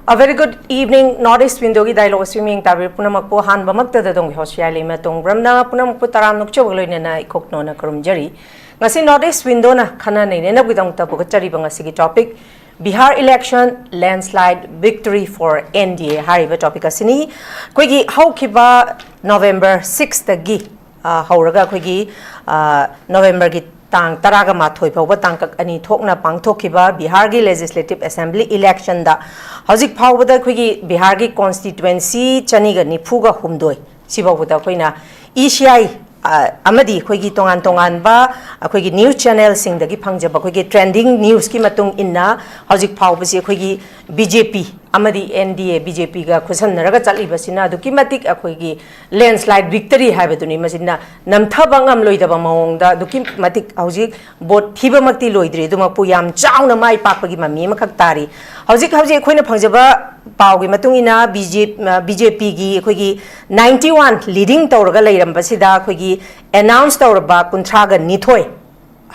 A very good evening. Northeast window ki dialogue swimming tabi punamakpo han bamakta da dong HEEYAI LEIMA tong bramna punamakpo taram nokcho bagloina na ikokno na karumjari. Ngasi Northeast window na khana nei na bidang ta pogachari bang ngasi ki topic Bihar election landslide victory for NDA hariba topic asini koigi haukiba November 6th tagi hauraga koigi November ki tang taraga mathoi phawba tangkak ani thokna pangthokiba Bihar gi legislative assembly election da hojik phawbada khoigi Bihar gi constituency chaniga nifuga humdoi sibawda khoina ECI amadi khoigi tongan tongan ba khoigi news channel sing dagi phangjaba khoigi trending news ki matung inna hojik phawbasi khoigi BJP amadi NDA BJP ga khusannaraga chalibasina duki matik khoigi landslide victory haibaduni masina namthabangam loidaba maongda duki matik hojik bot thiba makti loidri duma pu yam chauna mai pakpagi mami makhak tari hojik khoina phangjaba pawgi matungina BJP gi khoigi 91 leading tawraga leirambasida khoigi announce tawraba kunthraga nithoi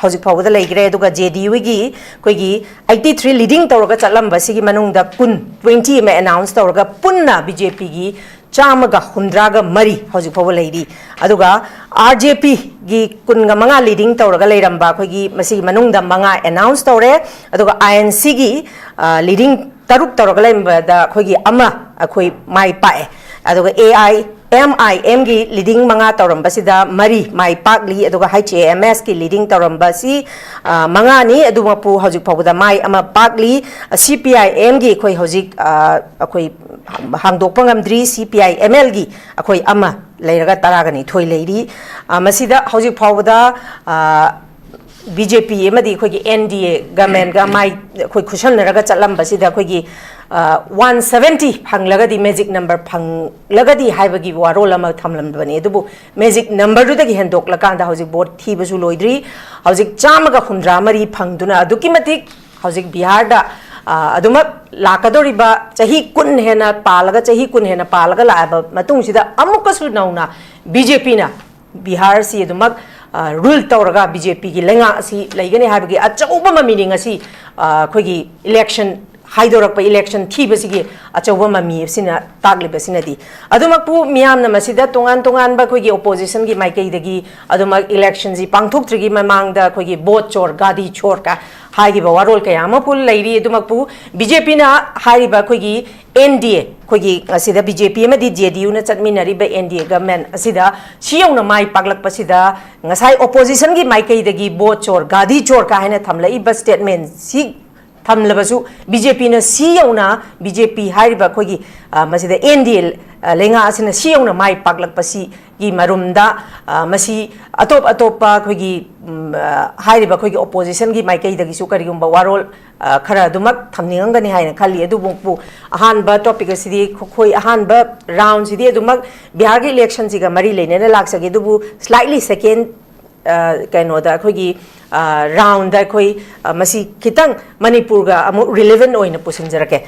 hojik phawda leigre duga JDU gi khoigi 83 leading tawraga chalambasi gi manungda kun 20 me announce tawraga punna BJP gi chamaga humdraga mari hojik phawba leiri aduga RJP gi kunga manga leading tawraga leiramba khoigi masi manungda manga announce tawre aduga INC gi leading taruk tawraga leimbada khoigi ama akhoi mai pae aduga MIM gi leading manga tawrambasida mari mai pakli aduga HAMS gi leading tawrambasi manga ni aduma pu hojik phawda mai ama pakli CPIM gi khoi hojik akhoi hangdokpa ngamdri CPIML gi akhoi ama leiraga taraga ni thoi leiri masida hojik phawda BJP amadi khoigi NDA government ga mai khoi khushal naraga chalambasida khoigi 170 phanglagadi magic number phanglagadi haibagi warol ama thamlambani adubu magic number du dagi hendok lakanda hojik board thibasu loidri hojik chamaga khumdra mari phangduna aduki matik hojik Bihar da aduma lakadoriba chahi kun hena palaga laaba matungsida amukasu nauna BJP na Bihar si adumak rule tawraga BJP gi lenga asi leigani habagi achauba mami ngasi khoigi election haidorakpa election thibasigi achauba mami sina taglibasina adumakpu miyamna masida tongan ba khoigi opposition gi maikai dagi adumak election ji pangthoktrigi mamangda khoigi bot chor gadi chor ka haigiba warol kayama pul leiri adumakpu BJP na hariba khoigi NDA khoigi asida BJP amadi JDU na chatminari ba NDA government asida siyauna mai paglak pasida ngasai opposition gi maikai dagi bot chor gadi chor ka haina thamlai ba statement si thamlabasu BJP na siyauna BJP hariba khoigi masida NDA lenga asina siyauna mai paglak pasi gi marumda masi atopa khoigi hariba khoigi opposition gi maikai dagi su karigumba warol khara dumak thamningangani haina khali adubungpu ahanba topic asidi khoi ahanba round sidi adumak Bihar gi election siga mari leinena laksage dubu slightly second kaino da khoigi round da khoi masi kitang Manipur ga amu relevant oina pusinjarake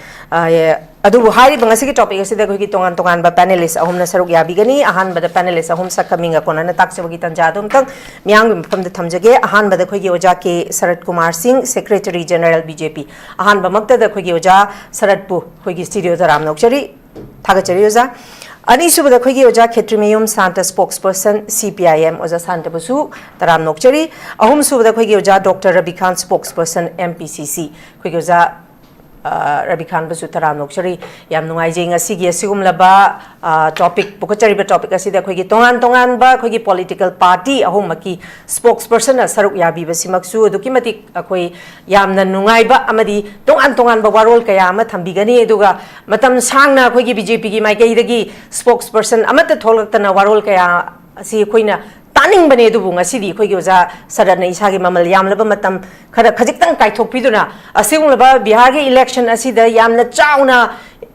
adubu hari bangasi ki topic asida khoi ki tongan ba panelist ahum na saruk yabigani ahan bada panelist ahum sakaminga kona na taksabagi tanjadum tang myang mpham da thamjage ahan bada khoi gi oja ke SARAT KUMAR SINGH secretary general BJP ahan ba makta da khoi gi oja SARAT pu khoi gi studio da ram nokchari thagachari oja ani subada khoi gi oja khetrimeyum santa spokesperson CPIM oja santa busu taram nokchari ahum subada khoi gi oja Dr. 𝗦𝗔𝗡𝗧𝗥𝗠𝗏 spokesperson MPCC khoi gi oja Rabi Khan basu taram nokchari yam nungai jeng asigi asigum laba topic pukachari ba topic asida khoigi tongan ba khoigi political party ahum maki spokesperson na saruk yabi basimaksu duki matik akhoi yamna nungai ba amadi tongan ba warol kaya ama thambigani eduga matam sangna khoigi BJP gi maikai dagi spokesperson amata tholaktana warol kaya asi khoina taning bane du bunga sidi khoi gi oja SARAT na isa gi mamal yam laba matam khara khajik kai thok piduna asing laba Bihar gi election asida yamna chauna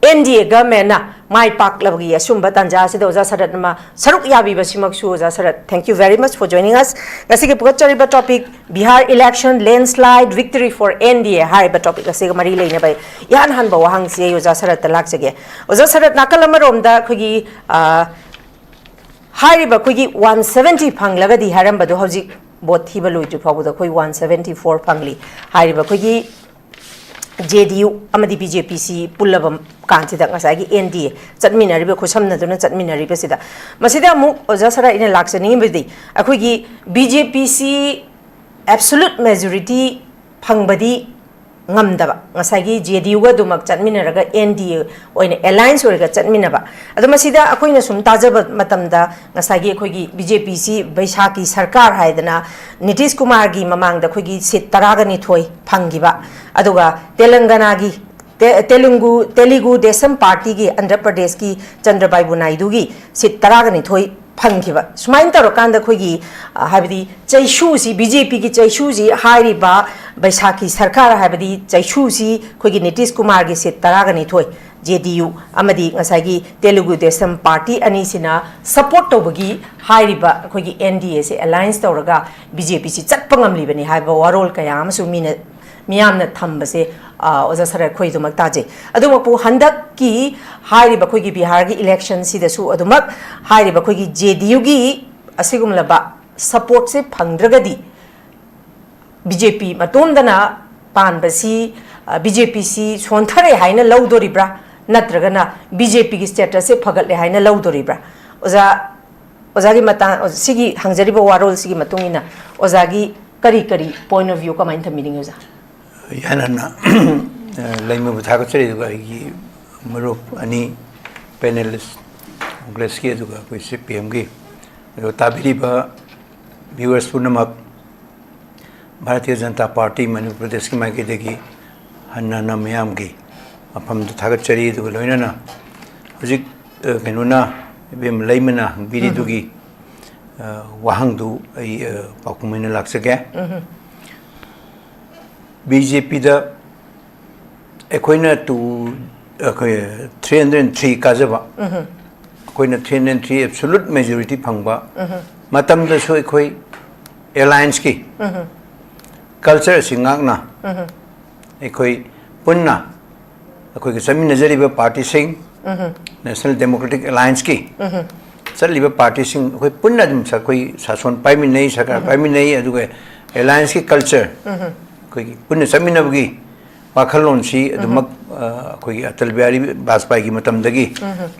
NDA government na mai pak labgi asumba tanja asida oja SARAT ma saruk yabi basimak su oja SARAT. Thank you very much for joining us. Gasi ge pukachari ba topic Bihar election landslide victory for NDA hari ba topic asiga mari leina bai yan han ba wahang si oja SARAT talak jage oja SARAT nakalama romda khoi gi hariba khoigi 170 phanglagadi harambadu hojik bot thiba loitu phawda khoi 174 phangli hariba khoigi JDU amadi BJPC pullabam kansida ngasagi NDA chatminariba khusamnaduna chatminariba sida masida mu oja sara ina laksani bidi akhoigi BJPC absolute majority phangbadi ngamdaba ngasagi JDU ga dumak chatminaraga NDA oina alliance orga chatminaba adu masida akhoina sum tajaba matamda ngasagi akhoigi BJPC baisaki sarkar haidana Nitish Kumar gi mamangda akhoigi seat 12 phangiba aduga Telangana gi Telugu Desam Party gi Andhra Pradesh ki Chandrababu Naidu gi seat 12 phangiba sumain tarokanda khoigi habidi chaishu si BJP ki chaishu si hairiba baisaki sarkar habidi chaishu si khoigi Nitish Kumar gi seat 12 JDU amadi ngasagi Telugu Desam Party ani sina support tobagi hairiba khoigi NDA se alliance tawraga BJP si chatpangamli bani haiba warol kaya amasu miyamna thambase oza sara khoi dumak taje adumak pu handak ki hairiba khoigi Bihar gi election si dasu adumak hairiba khoigi JDU gi asigumlaba support se phangdragadi BJP matondana panbasi BJP si sonthare haina lawdoribra natragana BJP gi status se phagatle haina lawdoribra oza gi mata sigi hangjariba warol sigi matungina oza gi kari point of view ka main meeting oza yana laima butha ko chari duga gi marup ani panelist congress ki duga ko CPM gi tabiri ba viewers punamak Bharatiya Janata Party Manipur Pradesh ki maike degi hanna mayam gi apam du thagat chari duga loina na hujik kenuna bem laimana biri dugi wahang du ai pakumena laksage BJP da ekoina to 303 kazaba ekoina 303 absolute majority phangba matam da so ekoi alliance ki culture singakna ekoi punna ekoi ke samin najariba party sing National Democratic Alliance ki chaliba party sing ekoi punna dum sa koi sason pai min nei sakar pai min nei adu alliance ki culture koi punna samina bagi wakhalon si adumak koi atal biari baspai gi matam dagi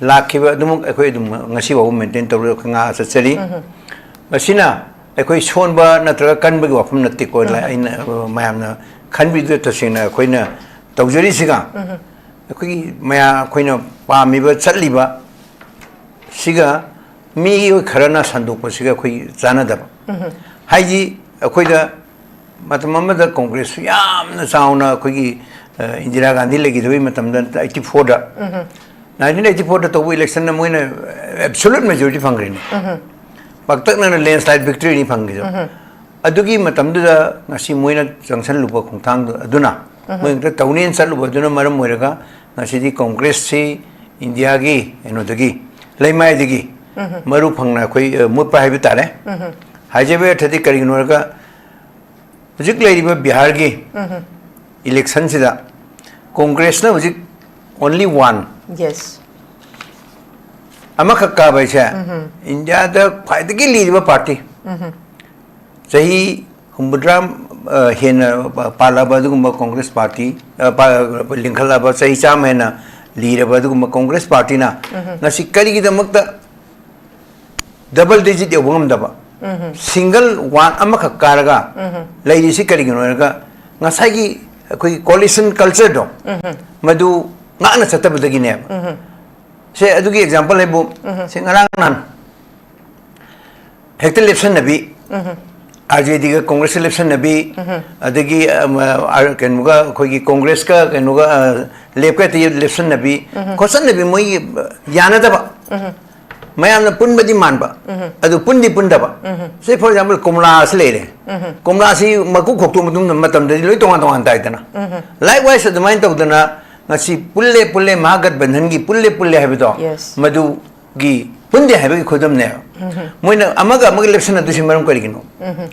lakhiba adumuk ekoi adum ngasi wa maintain tawre khanga sa chali masina ekoi sonba natra kan bagi wafam natti ko la aina mayamna khanbi de tasina koina tawjari siga ekoi maya koina pami ba chaliba siga mi kharana sanduk pa siga koi jana da haiji ekoi da matamamada congress yamna sauna kogi Indira Gandhi legi doi matamda 84 da 1984 da to election na moina absolute majority phangre ni paktak na landslide victory ni phangge adugi matamda da ngasi moina junction lupa khongthang aduna moina tawnin saluba aduna maram moiraga ngasi di congress si india gi enodagi leimai digi maru phangna koi mutpa haibi tare hajebe thadi kari noraga hujik leiriba Bihar gi election sida Congress na hujik only one yes amakakka baisha India da khwaidagi leiriba party sahi humbudram hena palaba dugumba Congress party linkhala ba sahi chamena leiraba dugumba Congress party na ngasi kari gi damakta double digit yobungam daba single one amakha karaga lady si kari ginoraga ngasagi koi coalition culture do madu ngana chatabadagi ne se adugi example lebu se ngarang nan hekta election nabi RJD ga congress election nabi adagi kenuga koi congress ka kenuga lepka te election nabi kosan nabi moi yana daba mayamna punbadi manba adu pundi pundaba say for example komla slere komla si maku khoktu mutum matam de loi tonga tonga taidana likewise the mind of dana ngasi pulle magat bandhan gi pulle habido madu gi pundi habi khodam ne moina amaga election adu simaram karigino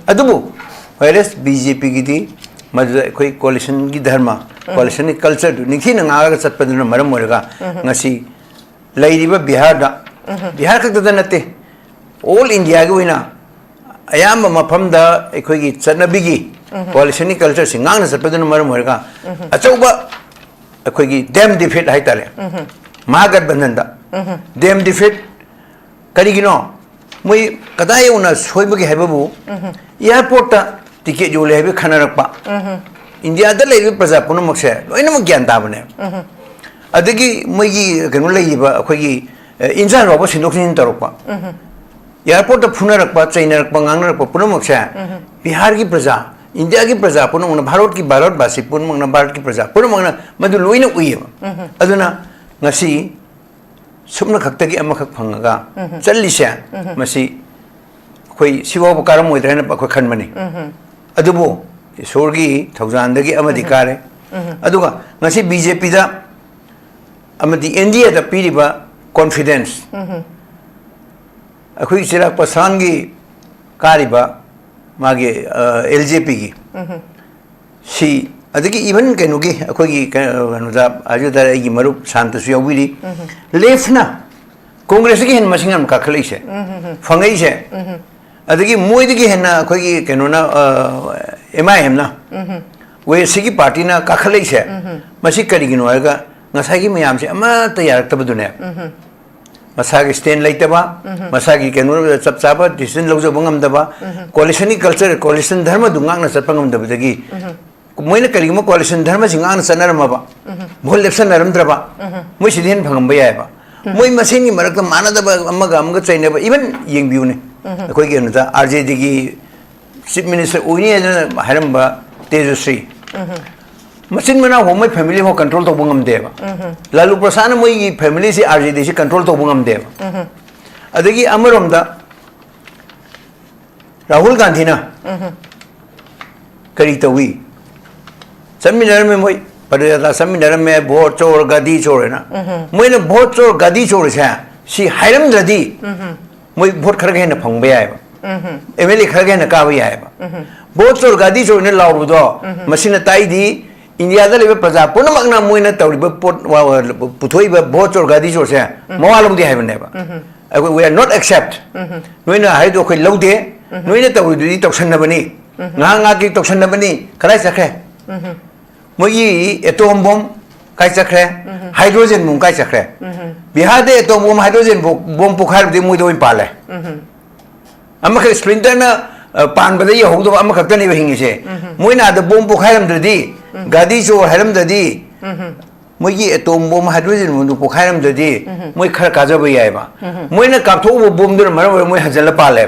adubu whereas BJP gi di madu koi coalition gi dharma coalition culture nikhi na ngaga chatpaduna maram moraga ngasi lairiba Bihar da Bihar kakta nate all India gi wina ayamba mafamda ekoi gi chanabigi coalition culture singang na sapedun maram hoga achauba akhoi dem defeat hai tare mahagat bandanda dem defeat karigino moi kadai una soibagi haibabu airport ta ticket jo le khanarakpa india da le praja punamakse loinam gyan tabane adagi moi gi kanu leiba akhoi injan robo sindoksin tarokpa airport ta phunarakpa chainarakpa ngangarakpa punamakse bihar ki praja india ki praja punamna bharat basi punamna bharat ki praja punamna madu loina uiba aduna ngasi sumna khaktagi ama khak phangaga challisya masi khoi siwa karam moidrena khoi khanmani adubo sorgi thaujan amadi kare aduga ngasi bjp da amadi india da piriba confidence akhoi chirak pasangi kariba mage ljp gi si adagi even kenugi akhoi kanuda ajuda gi marup santa su yawiri lefna congress gi hen masingam ka khaleise fangai se adagi moidigi henna akhoi kenuna MIM na we sigi party na ka khaleise masi karigino aga ngasagi mayam se ama tayarak tabadune masagi stand laitaba masagi kenuna chap chaba decision lawjo bangam daba coalition culture coalition dharma dungak na chapangam daba dagi moina karigmo coalition dharma singang sanarama ba bol election naramdraba moi sidhen phangam ba ba moi masini marak manadaba amaga amga chainaba even yengbiune akoi ge nuta RJD gi chief minister uni haramba tejusri masin mana homai family ho control to bungam deba lalu prasad moi gi family si RJD si control to bungam deba adagi amaromda Rahul Gandhi na kari tawi seminar में मोई पर seminar में बहुत चोर गदी चोर है ना मोई ने बहुत चोर गदी चोर है सी हायरम गदी मोई बहुत खरगे है ना फंगबे आए बा एमएलए खरगे है ना काबे आए बा बहुत चोर गदी चोर ने लाओ बुदो मशीन ताई दी इंडिया दा लेबे प्रजा पुन मगना मोई ने तौरी बे पोट पुथोई बे बहुत चोर गदी चोर है मोवालम दी है बने बा we are not accept मोई ने हाय दो कोई लौ दे मोई ने तौरी दी तौसन न बनी nga ki toksan na bani kalai sakhe moi atom bomb kai sakhe hydrogen bomb kai sakhe bihar de atom bomb hydrogen bomb pukhar de moi do pale amakha splinter na pan bada ye hogdo amakha tani hingi se moi na da bomb pukharam dadi gadi jo haram dadi moi gi atom bomb hydrogen bomb pukharam dadi moi khar kaja ba yai ba moi na kap tho bomb dur mar moi hajal pale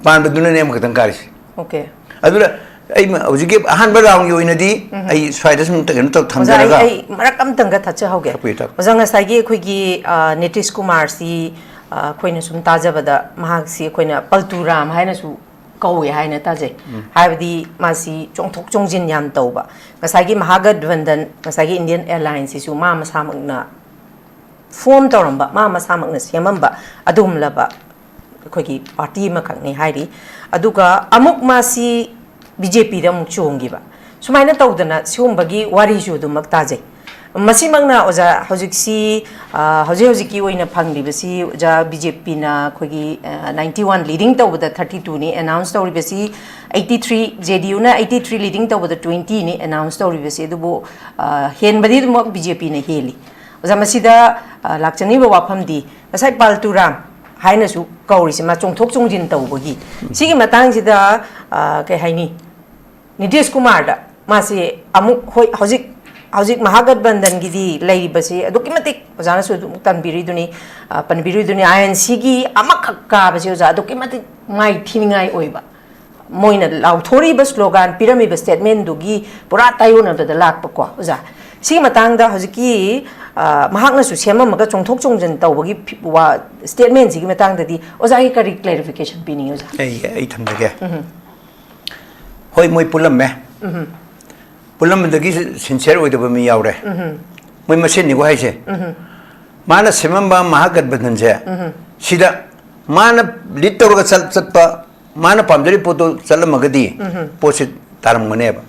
pan baduna ne amakha tan karis okay adura ai hojiki ahan ba raung yo inadi ai swaida sum tagen to thamjaraga ai marak am tanga thacha hoge ojang sai gi khoi gi Nitish Kumar si khoina sum tajabada mahak si khoina Palturam haina su kawi haina taje haibadi masi chongthok chongjin yam tawba ngasai gi Mahagadvandan ngasai gi Indian Airlines si su ma masamakna form tawramba ma masamakna siamamba adum laba khoi gi party ma khangni hairi aduga amuk masi BJP da muk chongi ba sumaina tawdana siumbagi wari ju du mak taje masimangna oja hojiksi hojiki oina phangli basi oja BJP na khogi 91 leading tawda 32 ni announce tawri basi 83 JDU na 83 leading tawda 20 ni announce tawri basi dubo hen badi du mak BJP na heli oja masida lakchani ba wafam di asai Palturam haina su kauri sima chongthok chongjin tawbagi sigi matang sida kai haini Nitish Kumar da masi amuk hojik Mahagadbandan gidi lai basi aduki matik ojana su tanbiri duni panbiri duni INC gi amakakka basi oja aduki matik mai thiningai oiba moina lauthori ba slogan pyramid ba statement dugi pura tayona da lakpa ko oja sigi matang da hojiki mahakna su sema maga chongthok chongjen tawbagi wa statement sigi matang da di oja gi kari clarification pini oja ai thamdage hoi moi pulam me pulam dagi sincere oi da mi yaure moi masen ni go haise mana semamba Mahagadbandan je sida mana litor ga chatpa mana pamjari poto chalamagadi posit taram ngane ba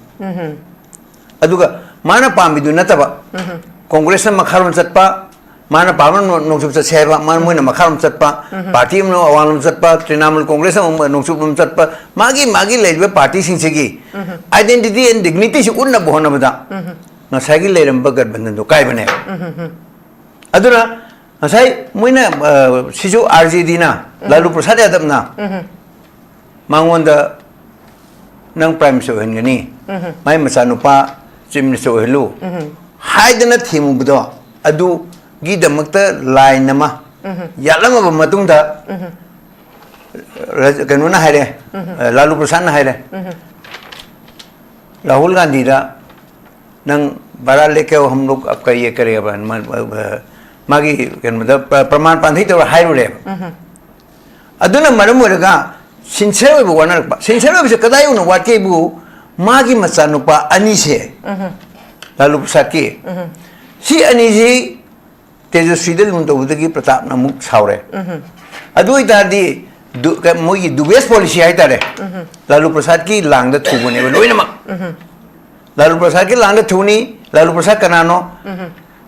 aduga mana pambidu nataba congress makharon chatpa mana paman nongsup seba man moina makharam chatpa party no awanam chatpa Trinamool Congress nongsup chatpa magi leibe party singsigi identity and dignity si unna bohona bada ngasagi leiramba gadbandan do kai bane aduna ngasai moina sisu RJD na Lalu Prasad Yadav na mangonda nang prime minister hengani mai masanupa chief minister ohelu haidana thimu bdo adu gidamakta line nama yalama matungda kanuna haire Lalu Prasad na haire Rahul Gandhi da nang bara leke hum log ab ये करेगा मागी मतलब प्रमाण पांधी तो high रे अदुना मरम ओरगा सिंसेर ओइबो वनरपा सिंसेर ओइबसे कदाय उन वाके बु मागी मचानुपा अनि से लालू प्रसाद की सी अनि जी तेजस्वी दल मुन तोबदगी प्रताप नमुक सावरे अदुइ दादी मोगी दुबेस पॉलिसी हाय तारे लालू प्रसाद की लांग the थुबने लोइनमा Lalu Prasad ki langda thuni Lalu Prasad kanano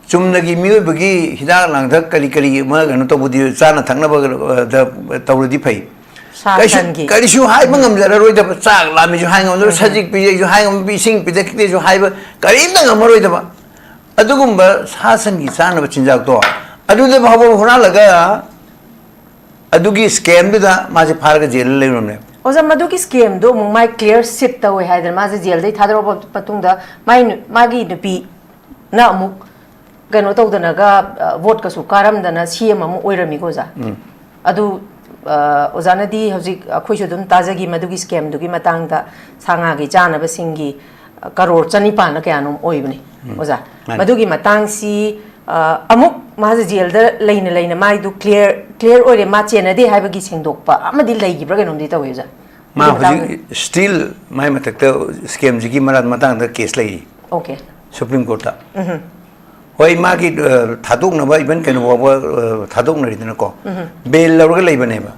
chumnagi mioi bagi hida langda kali ma ganu to budi chana thangna ba da tawrudi phai kali shu hai bangam jara roi da chak la mi ju hai ngam sajik pi ju hai ngam bi sing pi da ki ju hai ba kali da ngam roi da ba adugum ba sasan gi chana ba chinjak to adu de bhabo hona laga adugi scam da ma je phar ga jail le ne ओजा मधु की scheme दो Mumbai clear seat तवे हाइदर माजे jail दे थादर पतुंगदा मागी नुपी ना अमुक गनो तौदनगा vote कसु कारमदना CM अमु ओइरमी गोजा अदु ओजानदी हजिक अखोइसु दुम ताजगी मधु की स्कीम दुगी मतंगदा सांगागी जानबा सिंगी करोड़ चनिपान कयानुम ओइबनी ओजा मधु की मतंगसी अमुक माजे जेल द लेने माई दु क्लियर ओइरे मा चेनदे हाइबगी सेंगदोकपा अमदि लेगिब्रा गनोमदि तवेजा मा हुजी स्टिल माई मतक स्कीम जिगी मराद मतंग द केस लई ओके सुप्रीम कोर्ट ता होय मागी थादुक नबा इवन केनो बा थादुक नरिदन को बेल लरग लेबनेबा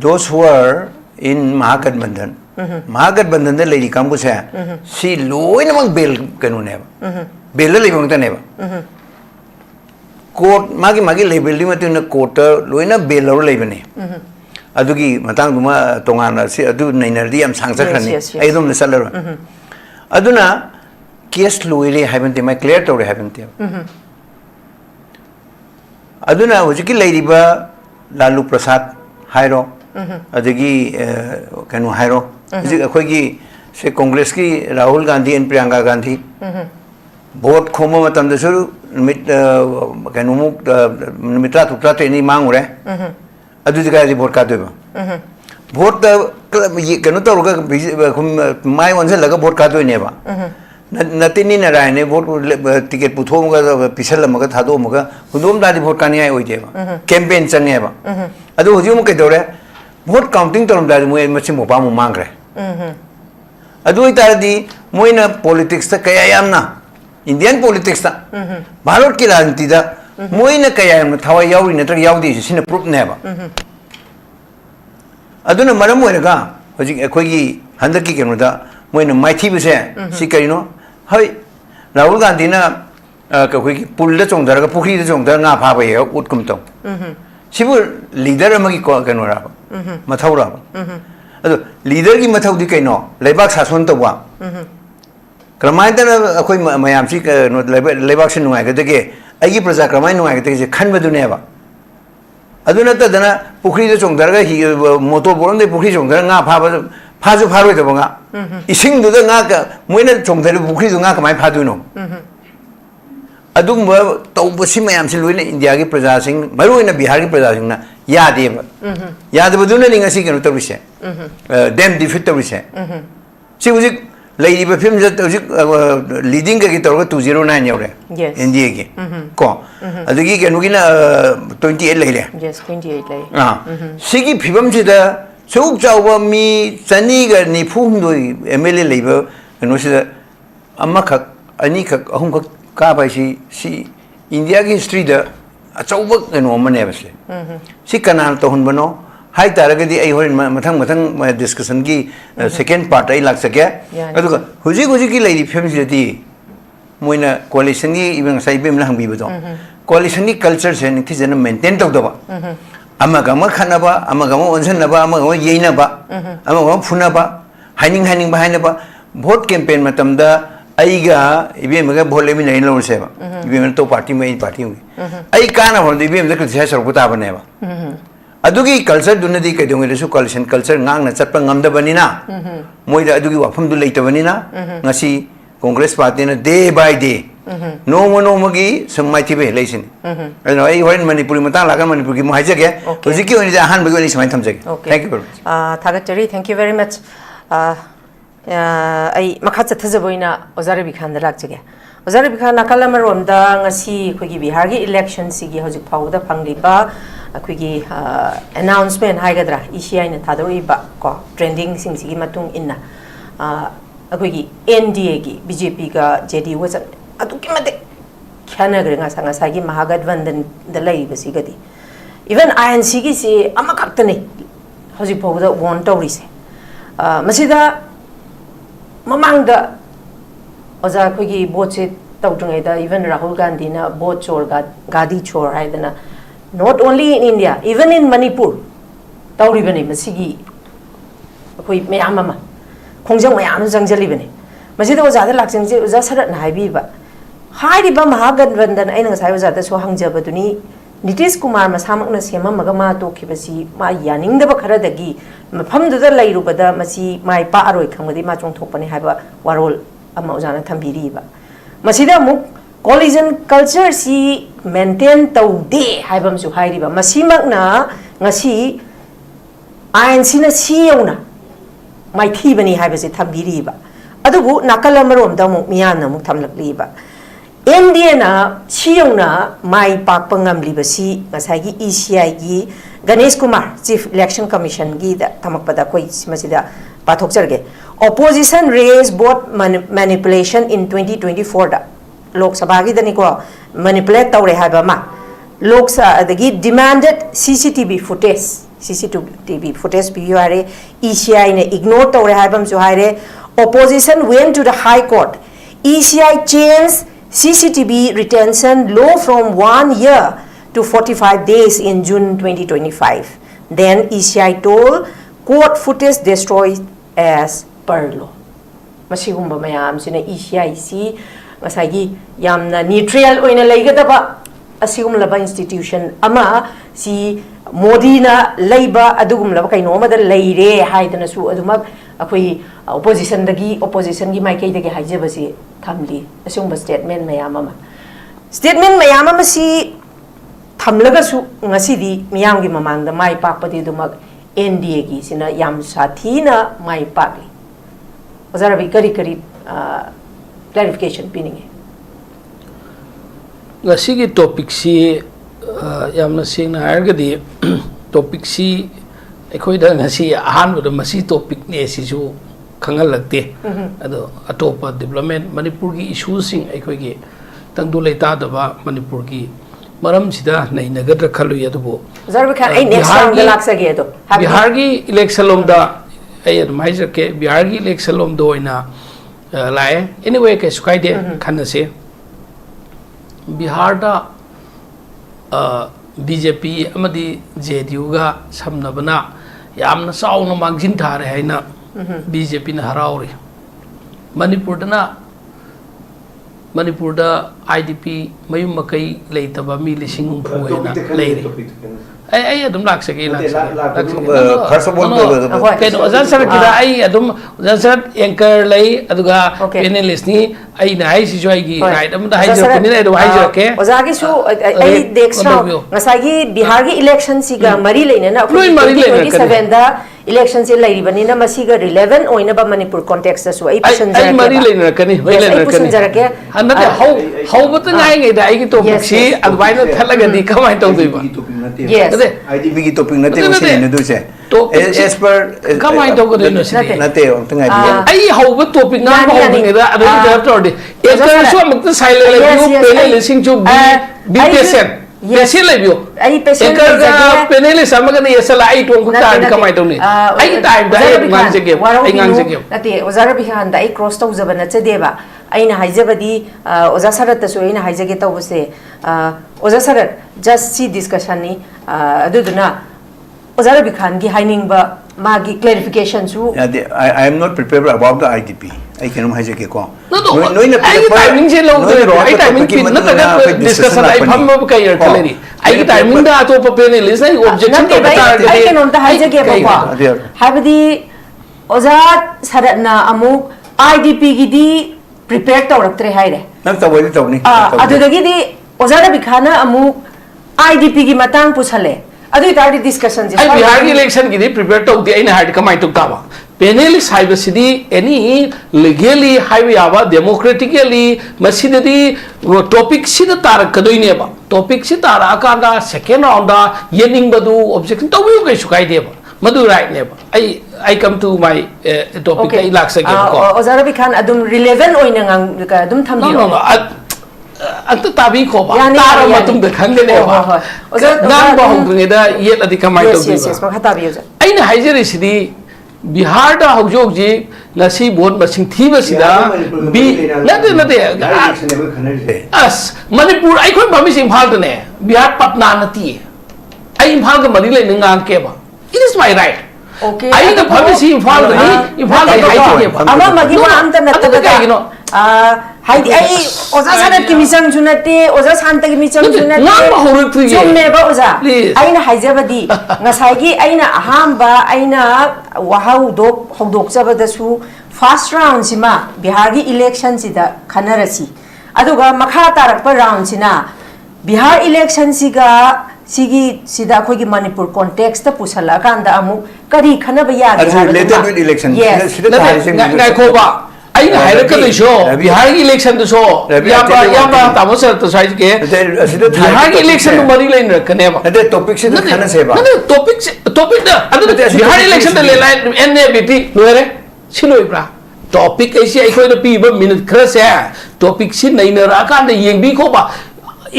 those who are in Mahagathbandhan दे लेरी कामबु से सी लोइन मग बेल केनो नेबा बेल लेबंग तनेबा कोर्ट मागी लेबेल दिमतिन कोर्ट लोइना बेल लर लेबने अदुगी मतंग दुमा तोंगाना से अदु नैनरदी यम सांगजखरनी एकदम नसलर अदुना केस लोइले हाइबनते मै क्लियर तोरे हाइबनते अदुना हुजिकी लेरिबा लालू प्रसाद हाइरो अदगी कनु हाइरो हुजिक अखोगी से कांग्रेस की राहुल गांधी एंड प्रियंका गांधी वोट खोमो मतम दसु मिट कनु मुक मित्रा तुत्रा तेनी मांगुरे अदुदी गादी वोट का देबा वोट ये कनु तोरगा माय वनसे लगा वोट का दोनेबा नतिनी नारायण वोट टिकट पुथोमगा पिसलमगा थादोमगा हुदोम दादी वोट कानियाय ओइदेबा कैंपेन चंगेबा अदु हुजिम कैदोरे वोट काउंटिंग तोरम दादी मोय मछि मोपा मो मांगरे अदु इतारदी मोयना पॉलिटिक्स ता कया यामना इंडियन पॉलिटिक्स ता भारत की राजनीति दा मोयना कया यामना थावा याउरी नत्र याउदी सिने प्रूफ नेबा अदुना मरम ओइरगा हजि अखोगी हंदकी केनोदा मोयना माइथीबसे सि करिनो हय राहुल गांधी ना कखोगी पुल दा चोंदरगा पुखरी दा चोंदर ना फाबा ये उटकुम तो सिबु लीडर अमगी को केनोरा मथौरा अदो लीडर की मथौदी कैनो लेबाक शासन तवा क्रमायदन अखोई मयामसी लेबाक से नुगाइगदगे अगी प्रजा क्रमाय नुगाइगदगे खनबदुनेबा अदुना तदना पुखरी दा चोंदरगा हि मोटो बोरम दे पुखरी चोंदर ना फाबा फाजु फारोय दबंगा इसिंग दुदा nga ka moina chongthari bukhri du nga kamai phaduino adum ba tawbasi mayam si loina india gi praja sing maroina bihar gi praja sing na yade ba yade baduna ninga si kenu tawise dem defeat tawise si ujik lady ba film ja ujik leading ga gi tawga 209 yore india gi ko adugi kenu gi na 28 leile yes 28 lei sigi phibam si da Chuk Jauba mi Saniga ni Pumdui Emily Labor and was Amaka Anika Humka Kabashi si India history the a Chauba and woman eversly. Si Kanal to Hunbano, High Taragadi I heard Matang my discussion gi second part I like Saka. Hujiki lady films the मोइना coalition की even side पे मिला हंगी बतो कोalition की culture से निकती जन maintain तक दबा अमगम खनबा अमगम ओनसनबा अमगम येनबा अमगम फुनबा हाइनिंग बाहाइनबा वोट कैंपेन मतमदा आइगा इबीएम का भोट लेमी नहीं लोर सेबा इबीएम तो पार्टी में पार्टी होगी आई काना भोट इबीएम का किसी सरक बुता बनेबा अदुगी कल्चर दुनदी कदोंगे लेसु कोalition culture ngang Chatap ngamdabani na मोइदा अदुगी वाफम दु लेतबनी ना ngasi कांग्रेस पार्टी ने डे बाय डे नोमगी समाइथिबे लेसिन अनो आई होइन मणिपुरी मता लागा मणिपुर की माइजगे होजिकी ओनि जा हान बगोनि समाइ थमजगे थैंक यू वेरी मच थागतरी थैंक यू वेरी मच आई मखा चथजबोइना ओजारबी खान लाक्चगे ओजारबी खान नाकल मरोमदा ngasi खोगी बिहार की इलेक्शन सिगी होजिक फाउदा फंगलिबा अखोगी अनाउंसमेंट हाइगद्रा ECI ने थादोरिबा को ट्रेंडिंग सिंग सिगी मतुंग इन्ना अखोगी NDA की BJP का JDU वचन अदुकी मते ख्यानगरेंगा संगासागी महागठबंधन द लैबसिगदी इवन INC की से अमा खक्तने होजिक फाउदा वोन तौरिसे मसिदा ममांगदा ओजा अखोगी बोट से तौद्रंगैदा इवन राहुल गांधी ना बोट चोर गादी चोर हाइदना not only in India, even in Manipur, tauribani masigi koi mayam ama khongjang mayam jangjali masida ojada lakjang je oja sarat na haibi ba hairi ba mahagadbandan aina ngasai ojada so hangjabaduni Nitish Kumar masamak na sema magama to khibasi ma yaning da ba khara dagi mafam du da lairubada masi mai pa aroi khangadi ma chong thokpani haiba warol ama ojana thambiri ba masida muk coalition culture si maintain taude haibam su hairiba masimakna ngasi INC na siyauna mai thibani haibasi thambiriba adubu nakala marom da mu miyana mu thamlakliba NDA na siyauna mai pakpangam libasi ngasagi ECI gi Ganesh Kumar Chief Election Commission gi da thamakpada koi masida pathokjarge opposition raised vote manipulation in 2024 da Lok Sabha ki dani ko manipulate tawre haiba ma Lok Sabha dagi demanded CCTV footage biware ECI ne ignore tawre haibam su haire opposition went to the high court ECI changed CCTV retention law from 1 year to 45 days in June 2025 then ECI told court footage destroyed as per law masigumba mayam sina ECI si masagi yamna neutral oina leigadaba asigumlaba institution ama si Modi na leiba adugumlaba kaino amada leire haidana su aduma akoi opposition gi maikai dagi haijabasi thamli asungba statement mayam ama si thamlaga su ngasidi miyam gi mamangda mai pakpadi duma NDA gi sina yam sathina mai pakli ozarabi kari clarification pining ngasi gi topic si yamna singna hargadi topic si ekhoi da ngasi ahan da masi topic ne si ju khangal lagte ado atopa development manipur gi issue sing ekhoi gi tangdu leita da ba manipur gi maram sida nei nagadra khalu yadubo zarbi khan ai next round da laksa ge do bihar gi election lom da ai advisor ke bihar gi election lom do ina लाए anyway के सुखाई दे खाने से बिहार दा BJP अमदी JDU का समनबना यामना साउना मांगजिन थारे है ना BJP ने हराओरी मणिपुर दा IDP मयुम मकई लेतबा मी लिसिंग हुए ना लेरे ai adum lak sake first of all ke no azan sar kida ai adum azan sar anchor lei aduga panelist ni ai na ai si joy gi right am da hai jo ni ai do hai jo ke ozagi su ai dekstra ngasagi bihar gi election si ga mari leine na 2027 da election si lai bani na masi ga relevant oina ba manipur context da su ai pushon ai mari leine kani hoi leine kani hanna how but ngai ngai da ai gi topic si advise thalaga di kamai to doi ba yes IDP की topic नते उसे ने दूसरे as per kamai to ko doi no नते उनते ngai ai how but topic na how ngai da adu da to de एक so मत silent ले you pele listening to be patient patient labio I patient पेनेलिस्ट अमगने SLI Tong कुता कमाई तोनी आई time दा ngang jege ai ngang jege nate ozara bihan da ai cross to jabana chedeba aina haijabadi oza sarat ta so aina haijage tawbse oza sarat just see discussion ni aduduna ozara bikhan gi haining ba magi clarification su I am not prepared about the IDP I can haijage ko no ina timing je lo ro ai timing pin na ta discussion ai pham ka yer thaleri ai timing da to pa panelist ai objection to ta ai can on the haijage ba habadi oza sarat na amuk IDP gi di prepare tawraktre haire nang tawali tawni adudagi di ozara bikhana amuk IDP gi matang puchale adu tari discussion ai Bihar ki election ki prepare to di aina hard kamai to kawa panelist haiba sidi any legally haiba yaba democratically masidadi topic sida tarak kadoi ne ba topic si tara akanda second round da yening badu objection to wi kai sukai de ba madu right ne ba I come to my topic ai lak sake ko ozara bikhan adum relevant oina ngang adum thambi no anta tabi ko ba tara matung da khang ne ba nang ba hong ne da yet adi kamai to bi yes ba khata bi aina haijeri sidi Bihar da hojok ji ngasi bon masing thiba sida bi nade as Manipur ai khoi ba mi sing phal ne Bihar Patna nati ai imphal ga mari le ngang ke ba it is my right okay ai da phal si imphal ni imphal ga hai ke ba ama magi ma am ta na ta ga no hai ai oza sanat ki misang junate oza santa ki misang junate nang ba horuk thi jumne ba oza aina haijabadi ngasai gi aina ahamba aina wahau dok hodok jabada su first round sima Bihar gi election sida khanarasi aduga makha tarak pa round sina Bihar election siga sigi sida khoi gi Manipur context ta pusala kanda amu kari khana ba ya related with election ngai ko ba ai na haira ka sho Bihar ki election to sho yamba tamosar to sai ke Bihar ki election to mari line rakhne ba ade topic se khana se ba topic da adu Bihar election de le line NABT loire siloi bra topic ai si ai khoi da pi ba minute khra se topic si nei na ra kan da yeng bi ko ba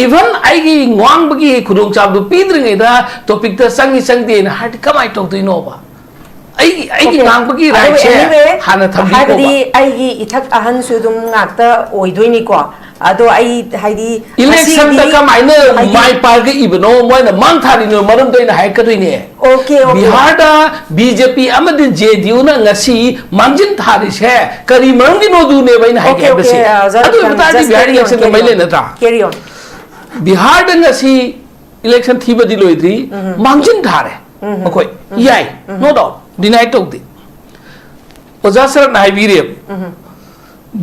even ai gi ngwang ba gi khudong chab du pi dring da topic da sangi sang de na hat kamai to tu no ba ai gi ngang ba gi right che hana tham bi ko ba ai gi ithak ahan su dum ngakta oidoi ni ko ado ai haidi election ta kamai ne mai par ge ibno moi na mang thari no marum doi na hai ka doi ne okay Bihar da BJP amad JDU na ngasi mangjin thari se kari marum gi no du ne bai na hai ke bese adu bata di Bihar election ta mai le na ta carry on Bihar da ngasi election thi ba di loi thi mangjin thare makoi yai no doubt deny to di oza sarat nai bi re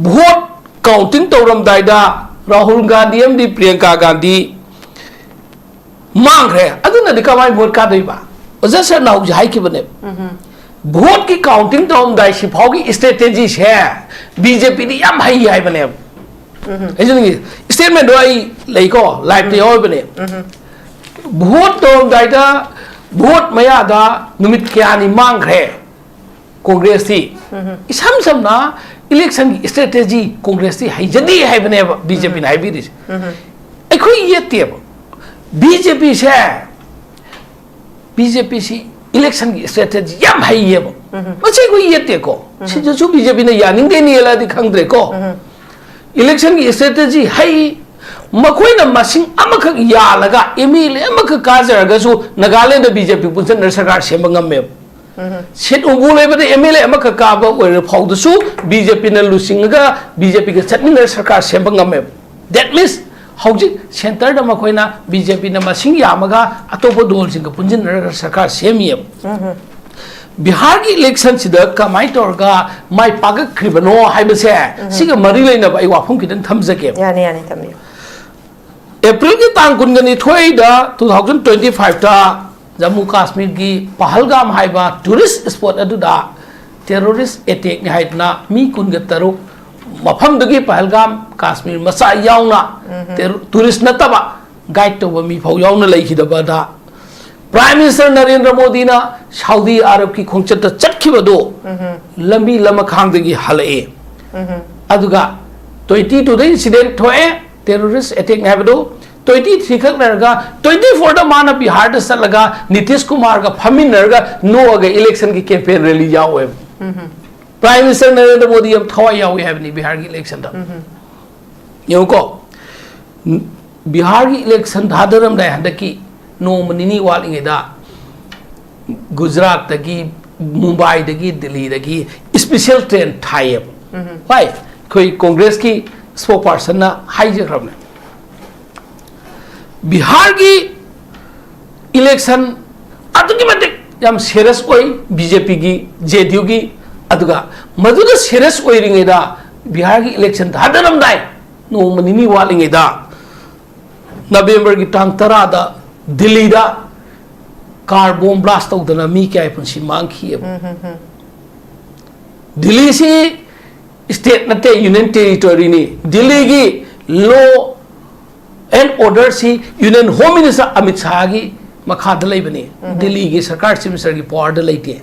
vote counting tawram dai da Rahul Gandhi amdi Priyanka Gandhi mang re aduna di kamai vote ka doi ba oza sarat na hu jai ki bane vote ki counting tawram dai si phau ki strategy hai BJP ni yam hai hai bane ai statement do ai lei ko live te oi bane vote tawram dai da vote maya da numit kya ni mang re Congress thi isam sam na election strategy Congress thi hai jadi hai bane BJP na hai bi dis ai khoi ye te BJP si election strategy yam hai ye ba ma chai khoi ye te ko si ju BJP na yaning de ni la di khang dre ko election strategy hai makhoi na masing amakak ya laga MLA amakak kajar ga su Nagaland BJP punsan sarkar semba ngamme set ungu le ba MLA amakak ka ba oi phau du su BJP na lusing ga BJP ga chatmin sarkar semba ngamme that means hauji center da makhoi na BJP na masing ya maga atopo dol sing ga punjin sarkar semi Bihar ki election sida kamai torga mai pagak kribano haibase siga mari leina ba ai wafum kidan thamjake yani thambi April ki tang kun gani thoi da 2025 ta Jammu Kashmir ki Pahalgam haiba tourist spot adu da terrorist attack ni haidna mi kun ga taruk mafam dagi Pahalgam Kashmir masa yauna tourist nataba guide to mi phau yauna leikhi da ba da Prime Minister Narendra Modi na Saudi Arab ki khongchat ta chatkhiba do lambi lamakhang dagi halae aduga 22 da incident thoe terrorist attack ni haibado 23 खक लरगा 24 दा माना बिहार दा चलगा नीतीश कुमार का फमिनरगा नोगा election की campaign rally यावे prime minister Narendra Modi हम थवाई यावे हैबनी बिहार की इलेक्शन दा योको बिहार की इलेक्शन धादरम दाय हंदकी नोम निनी वालिंगेदा गुजरात दगी मुंबई दगी दिल्ली दगी स्पेशल ट्रेन थायब भाई कोई कांग्रेस की स्पोक पर्सन ना हाइजरबने बिहार की इलेक्शन अदुगी मते याम सीरियस कोई बीजेपी की जेडीयू की अदुगा मधुदा सीरियस ओइरिंगेदा बिहार की इलेक्शन धादरम दाय नोम निनी वालिंगेदा नवंबर की टांग 10 दा दिल्ली दा कार बॉम्ब ब्लास्ट तौदना मी क्या पुंसी मांगखी दिल्ली से स्टेट नते यूनियन टेरिटोरी ने दिल्ली की लॉ एंड ऑर्डर से union home minister Amit Shah की मखाद लेबने दिल्ली की सरकार चीफ मिनिस्टर की पावर लेते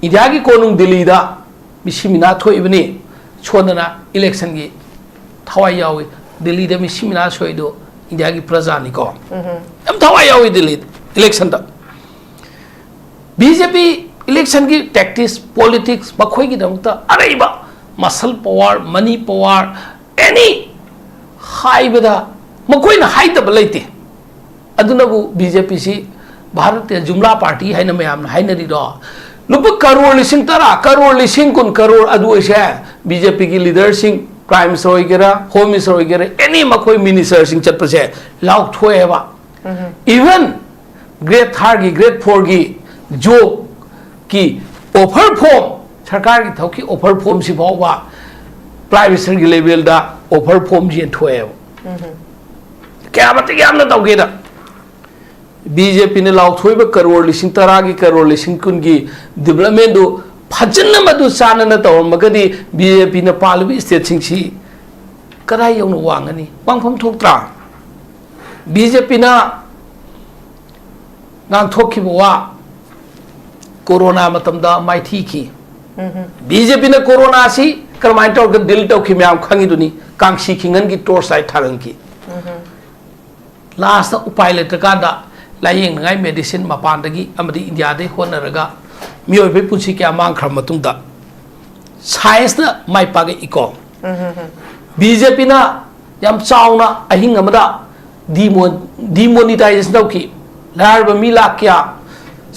इंडिया की कोनुंग दिल्ली दा मिसिमिना थोइबने छोदना इलेक्शन की थवाई यावे दिल्ली दा मिसिमिना सोइदो इंडिया की प्रजा निको हम थवाई यावे दिल्ली इलेक्शन दा बीजेपी इलेक्शन की टैक्टिक्स पॉलिटिक्स मखोई की दमता अरेबा मसल पावर मनी पावर एनी हाइबदा मखोई ना हाइदब लेते अदुनबु बीजेपी सी भारतीय जुमला पार्टी है न मयाम हाइनरी दो लुप करोड़ लिसिंग 10 करोड़ लिसिंग कुन करोड़ अदु एसे बीजेपी की लीडर सिंह प्राइम मिनिस्टर होइगेरा होम मिनिस्टर होइगेरा एनी मखोई मिनिस्टर सिंह चतपसे लाउ थोएबा इवन ग्रेड 3 की ग्रेड 4 की जो की ऑफर फॉर्म सरकार की थोकी ऑफर फॉर्म से भावा प्राइम मिनिस्टर की लेवल दा ऑफर फॉर्म जी थोए क्या बते क्या हमने तौगेदा बीजेपी ने लाउ थोइबा करोड़ लिसिंग 10 की करोड़ लिसिंग कुन की डेवलपमेंट दो फजन मधु चानना तौरमगदी बीजेपी ने पालबी स्टेट सिंगसी कदाई यौन वांगनी वांगफम थोक्त्रा बीजेपी ना नाम थोखिबा वा कोरोना मतमदा माइथी की बीजेपी ने कोरोना सी करमाइन तौर दिल तौखि म्याम खंगी दुनी कांगसी खिंगन की टोर्च लाइट थारंग की लास्ट उपाय लेत्रकांदा लायेंग नगाई मेडिसिन मपानदगी अमदी इंडिया दे होनरगा मियोबे पुंसी क्या मांगखर मतुंगदा साइंस ना माइ पागे इको बीजेपी ना याम चावना अहिंग अमदा डिमोनिटाइजेशन तौखि लारब मी लाख क्या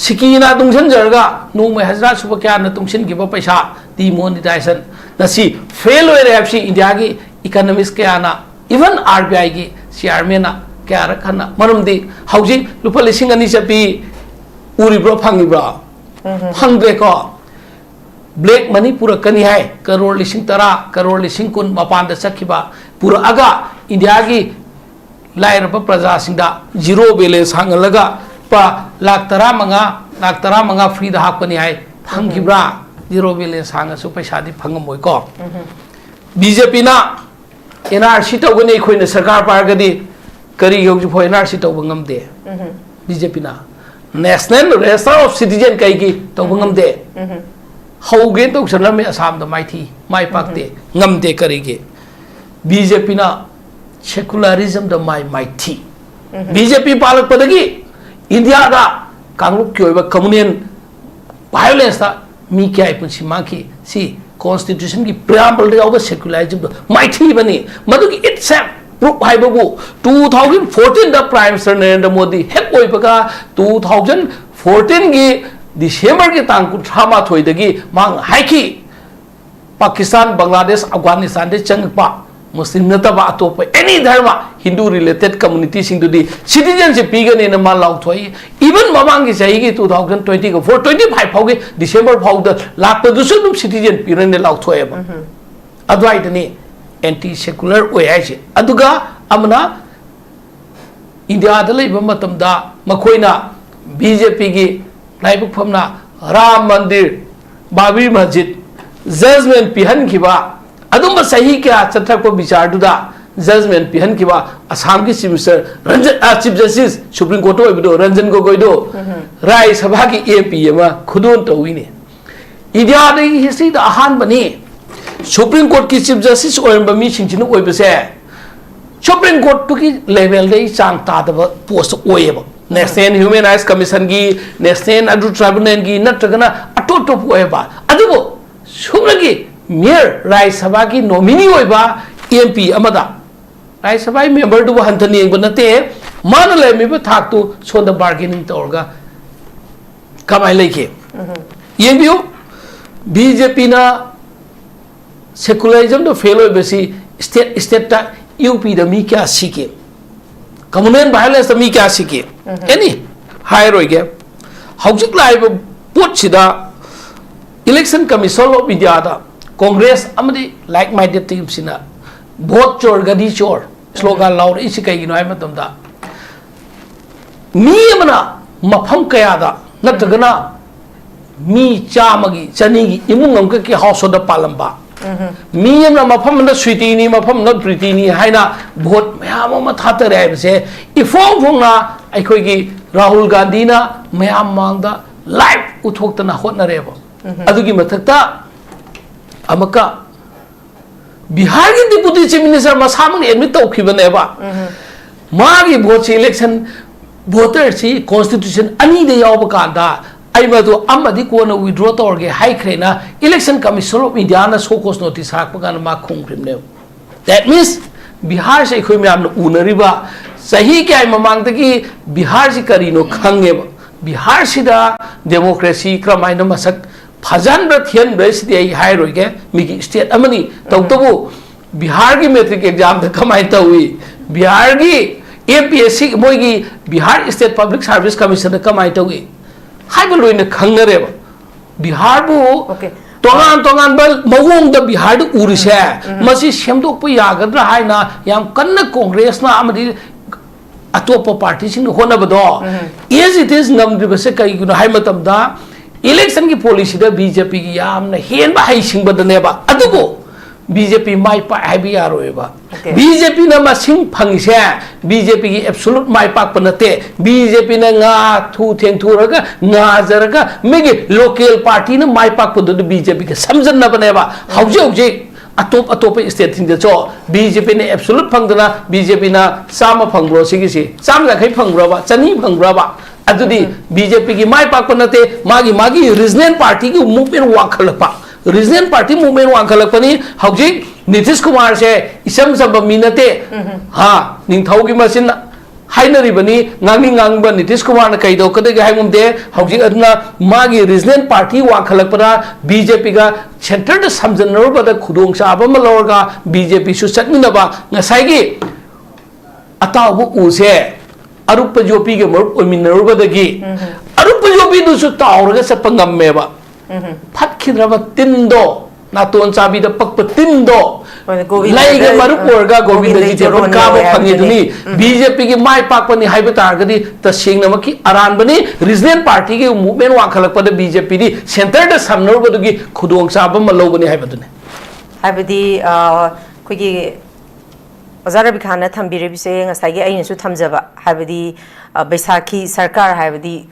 सिकीना तुंगसन जरगा नोंग हजरा सुब क्या न तुंगसिन गिबा पैसा डिमोनिटाइजेशन नसी फेल होय रेहबसी इंडिया की इकोनॉमिक्स क्या ना इवन आरबीआई की चेयरमैन ना क्या रखना मरमदी हौजी लुपा लिसिंग अनि चपी उरिब्रो फंगिब्रो फंगदे को ब्लैक मनी पूरा कनी है करोड़ लिसिंग 10 करोड़ लिसिंग कुन मपान द सखिबा पूरा अगा इंडिया की लाइरब प्रजा सिंदा जीरो बैलेंस हांगलगा पा लाख 10 फ्री दा हापनी है फंगिब्रा जीरो बैलेंस हांगसु पैसा दी फंगमोय को बीजेपी ना एनआरसी तौगने खोइन सरकार पारगदी करी योजु फो एनआरसी तौब ngamde बीजेपी ना नेशनल रजिस्टर ऑफ सिटीजन कई की तौब ngamde हौगे तो सनर में असम द माइथी माइ पाकते ngamde करीगे बीजेपी ना सेकुलरिज्म द माइथी बीजेपी पालक पदगी इंडिया दा कांग्रेस की ओइबा कम्युनियन वायलेंस दा मी क्या पुंसी माकी सी कॉन्स्टिट्यूशन की प्रियम्बल दे ओबा सेकुलरिज्म माइथी बनी मदु की इट्स प्रूफ हाइबबु 2014 द प्राइम मिनिस्टर नरेंद्र मोदी हेक ओइबगा 2014 की दिसंबर के तांग 38 दगी मांग हाइकी पाकिस्तान बांग्लादेश अफगानिस्तान दे चंगपा मुस्लिम नतबा अतोप एनी धर्म हिंदू रिलेटेड कम्युनिटी सिंदुदी सिटीजनशिप पीगने न मा लाउथोई इवन ममांग की सही की 2020 को 425 फाउगे दिसंबर फाउद लाख दुसु दुम सिटीजन पीरने लाउथोय अदवाइदने एंटी सेकुलर ओयाइसे अदुगा अमना इंडिया द लेबा मतमदा मखोइना बीजेपी की लाइबुक फमना राम मंदिर बाबरी मस्जिद जजमेंट पिहन खिबा अदुम सही क्या चथको विचार दुदा जजमेंट पिहन खिबा असम की chief minister Ranjan chief justice supreme court ओइबदो रंजन गोगोई दो राय सभा की एपी एमा खुदोन तौइने इंडिया द हिस्ट्री द अहान बनी सुप्रीम कोर्ट की चीफ जस्टिस ओइबा मी सिंचिन ओइबसे Supreme Court to level they chang tadaba post oeba. National Human Rights Commission gi, National Adu Tribunal gi, Natagana, a total oeba. Adubo, Sumagi, mere Rai Sabaki nominee oeba, MP Amada. Rai Sabai member to Hantani, but Nate, Manale maybe talk to so the bargaining torga. Come I like it. Yengu BJP na secularism to fail basi state ta UP the Mika Siki. Communal violence the Mika Siki. Any higher again. How should live put Sida election commission of India, Congress, Amadi like minded teams in a both chor gadi chor slogan loud Isika, you know, I'm at them that. Niamana Mapam Kayada, not the Gana. Mi chamagi chanigi imung ki house of the palamba mi am na mafam na sweetie ni mafam na pretty ni haina vote mayam ma thata re se ifong phong na aikoi gi Rahul Gandhi na mayam mangda live uthok na hot na re ba adugi mathakta amaka Bihar ki deputy chief minister masamang admit to khibane ba magi vote election voter si constitution ani de yaw ba kanda Aimadu Amadi Kona withdraw to high crana election commission of India so cause notice Hakpagan Makum criminal. That means Bihar Sekumam Unariba Sahi Mamangaki Bihar Sikarino Kangeb Bihar Sida democracy Kramaina Masak Pazan Brathian Best the higher again Miki State Amani Tautobu Bihar metric exam the Kamaitawi Bihar MPCC Moigi Bihar State Public Service Commission the Kamaitawi. Hybrid in the Kangareva. Bihar bu Tongan Bell Mawong the Bihar Urisha, Masi Shemdo Puyagadra Haina, Yam Kana Congress na Amadi Atopo parties in Honabado. Yes, it is Namdibaseka, you know, Haimatamda, election policy the BJP Yam, Hen by Hishing but the neighbor. Adugo BJP my pa Habiaroeva. BJP na masing Pangsha, BJP absolute my pak panate, BJP na nga two ten turaga, Nazaraga, make local party na my pak put the BJP Samson Nabaneva. How you atop state in the cho BJP na absolute pangdana, BJP na Sama Pangro Sigisi, Sam like Pangrava, Chani Pangrava. Adudi BJP my pak panate, Magi Riznan party move in Wakalapa. Regional Party movement Wankalapani, Hauji, Nitish Kumar say, Isam Sabaminate, Ha, Ningtaugi Masina, Haina Ribani, Nanganga, Nitish Kumar, Kaido, Kadagam there, Hauji Adna, Magi, Regional Party Wankalapana, BJP, centered the Samson Nerva, the Kudung Saba Malorga, BJP should set Minaba, Nasagi Atabu Use, Arupa Jopi, or Minerva the Gay, Arupa Jopi do so Tauraga Sapangam Meva. Patkinrava Tindo, Naton Sabi the Pakpatindo, Laiga Marupurga, Govinda Jitabon Cabo Pangiduni, BJP, my Pakpani Hypertargadi, the Singamaki, Aranbani, Regional Party, movement Wakalapa, the BJP, centered the Samnur Badugi, Kudong Sabam, Malobani Hypertune. Habidi, Quiggy Ozarabikana Tambiri saying, as I get into Tamzava, Habidi, Besaki, Sarkar, Habidi.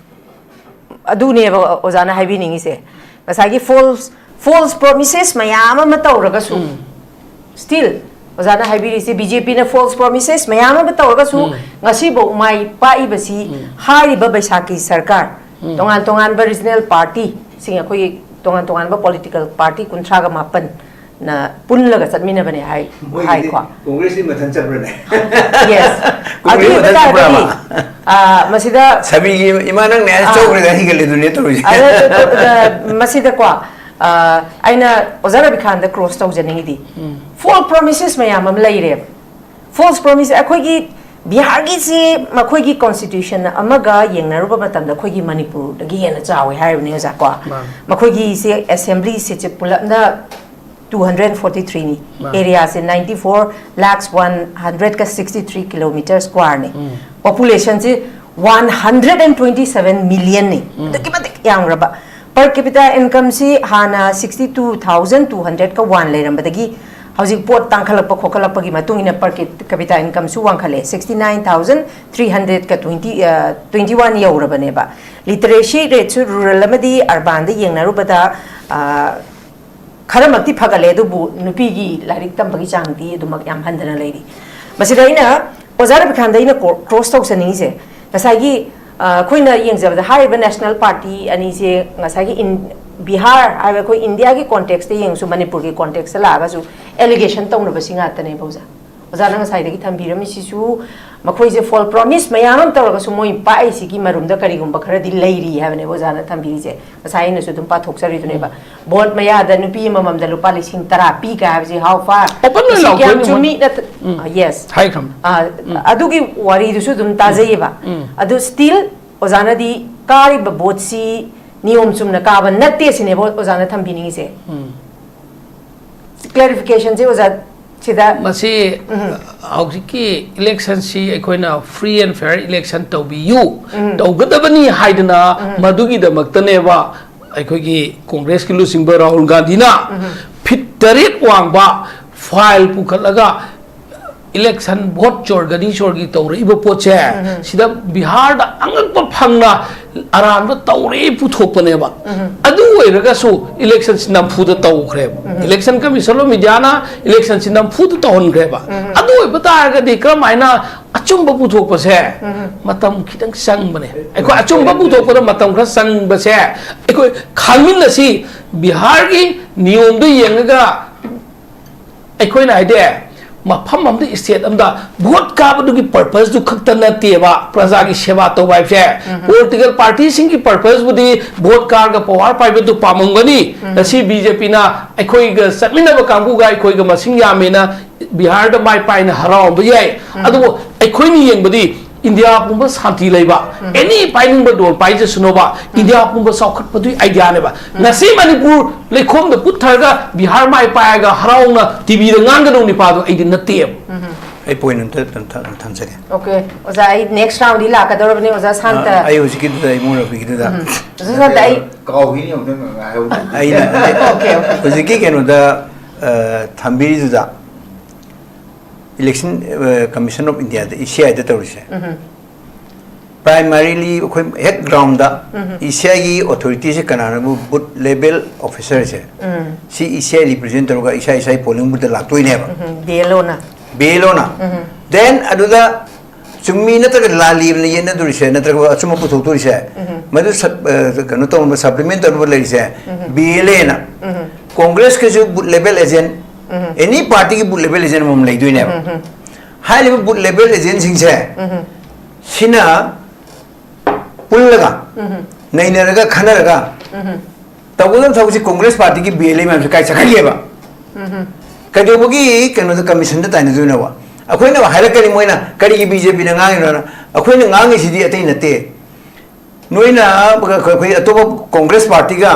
Aduni Ozana Habining is a Masagi false promises, Mayama Matauragasu. Still, Ozana Habiri is a BJP na false promises, Mayama Matauragasu, Nasibo, my Paibasi, Hari Babasaki Sarkar, Tongan Regional Party, Singapore Tongan political party, Kuntraga Mapan. Na punlaga sa mina bani high kwa Congress in Matanchabrane. Yes. Adi bata masida sabi imanang na chokre da higal dunia to. Masida kwa aina Ozara Bikhan the cross tau janingi di. False promises mayam am laire. False promises akoi gi Bihar gi si makoi gi constitution na amaga yengnaruba matam da khoi gi Manipur da gi hena chawe haibne za kwa. Makoi gi si assembly se chepula na 243 ni areas in 94 lakhs 163 kilometers square ni population is 127 million ni dokimatik yang raba per capita income si hana 62,200 ka wan le rambadagi housing port tangkhalapa khokalapa gi matung ina per capita income su wangkhale 69,300 ka 21 yaw rabane ba literacy rate su rural amadi urban da yengnarubada Karamakti Pagale, Nupigi, Larictam Bagichanti, Dumak Yam Handana lady. मसिदाइना ओजारा बिखानदाइना cross तौसनिंग से ngसाigi khoina yengjabda hariba national party ani se ngसाigi in Bihar hariba khoi India gi context te yengsu Manipur gi context la ga su allegation tawna basinga tane bauza ozana ngasai dagi thambirami sisu makhoi je fall promise mayam tawga su moi pai si gi marumda kari gumba khara di leiri habane ozana thambiri je ngasai na su dum pa thoksari dune ba bot maya da nupi mamam da lupa lising therapy ka habji how far yes hai kam adugi wari du su dum tajai ba adu still ozana di kari ba bot si niyom sumna ka ba natte sine bo ozana thambini se clarification je oza chida masi aujiki election si ekoina free and fair election to be you tawgadabani haidana madugi da maktane ba ekogi congress ki lusing ba Rahul Gandhi na fit tarit wangba file pukhalaga election vote chorgani chorgi tawri ba poche sida Bihar da angakpa phangna aran ba tawri puthopane ba adu oiraga su election namfu da tawkhre election commission lo mediana election namfu da tawon khre ba adu oiba targa di kramaina achumba puthokpa se matam khitang sang bane aiko achumba puthokpa da matam khra sang ba se aiko khalmin na si Bihar gi niyom du yenga aiko na ide mafam amda state amda vote ka badu ki purpose du khakta na teba praja ki seva to bai fe political party sing ki purpose budi vote ka ga power pai du pamangani si BJP na akhoi ga satmina ba kangu ga akhoi ga masing ya me na Bihar da mai pai na harau ba yai adu akhoi ni yeng budi India pumba santi leiba any pining ba dol pai je sunoba India pumba saukhat padu idea ne ba nasi Manipur lekhom da putharga Bihar mai pai ga harau na TV da ngang ga dong ni pa do ai din na tem ai point nta tan sake okay oza ai next round di la ka dor bane oza santa ai hojiki da ai mo rabi da oza santa ai kau hi ni ông ai okay hojiki keno da thambiri da election commission of India the HEEYAI da tawrise primarily khoi head ground da HEEYAI gi authority se kanana bu booth level officer se si HEEYAI represent taruga HEEYAI polling booth la toine ba belona then aduda chummi na ta la li ne yen du se na ta achuma pu thok tu se madu kanu to supplement taru le se belena congress ke jo booth level agent any party ki booth level agent mom lai duine high level booth level agent sing se sina pullaga nainaraga khanaraga tawudam thawsi congress party ki BLA mem se kai sakhaliye ba kadobugi kanu da commission da taina duina wa akoina wa harakani moina kari ki BJP na ngang na akoina ngang si di atai nate noina khoi atoba congress party ga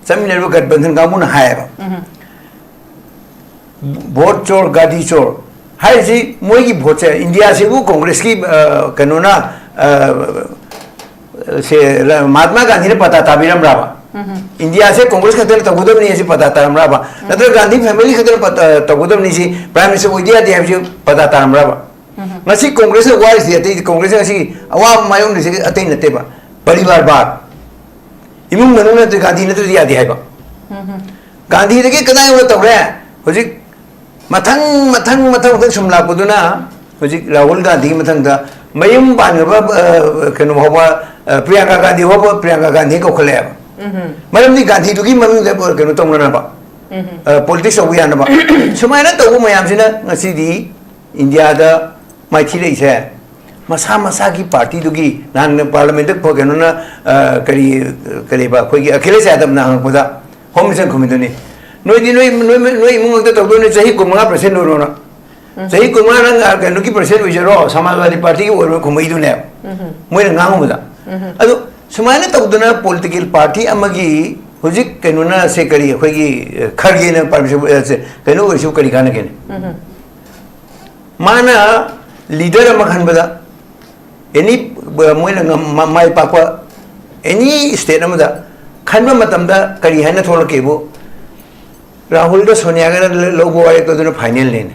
samina ro gadbandhan ga mun hai ba vote chor gadi chor hai si moi ki vote se India se bu congress ki kanona se Mahatma Gandhi ne pata ta biram raba India se congress khatar tagudam ni se pata ta raba natra Gandhi family khatar pata tagudam ni si prime minister India de have pata ta raba ngasi congress war is the congress ngasi awam mayong ni se atai nate ba parivar ba imung manuna te Gandhi ne to dia de hai ba Gandhi de ke kanai wo tawre hojik mathang sumla buduna hojik Rahul Gandhi mathang da mayum ban ba kanu hoba Priyanka Gandhi hoba Priyanka Gandhi ko khole ba maram ni Gandhi du gi mamu da kanu tongna ba politics of yan ba sumaina to ko mayam sina ngasi di India da mai thile se masa ki party du gi nang parliament ko kanu na kari ba khoi gi akhile se adam na ko da home mission committee noi imung ta tawdo ne chahi 5% ro na chahi 5 na kanu ki percent wi ro Samajwadi party ki or ko mai du ne moi na ngang mu da adu sumaina tawduna political party amagi hojik kanu na se kari khoi gi kharge na permission se kanu issue kari kana ke mana leader am khan bada any moi na mai pa any state am da khanba matam da kari hana thol ke bo Rahul da Sonia ga logo ay to do final lane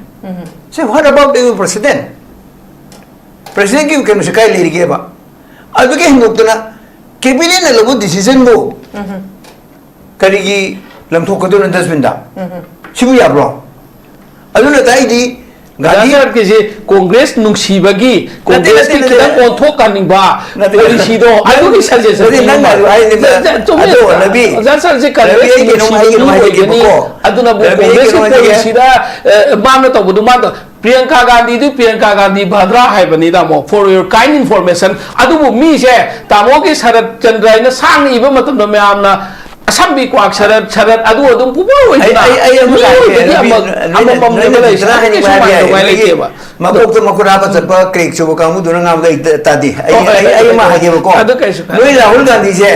so what about the president ki kan sakai le ri ba adu ke hinuk na cabinet na logo decision bo kari gi lam thok do na 10 minda sibu ya bro adu na tai di Gandhi ke je Congress nungsiba Congress ki kita konthok kaninba polisi do adu ki suggestion Jasa je Congress aduna Congress ki polisi da mana to budu mana Priyanka Gandhi Bhadra hai bani da mo for your kind information adu mi se tamo ki Sarat Chandra na sang iba matam na mayamna Sambi kwak Sarat adu adum pupuro Mapok to makurapa sa creek so kamu doon nga tadi ay mahagi ko Noy Rahul Gandhi je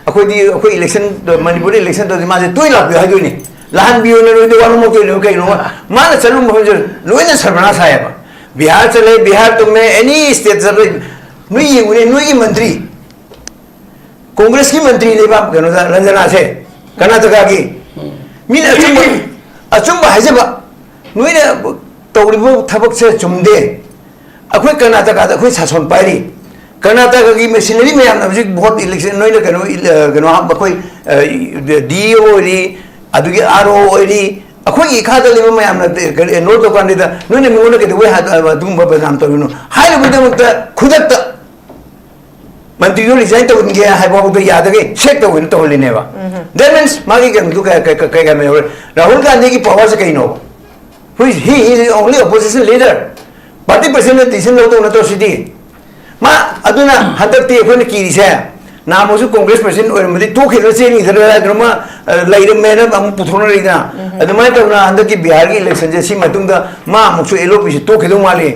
ako election Manipur election to di mas tuwi lap yo hayo ni lahan biyo na noy wala mo to kay no mana chalu mo noy na sarvana saya ba Bihar chale Bihar to me any state sa noy मंत्री कांग्रेस की मंत्री ने बाप गनो रंजना से कर्नाटका की mean अचुम हाइजबा नोइने तौरिबो थबक से चुमदे अखोय कर्नाटका दा अखोय सासन पाइरी कर्नाटका की मशीनरी में हम हजिक बहुत इलेक्शन नोइने गनो हम अखोय डीओ री अदुगी आरओ री अखोय की खादा लेबो में हम नोट तो कांदे दा नोइने मिगोन के वे हा दुम बदनाम तोनो हाइले बुदमक खुदक मंत्री रिजाइन तो उनके हाई बाबू तो याद है शेक तो उन तो लेने वा दैट मींस मागी के दुका का में राहुल गांधी की पावर से कहीं no he is only opposition leader party president decision लो तो न तो सिटी मा अदुना हतती कोन की से नामोसु कांग्रेस प्रेसिडेंट और मदि तो खेलो से नहीं इधर द्रमा लाइर मेन हम पुथोन रहिना अदुमा तो ना अंदर की बिहार की इलेक्शन जे सी मतुंग दा मा मुसु एलोपी से तो खेलो माले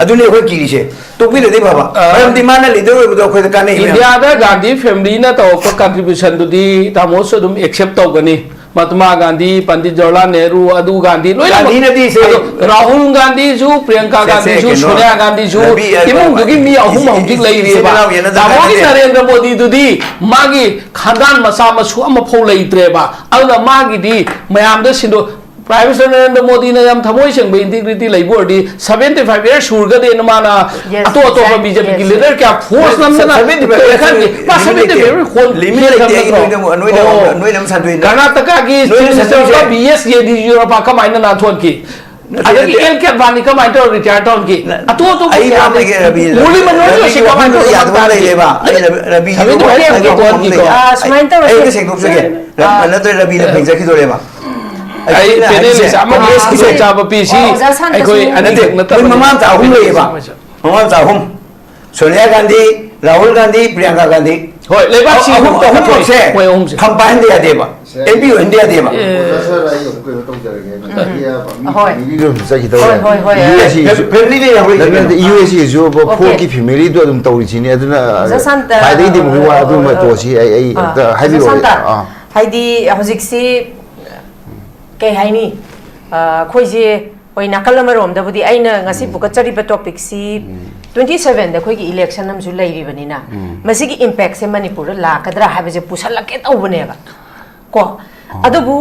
अदुने हो की से तो भी दे बाबा हम डिमांड लीडर हो तो कोई काने इंडिया दा गांधी फैमिली ना तो को कंट्रीब्यूशन दुदी तामोस दुम एक्सेप्ट तो गनी महात्मा गांधी पंडित जवाहरलाल नेहरू अदु गांधी गांधी नदी से राहुल गांधी जू प्रियंका गांधी जू सोनिया गांधी जू इमं दुगी मी अहुम हौजिक लई रे बा तामोगी नरेंद्र मोदी दुदी मागी खानदान मसा मसु अम फौ लईत्रे बा अदुना मागी दी मयाम the सिंदो Prime Minister Narendra Modi na yam thamoi seng be integrity lai bordi 75 years surga de mana ato BJP ki leader kya force nam na 75 years khol limit noi nam sandui Karnataka ki Minister BS ye di Europa ka maina na thon ki अगर कि L के वानी का mind और retire town की तो आई आप लगे रवि मूली मनोज जो शिका माइंड और याद बना ले लेबा रवि अभी तो क्या है तो की को स्माइंट तो एक से ग्रुप से के न तो रवि ने भेजा की तो लेबा आई पेनेलिस्ट अमा गेस की से चाब पीसी आई कोई अनदे मतलब ममा ताहुम लेबा ममा ताहुम सोनिया गांधी राहुल गांधी प्रियंका गांधी होय लेबा सी हम से कंपाइन दिया देबा एमपी इंडिया देबा सर आई को तो जरगे होय वीडियो सकी तो फैमिली दे होय यूएसए जो फोर की फैमिली तो तुम तौरी छिने अदुना फायदे दि मुवा अदु म तोसी आई हाइबी हाइदी हजिक सी कई हाइनी खोइजे होय नाकल अमरोम दबुदी आइना ngasi बुकचरिबा टॉपिक सी 27 दा खोइगी इलेक्शन हमसु लैरिबनिना मसिगी इंपैक्ट से मणिपुर लाकदरा हाबजे पुसलके तौबनेबा को अदुबु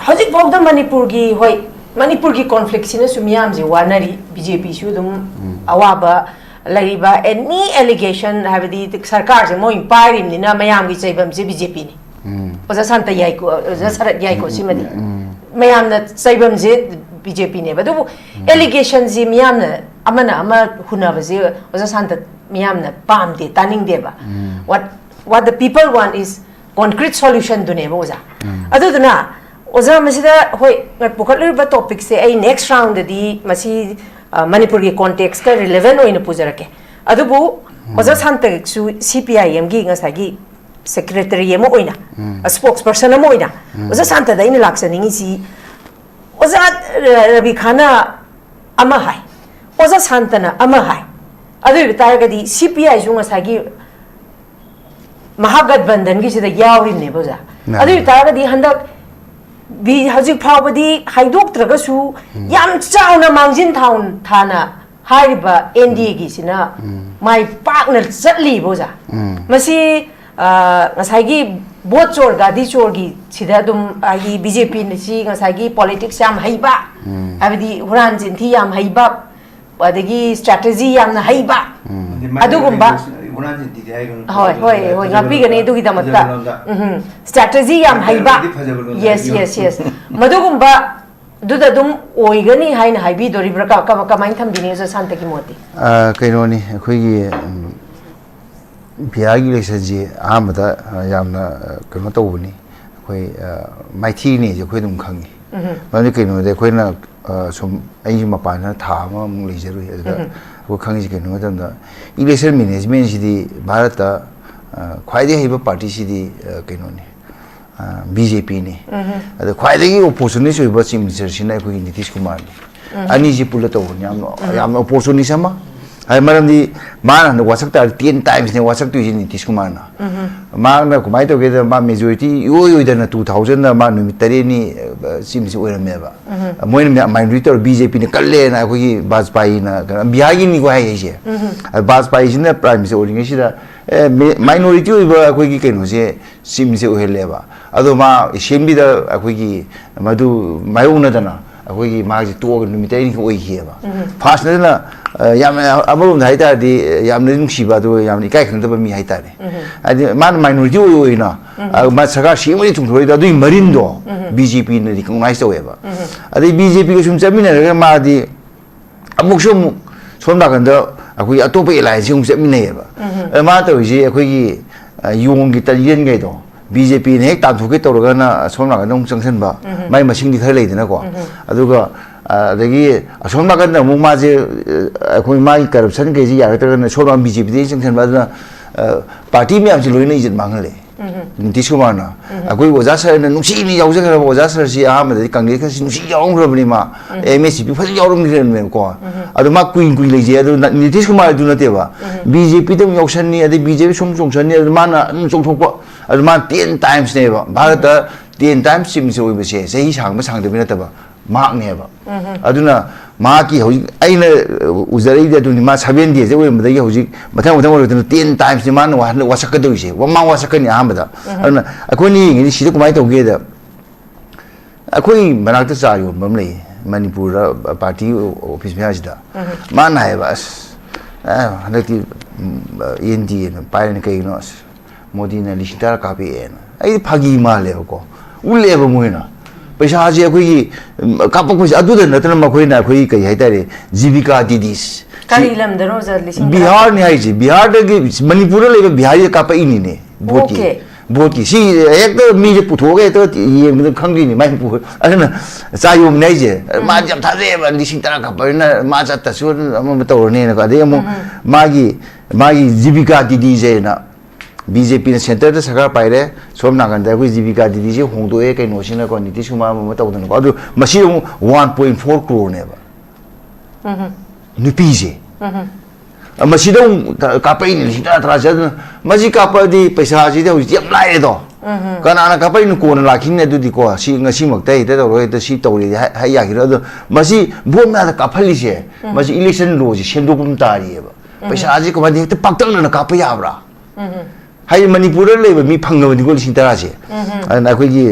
हजिक फाउदा मणिपुर की कॉन्फ्लिक्ट सिना सुमियाम जे वानरी बीजेपी सु दुम अवाबा लैरिबा एनी एलिगेशन हाबदी सरकार से मोइ पारिमनिना मयाम की चैबम से बीजेपी नि ओजा शांता याई को ओजा सरत याई को सिमदी मयाम न चैबम जे बीजेपी ने बदु एलिगेशन जी मियाम न अमना अमा हुना बजे ओजा शांता मियाम न पाम दे तानिंग देबा what the people want is concrete solution दुने ओजा अदुदना ओजा मसिदा होय पुखलरिबा टॉपिक से आई नेक्स्ट राउंड दी मसी मणिपुर की कॉन्टेक्स्ट का रिलेवेंट ओइन पुजरके अदुबु ओजा शांता सु सीपीआईएम की ngसागी secretary emo oina a spokesperson emo oina oza santa da ina laksani si oza rabi khana ama hai oza santana ama hai adu bitar gadi CPI junga sagi महागठबंधन की सिदा यावरी ने बोजा adu bitar gadi handak bi hajik phawbadi haidoktragsu yam chauna mangjin thaun thana hariba NDA gi sina mai partner chatli boja masi ngसागी vote चोर गादी चोर की सिदा दुम आगी बीजेपी नसी ngसागी पॉलिटिक्स याम हाइबा आबदी हुरान जिंथी याम हाइबा अदगी स्ट्रेटजी याम ना हाइबा अदुगुंबा हुरान जिंथी हाइगन होय होय होय गापी गने दुगी दमत्ता स्ट्रेटजी याम हाइबा यस मदुगुंबा दुदा दुम ओइगनी हाइन हाइबी दोरिब्रा का कमाइन थम्बिनी जो शांत की मोती कइनोनी अखोइगी बिहार की इलेक्शन जी अहमद यामना कइनो तौबनी अखोइ माइथीनी जो अखोइ दुम खंगी माने कइनो दे अखोइना सुम अई मपाना था अमा मुंग लेजरुई अदुदा अखो खंगी कइनो मतमदा इलेक्शन मैनेजमेंट सिदी भारत ख्वाइदे हेबा पार्टी सिदी कइनोनी बीजेपी ने अद ख्वाइदगी ओपोर्चुनिस्ट होइबा चीफ मिनिस्टर सिना अखोइ नीतीश कुमार ने अनि जी पुल तौबनी याम ओपोर्चुनिस्ट अमा हाय मरमदी मान वासकता 10 टाइम्स ने वासक तुजी नीतीश कुमार ना मांगना कुमाई तो के मा मेजॉरिटी यो यो दना 2000 ना मा नुमि तरेनी सिमसि ओरमेबा मोइन माइनॉरिटी और बीजेपी ने कल्ले ना कोई वाजपेयी ना बिहार की नि को हाय जे वाजपेयी ने प्राइम मिनिस्टर ओरिंग सिदा माइनॉरिटी ओइबा कोई की केनो से सिमसि ओहेलेबा अदो मा असेंबली दा कोई की मधु मायोना दना कोई की मा जे तो नुमि तरेनी को ओइहेबा फास्ट ना अमरोम हाइतारदी यामने नुसिबा दो यामने इकाय खंगदबा मी हाइतारे आदि मान माइनॉरिटी ओइना मा सरकार सिमनि थुंथोइदा दुई मरिनदो बीजेपी ने रिकॉग्नाइज तोएबा आदि बीजेपी को सुम चमिनरगा मादी अमुकसुम सोमदा गंद अखोइ अतोप एलायंस सुम चमिनेबा मा तोइजे अखोइगी योंगी तलियन गैदो बीजेपी ने हेक ताथुके तोरगना सोमदा गंद चंगसनबा माइ मसिंग दि खर लेदना को अदुगा अदगी असोम नागन मु माजे अखोइ माइ करप्शन के जी यारतगन सोना बीजेपी दे जंक्शन बादना पार्टी में आमसे लोइना इज्जत मांगले नीतीश कुमार ना अखोइ ओजा सर ने नुसी नि यावजन ओजा सर सि आमदे कांग्रेस का नुसी यावंग्रबनि मा एमएसपी फज यावरंगिरन में को अदु मा कुइन कुइ लेजे अदु नीतीश कुमार दु नतेबा बीजेपी दम यावसननि अदि बीजेपी सोम सोंसननि अदु माना सोंथोकपा अदु मा 10 टाइम्स नेबा भारत 10 टाइम्स सिमसे ओइबसे सही सांगबा सांगदबि नतबा मागनेबा अदुना माकी हौजी आइना उजरैदे दुनि मा 7 डेज ओइमदगी हौजी मथां मथां ओरदुना 10 टाइम्स नि मान वासकदोइसे वमा वासकनि आमदा अदुना अखोनि इंगिनि सिदे कुमाइ तौगेदा अखोइ मनाक्ता चायो ममले मणिपुर पार्टी ऑफिस में आजदा मान हायबा हनकि एनडीए न पाइने कइनो मोदी ने लिस्टार कापे एन आई फागी मालेको उलेबो मोइना पैसा जे अखोइ कापक पैसा अदुद नतन मखोइना अखोइ कई हाइतारे जीविका दीदीस करी लमदरो जलिसिंग बिहार ने हाइजे बिहार दगे मणिपुर लेबे बिहार कापई नि बोट की सी एक तो मी जे पुथोगे तो ये मतलब खंगी नि मणिपुर अदना चायो नाइजे मा जम थाजे लिसिंग तरा कापइना मा जातसु अम तोरने न अदे मागी जीविका दीदी जेना बीजेपी ने सेंटर से सरकार पाइरे सोम नागन दा कोई जीविका दीदी जे होंदोए कई नोसिना को नीतीश कुमार म तौदन को अदु मसी 1.4 करोड़ ने बा नुपी जे मसी दो कापई नि लिटा तरा जन मजी कापदी पैसा जी दे यम लाए दो कनाना कापई न कोन लाखिन ने दुदी को सी ngasi मक्ता हिते तौरे त सी तौरे हाय या गिरो मसी बोम ना काफली से मसी इलेक्शन लो जी सेंदोकुम तारिएबा पैसा जी को बदि त पक्तल न कापय याबरा हाई मणिपुर लेबे मी फंगबनि को लिसिंग तरा से अना अखोइगी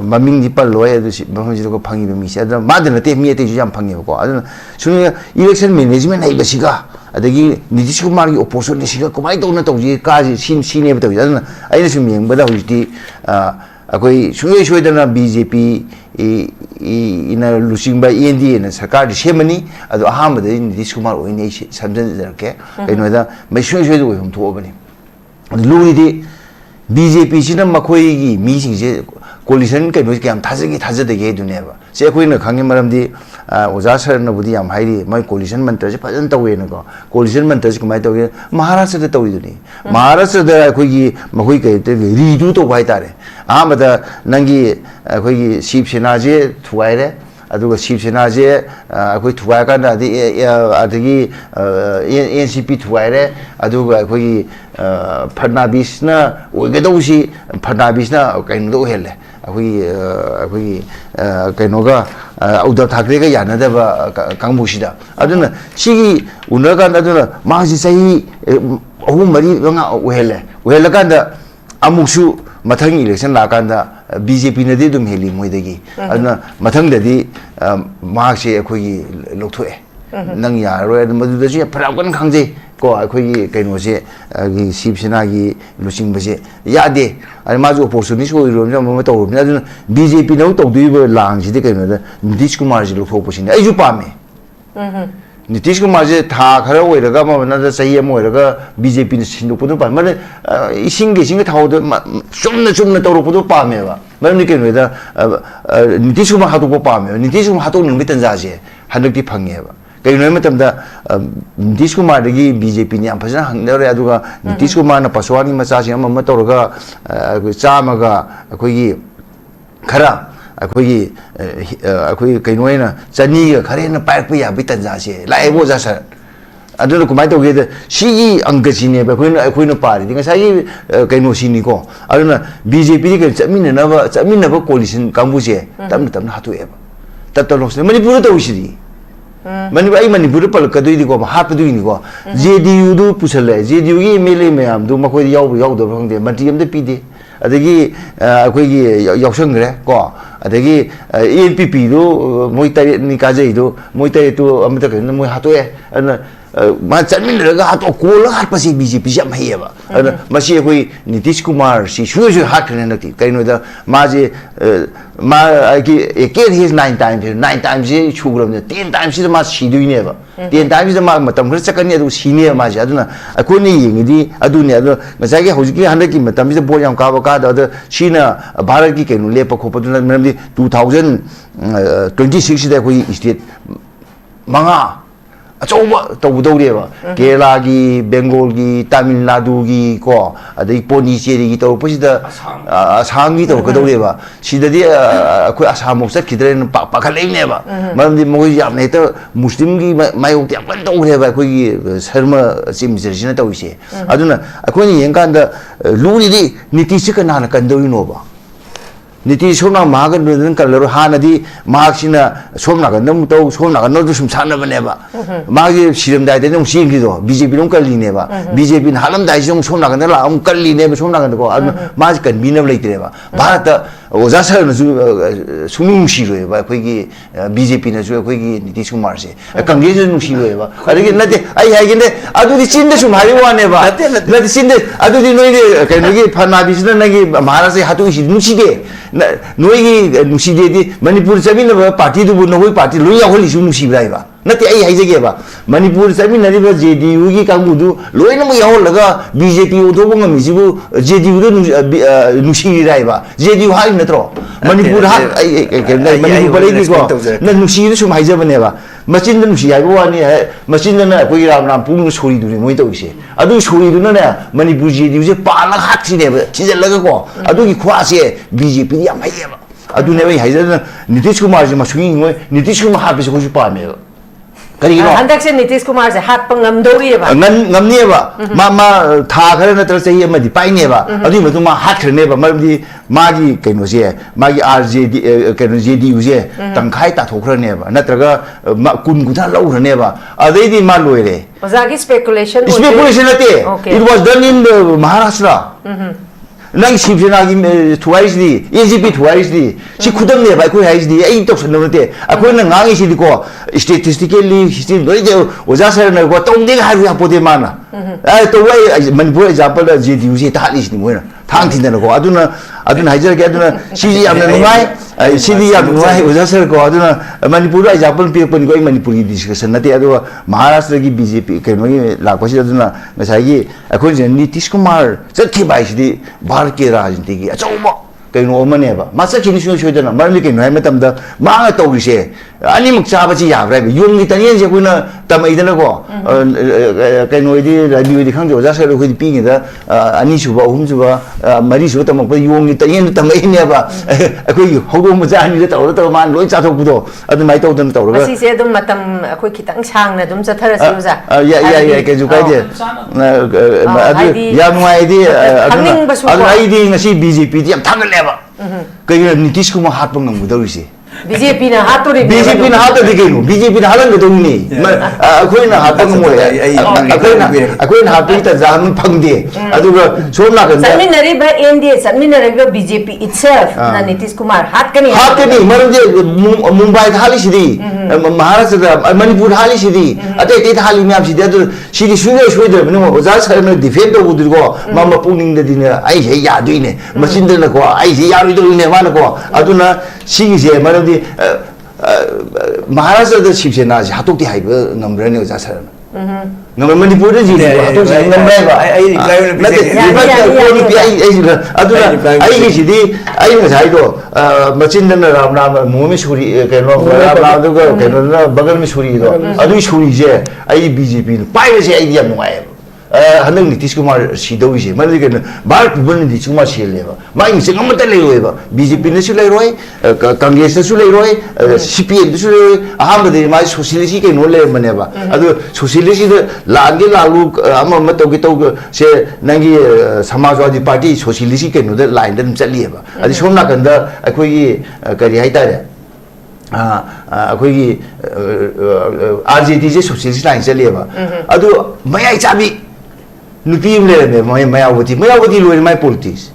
ममिंग दि पल्लोय अदुसि बफजि को फंगिबे मी से अदना मादन ते मी ते जाम फंगिबे को अदना सुनि इलेक्शन मैनेजमेंट हाइबे सिगा अदगी नीतीश कुमार की ओपोजिशन सिगा कमाई तौना तौजी काजी सिने बतौ अदना आइना सुम येंबदा हुइति अखोइ सुय सुयदना बीजेपी इन लुसिंग बाय एनडीए ने सरकार दि सेमनी अदु अहामदे नीतीश कुमार ओइने समजन जरके कइनोदा मै सुय सुय ओइ हम थोबनी लुईदी बीजेपी सिना मखोइगी मीसिंगसे कोलिशन कइनो के हम थाजगी थाजदगे दुनेबा से अखोइना खांगे मरमदी ओजा सरनबुदी याम हाइरी मै कोलिशन मंत्र से फजन तवेनको कोलिशन मंत्र से कमाइ तवे महाराष्ट्र द तविदुनी महाराष्ट्र द अखोइगी मखोइ कइते रिडू तो बाइतारे आमदा नंगी अखोइगी शिवसेना जे थुवाइरे अदुगा शिवसेना जे अखोइ थुवाइ कान अदगी एनसीपी थुवाइरे अदुगा अखोइगी फडनाबिसना ओइगदौसी फडनाबिसना कइनो हेले अखोइगी कइनोगा उद्धव ठाकरे का यानदबा कांगबुसिदा अदुना सिगी उनरकान अदुना माजी सही अहु मरी वंगा ओहेले कांदा अमुक्सु मथंग इलेक्शन लाकांदा बीजेपी नदी दुम heli मोइदगी अदुना मथंगददी मार्क्से अखोइगी लोथोए nang yaroi madu da ji phra kan khangje ko akhoi kai no se gi sibsena gi lusing base ya de ai ma jo opportunity so ro ma to ro BJP no to du lang ji de kai no da Nitish Kumar ji lo thok pusin ai ju pa me Nitish Kumar ji tha khara oi raga ma na da sahi mo raga BJP ni sin pu do pa ma ising ge thau do sumna to ro pu do pa me ba ma ni kai no da Nitish Kumar ha do pa me Nitish Kumar ha do ning bi tan ja je handak ti phang ye ba kai no matam da Nitish Kumar gi BJP ni am phajana hangdare aduga Nitish Kumar na paswani macha si am to raga chama ga akoi gi khara akoi kai no na chani ga khare na paik pa ya bi tan ja se lai bo ja sa aduna kumai to ge da si angga si ne ba akoi na pari dinga sai kai no si ni ko aduna BJP gi chamin na ba coalition kambu se tam na hatu e ba tat to los manipur to usiri manipur pal ka dui di ko ha pa dui ni ko JDU du pusale JDU gi MLA mayam du makoi yaw do phang de mati am de pi de adagi akoi gi yausang gre ko adagi ANPP du moi tai ni ka jai du moi tai tu am ta ka moi ha to e ma chamin raga ha to ko la ha pa si BJP jam hai ba ma si akoi Nitish Kumar si shu ha khne na ti kai no da ma je ma again his 9 times je chugram 10 times je ma si du ne ba 10 times je ma matam khar chakan ne du si ne ma ja aduna akoi ni ying di adu ne adu ma sa ge hoji ki handa ki matam je bo yam ka ba ka da si na bharat ki kenu le pa khop du na di 2026 da koi state manga achouba tawdo reba Kerala gi Bengal gi Tamil Nadu gi ko adai Pondicherry gi to posida Assam gi to ko reba sidadi akoi Assam mo sat kidren pa khalai ne ba maramdi mo yam ne to Muslim gi mayo ti apan to reba koi Sharma sim sirjina to ise aduna akoi ni yengkan da luni di Nitish ka na kan do no ba Nitish somna magan dun kalaro hanadi maksina somna kan dum to somna kan no sum sana bane ba magi siram dai de nong sim gi do BJP nong kalli ne ba BJP halam dai jong somna kan la am kalli ne ba somna kan ko ma kan binam leitre ba bharat oja sar na sumung si ro ba koi gi BJP na ju koi gi Nitish Kumar se kangge ju nung si ro ba ari na de ai hai gi ne adu di chin de sum hari wa ne ba na di chin de adu di noi de kai gi phana bi na gi maharashtra hatu si nung si de noi nusi de Manipur chabi na party du no hoi party loi holi su nusi brai ba nati ai hai jage ba Manipur chabi na ba JDU gi kangbu du loi na mo yahol laga BJP odo bo ngami jibu JDU du nusi rai ba JDU hai na tro Manipur ha Manipur pare gi ko na nusi du sum hai ja bane ba machin nu si ai bo ani machin na koi ram pung sori du moi to ise adu sori du na Manipur JDU je pa la hat si ne ba chijal laga ko adu gi khwa se BJP ya mai ba adu ne bai hai ja Nitish Kumar je ma sungi ngoi Nitish Kumar ha be ko ju pa me kari no handak se Nitish Kumar je hat pangam do ri ba ngam ne ba ma tha khare na tra sei ma di pai ne ba adu ma tu ma hat khre ne ba ma di ma gi kai no se ma gi RJD kai no JDU je tang khai ta thok khre ne ba na tra ga kun gu tha lau khre ne ba adai di ma loi re ozagi speculation ate it was done in Maharashtra nang sibjana gi twice di AGP twice di si khudam ne ba koi hais di ai to sanno te akoi na ngang si di ko statistically history doi de oja sar na ko tong de ha ru pode mana ai to wai Manipur example da JDU je ta li si mo na thang tin na ko aduna haijar ke aduna si ji am na ngai si di am ngai oja sar ko aduna Manipur example pe pon ko Manipur gi discussion na te adu Maharashtra gi BJP ke no gi la ko si aduna ngasai gi akoi Nitish Kumar chathi bai si di Bharat ke rajniti gi achauba kai no mane ba masa chini shu shu dana marli kai no ai matam da ma to ri se ani muk cha ba chi ya bra bi yung ni tanien je kuina tamai dana ko kai no di rabi di khang jo ja sa ro di pi ni da ani shu ba hum ju ba mari shu tam ba yung ni tanien tamai ne ba akoi hodo mu ja ni da to man loi cha thok bu do adu mai to dan to ro asi se dum matam akoi khitang chang na dum cha thara se uja ya ke ju kai de adu ya ngai di adu ai di ngasi BJP di am thang le ba kai Nitish Kumar hat pang ngam do ri se BJP na haturi BJP na hata di kenu BJP na halang gedung ni aku na hata ngomong aku na hata kita zaman pangdi aduga somna kan Saminari ba NDA Saminari ba BJP itself na Nitish Kumar hat kani maram je Mumbai hali sidi Maharashtra Manipur hali sidi ate ate hali me sidi adu sidi suge suge de no oza sar me defend do budirgo mama puning de dina ai he ya duine machine de ko ai he ya do ne mana ko aduna sigi je maram di Maharashtra the Shiv Sena hatok di hai number ne oza sar ngam Manipur de ji hatok ji number ba aduna ai gi sidi ai ne sai do machine de ram ram mu me suri ke no ram ram do ke no bagal me suri do adu suri je ai BJP pai je ai yam nuai hanang Nitish Kumar sidau je mari ke bar pubun Nitish Kumar sile ba mai se ngam ta lei ba BJP ne su lei roi Congress ne su lei roi CPM su lei aham de mai socialist ke no le mane ba adu socialist de lange lalu ama ma to se nangi samajwadi party socialist ke no de line de chali ba adi somna kan da akoi kari hai ta akoi RJD je socialist line chali ba adu mai chabi nupi le me mayawati lo mai politics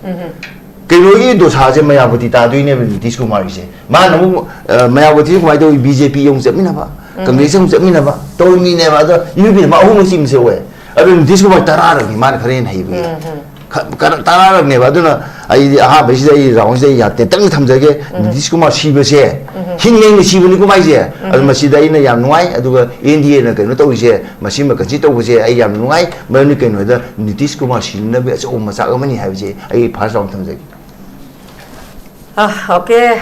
ke lo yi do sa je mayawati ta do ne Nitish Kumar je ma na mu mayawati ko ai do BJP yong se mina ba Congress yong se mina ba to mi ne ba do UP ma hu sim se we adu Nitish Kumar tarara ni ma khare nei bi tarara ne ba do na ai ha ba si dai raung se ya te tang tham je ge Nitish Kumar si ba se hin ne si bu ni ko mai je adu ma si dai na yam nuai adu ga NDA na ke no to je ma si ma ka ji to bu je ai yam nuai ma ni ke no da Nitish Kumar si na be so ma sa ga ma ni ha je ai phar raung tham je okay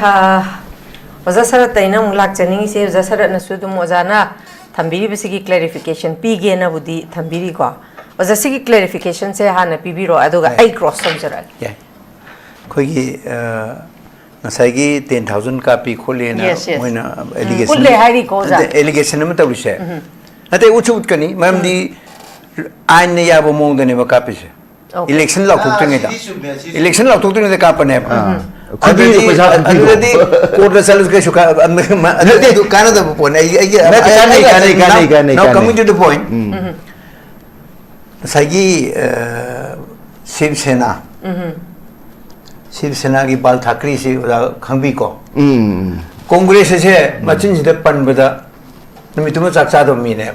oza sarat taina mulak chani se oza sarat na su dum oza na thambiri bisigi clarification pi ge na budi thambiri ko oza sigi clarification se ha na pi biro aduga ai cross samjara khoi gi ngasai 10,000 copy khole na moina allegation pulle hari ko za allegation ma tawli se ate uchu utkani mam di ain ne yabo mong de ne ba copy se election law thuk tenge da election law thuk tenge da copy ne khudi ko pesa already court results ke shuka ade du kana da point ai now coming to the point sagi Shiv Sena ki Bal Thakre se khangbi ko Congress se machin de pan bada nimituma chakcha do mi ne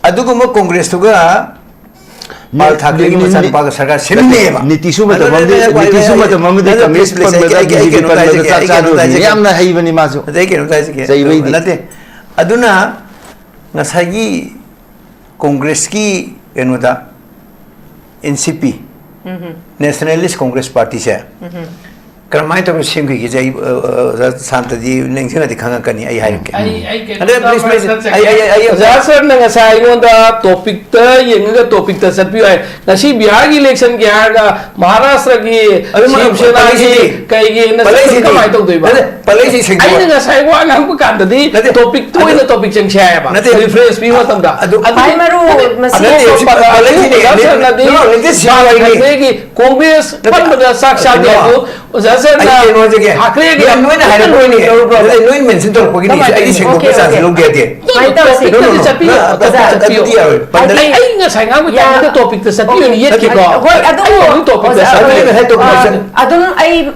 adugo mo Congress to ga Bal Thakre ki machan pa sarkar semne ba Nitish Kumar da mamde Congress pan bada BJP pan bada chakcha do yam na hai bani ma so dai ke no dai ke sai bai nate aduna ngasagi Congress ki enuda NCP Nationalist Congress Party se karamai to sim ki jai santa di nengsinga di khanga kani ai hai ke ai za sir na ngasai ngonda topic ta yenga topic ta satpi ai nasi Bihar ki election ki ha Maharashtra ki Shiv Sena ki kai ki na kamai to doi ba palai si sing ai ngasai wa ngang pa kan di topic to ina topic chang chaya ba reference bi ma tam da ai maru masi palai si na di no ni Congress pan bada sakshat dia ko Sir, Thakre ki noi na haira noi ni noi mention to pagi ni ai sing ko sa lo ge de ai nga sai nga ma ta topic ta sa ti ni yet ki ko hoi adu topic ta sa adu ai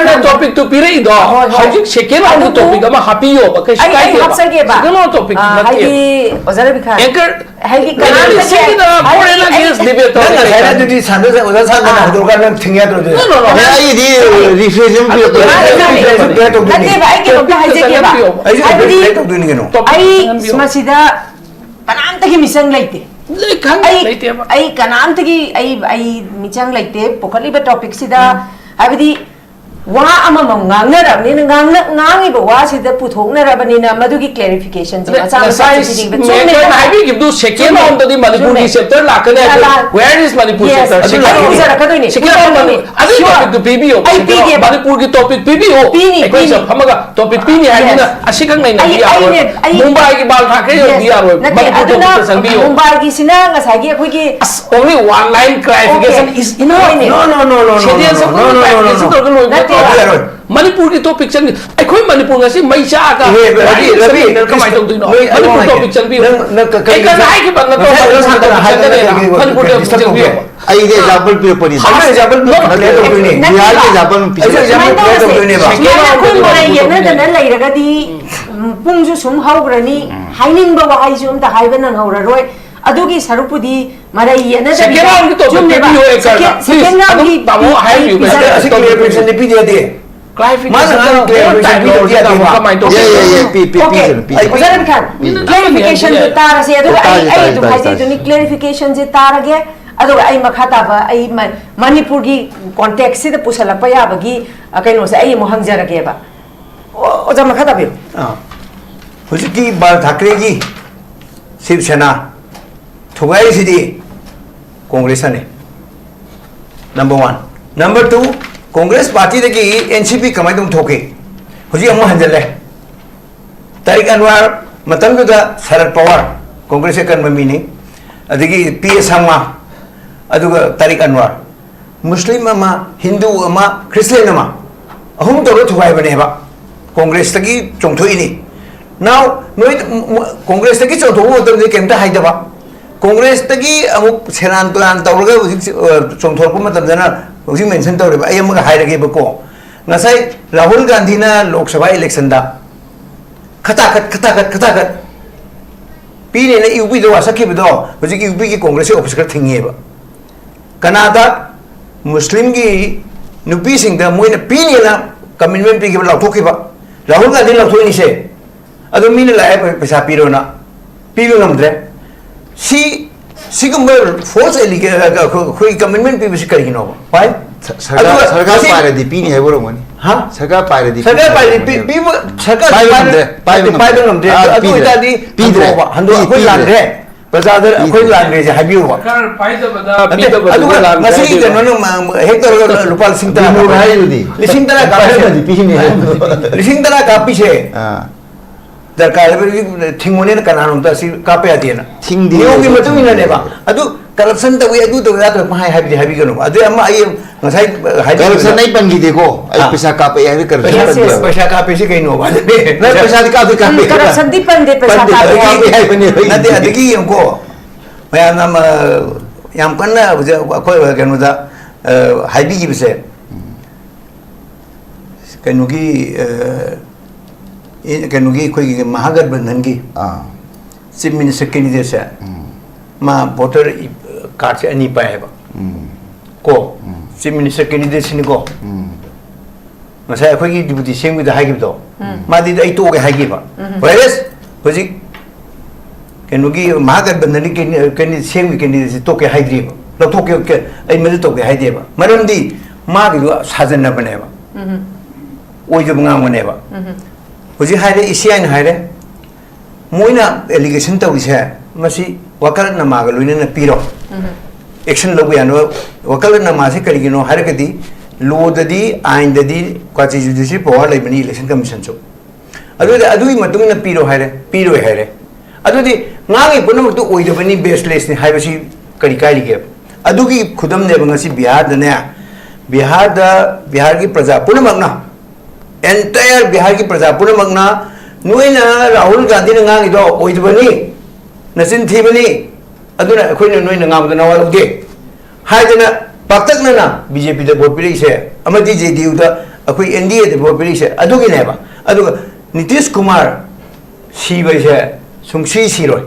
na topic to pire do hajik second on topic ama happy yo ba kai ai hapsa ge ba second topic na ai ozara bikha anchor hai ki kana second foreign against debate to na haira du di sanda sa oza sa na do ka nam thingya to no ai di reflection bi ade ba ai ke ba hai je ke ba ai di to du ni no ai masida kanam ta ki misang laite ai kanam ta ki ai michang laite pokhali ba topic sida abidi wa ama ngang na rabni ngang ba wa sida puthok na rabani na madu ki clarification je cha sai me hai bi give do second on the Manipur ki sector la kane where is Manipur sector second on adu topic to PBO Manipur ki topic PBO ekoi sa hamaga topic PB hai na asikang nai na Mumbai ki Bal Thakre yo diya ro Manipur topic sang bi Mumbai ki sina nga sa gi khoi ki only one line clarification is enough no Manipur की topic चंगी ऐकोई Manipur का सी मैचा का रवि कमाई तो दुनो Manipur topic चंगी एक का नहीं कि बंदा तो Manipur topic चंगी आई ये एग्जांपल पे पड़ी हाँ एग्जांपल बिहार के एग्जांपल में कोई माय ये ना दना लेरगा दी पुंजु सुम हाउग्रनी हाइनिंग बा हाइ सुम ता हाइबन नंग हाउरा रोय अदुगी सरुपुदी मारे ये ना सेकेंड राउंड की टॉपिक पे भी हो एक सेकेंड राउंड की बाबू हाई व्यू पे क्लैरिफिकेशन दे पीडिया दे क्लैरिफिकेशन तार से क्लैरिफिकेशन से तारगे मणिपुर की कॉन्टेक्स्ट से पुसलप याबगी कहीं से हंगजरगेबा ओजा मखा ताबियो हुजिकी बाल ठाकरे की शिवसेना थुगाई सिदी कांग्रेस ने नंबर 1 नंबर 2 कांग्रेस पार्टी दगी एनसीपी कमाई तुम थोके हुजी अमु हंजले तारिक अनवर मतंगदा शरद पवार कांग्रेस के कन्मी ने अदगी पीएस हंगा अदुगा तारिक अनवर मुस्लिम अमा हिंदू अमा क्रिश्चियन अमा अहुम तोरो थुगाई बनेबा कांग्रेस तगी चोंथोइनी नाउ नोय कांग्रेस तगी चोंथो मतम केमता हाइदबा कांग्रेस तगी अमुक सेरान तुरान तौरगा चोंथोरप मतमदना हुजी मेंशन तौरेबा अय अमगा हाइरगेबको ngasai Rahul Gandhi na Lok Sabha election da khata pine na UP do asaki bido huji ki UP ki congress office ka thingi ba Canada Muslim ki nupi sing da moina pine na commitment pi ki la thoki ba Rahul Gandhi la thoi ni se adu mine la pesa piro na piro namdre si sigumber force khoi commitment pi bisi kari no why सरकार पारे दी पीनी है बोलो money हाँ सरकार पारे दी P सरकार पारे नमदे अदु इतादी पीदरे हंदो अखोई लांद्रे प्रजादर अखोई लांद्रे जे हाबियो बा सरकार पाइदा बदा पीदा बदा मसी जनन हेक्टर रुपा लिसिंग तरा लिसिंग तरा कापी पीनी है लिसिंग तरा कापी से दरकार थिंगोने कनानो त सि कापे आदिना थिंग दी योगी मतु इना नेबा अदु करप्शन तो वे अदु तो रात में हाई हाई हाई गनो अदु अम्मा आई ngasai करप्शन नहीं पंगी देखो आई पैसा कापे है करप्शन पैसा कापे से कहीं नो बात नहीं पैसा दी कापे करप्शन दी पंदे पैसा कापे है बने नदे अदगी हमको मैं नाम याम कन्ना कोई गनो दा हाईबी की बिसे कनुगी कनुगी कोई महागठबंधन की चीफ मिनिस्टर कैंडिडेट से मा वोटर कार्ड से अनी पाएगा को चीफ मिनिस्टर कैंडिडेट से को मसाय अखोई की डिप्टी सीएम की हाई गिबदो मादी दई तो के हाई गिबा वायरस होजी कनुगी महागठबंधन की कैंडिडेट सीएम की कैंडिडेट से तो के हाई द्रीब लो तो के आई मेल तो के हाई देबा मरमदी मा की साजन बनेबा ओइ जब ngang बनेबा होजी हाइरे इसियान हाइरे मोइना एलिगेशन तौरिसे मसी वकल नमाग लोइना पीरो एक्शन लोग यानो वकल नमा से करिगिनो हारकदी लो ददी आइन ददी Cauchy judiciary power लेबनी election commission चो अदुई मतुंग न पीरो हाइरे अदुदी ngangi पुनमक तो ओइदबनी बेसलेस ने हाइबसी करि काइलिगे अदुगी खुदम ने बंगसी बिहार दने बिहार की प्रजा पुनमक ना एंटायर बिहार की प्रजा पुनमक ना नोइना राहुल गांधी ने ngangi दो ओइदबनी नसिन थीबनी अदुना अखोइना नोइना ngamदा नवालुदे हाइदना पाक्तकना बीजेपी दा वोट पिरिसे अमदी जेडीयू दा अखोइ एनडीए दा वोट पिरिसे अदुगी नेबा अदुगा नीतीश कुमार सीबैसे सुंगसी सीरोय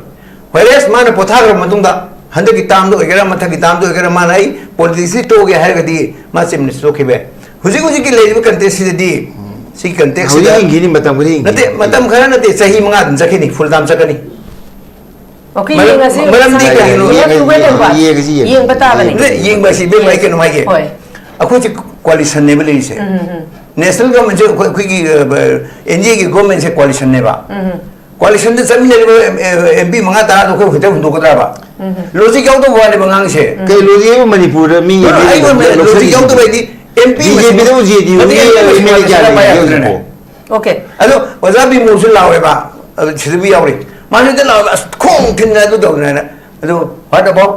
व्हेरेस माने पोथाग्र मतुंगा हंदकी तामदो एगरा मथकी तामदो एगरा मानाई पॉलिटिक्स टोगे हारगदी मा चीफ मिनिस्टर ओखिबे हुजी की लेजिब कंटेस्ट सिदी सी कंटेक्स्ट हुजी इंगिनी मतम गुरी नते मतम खरा नते सही मंगा दिन जखिनी फुल दाम चकनी ओके येंगसी मरमदी कहिनो येंग बताबने येंग बसी बे माइ केनो माइगे अखोची कोalition ने बले से नेशनल गवर्नमेंट से खुगी एनडीए की गवर्नमेंट से कोalition ने बा कोalition दे जमीन एमपी मंगा ता तो खो खते हुंदो कदा बा लॉजिक याव तो वाले मंगांग से कई लॉजिक मणिपुर मी लॉजिक याव तो बेदी एमपी बीजेपी तो जेडीयू ने एमएलए जाने ओके अदो वजा भी मोसु लावे बा छिदबी यावरे माने दे लावे खोंग थिनना तो दोना अदो व्हाट अबाउट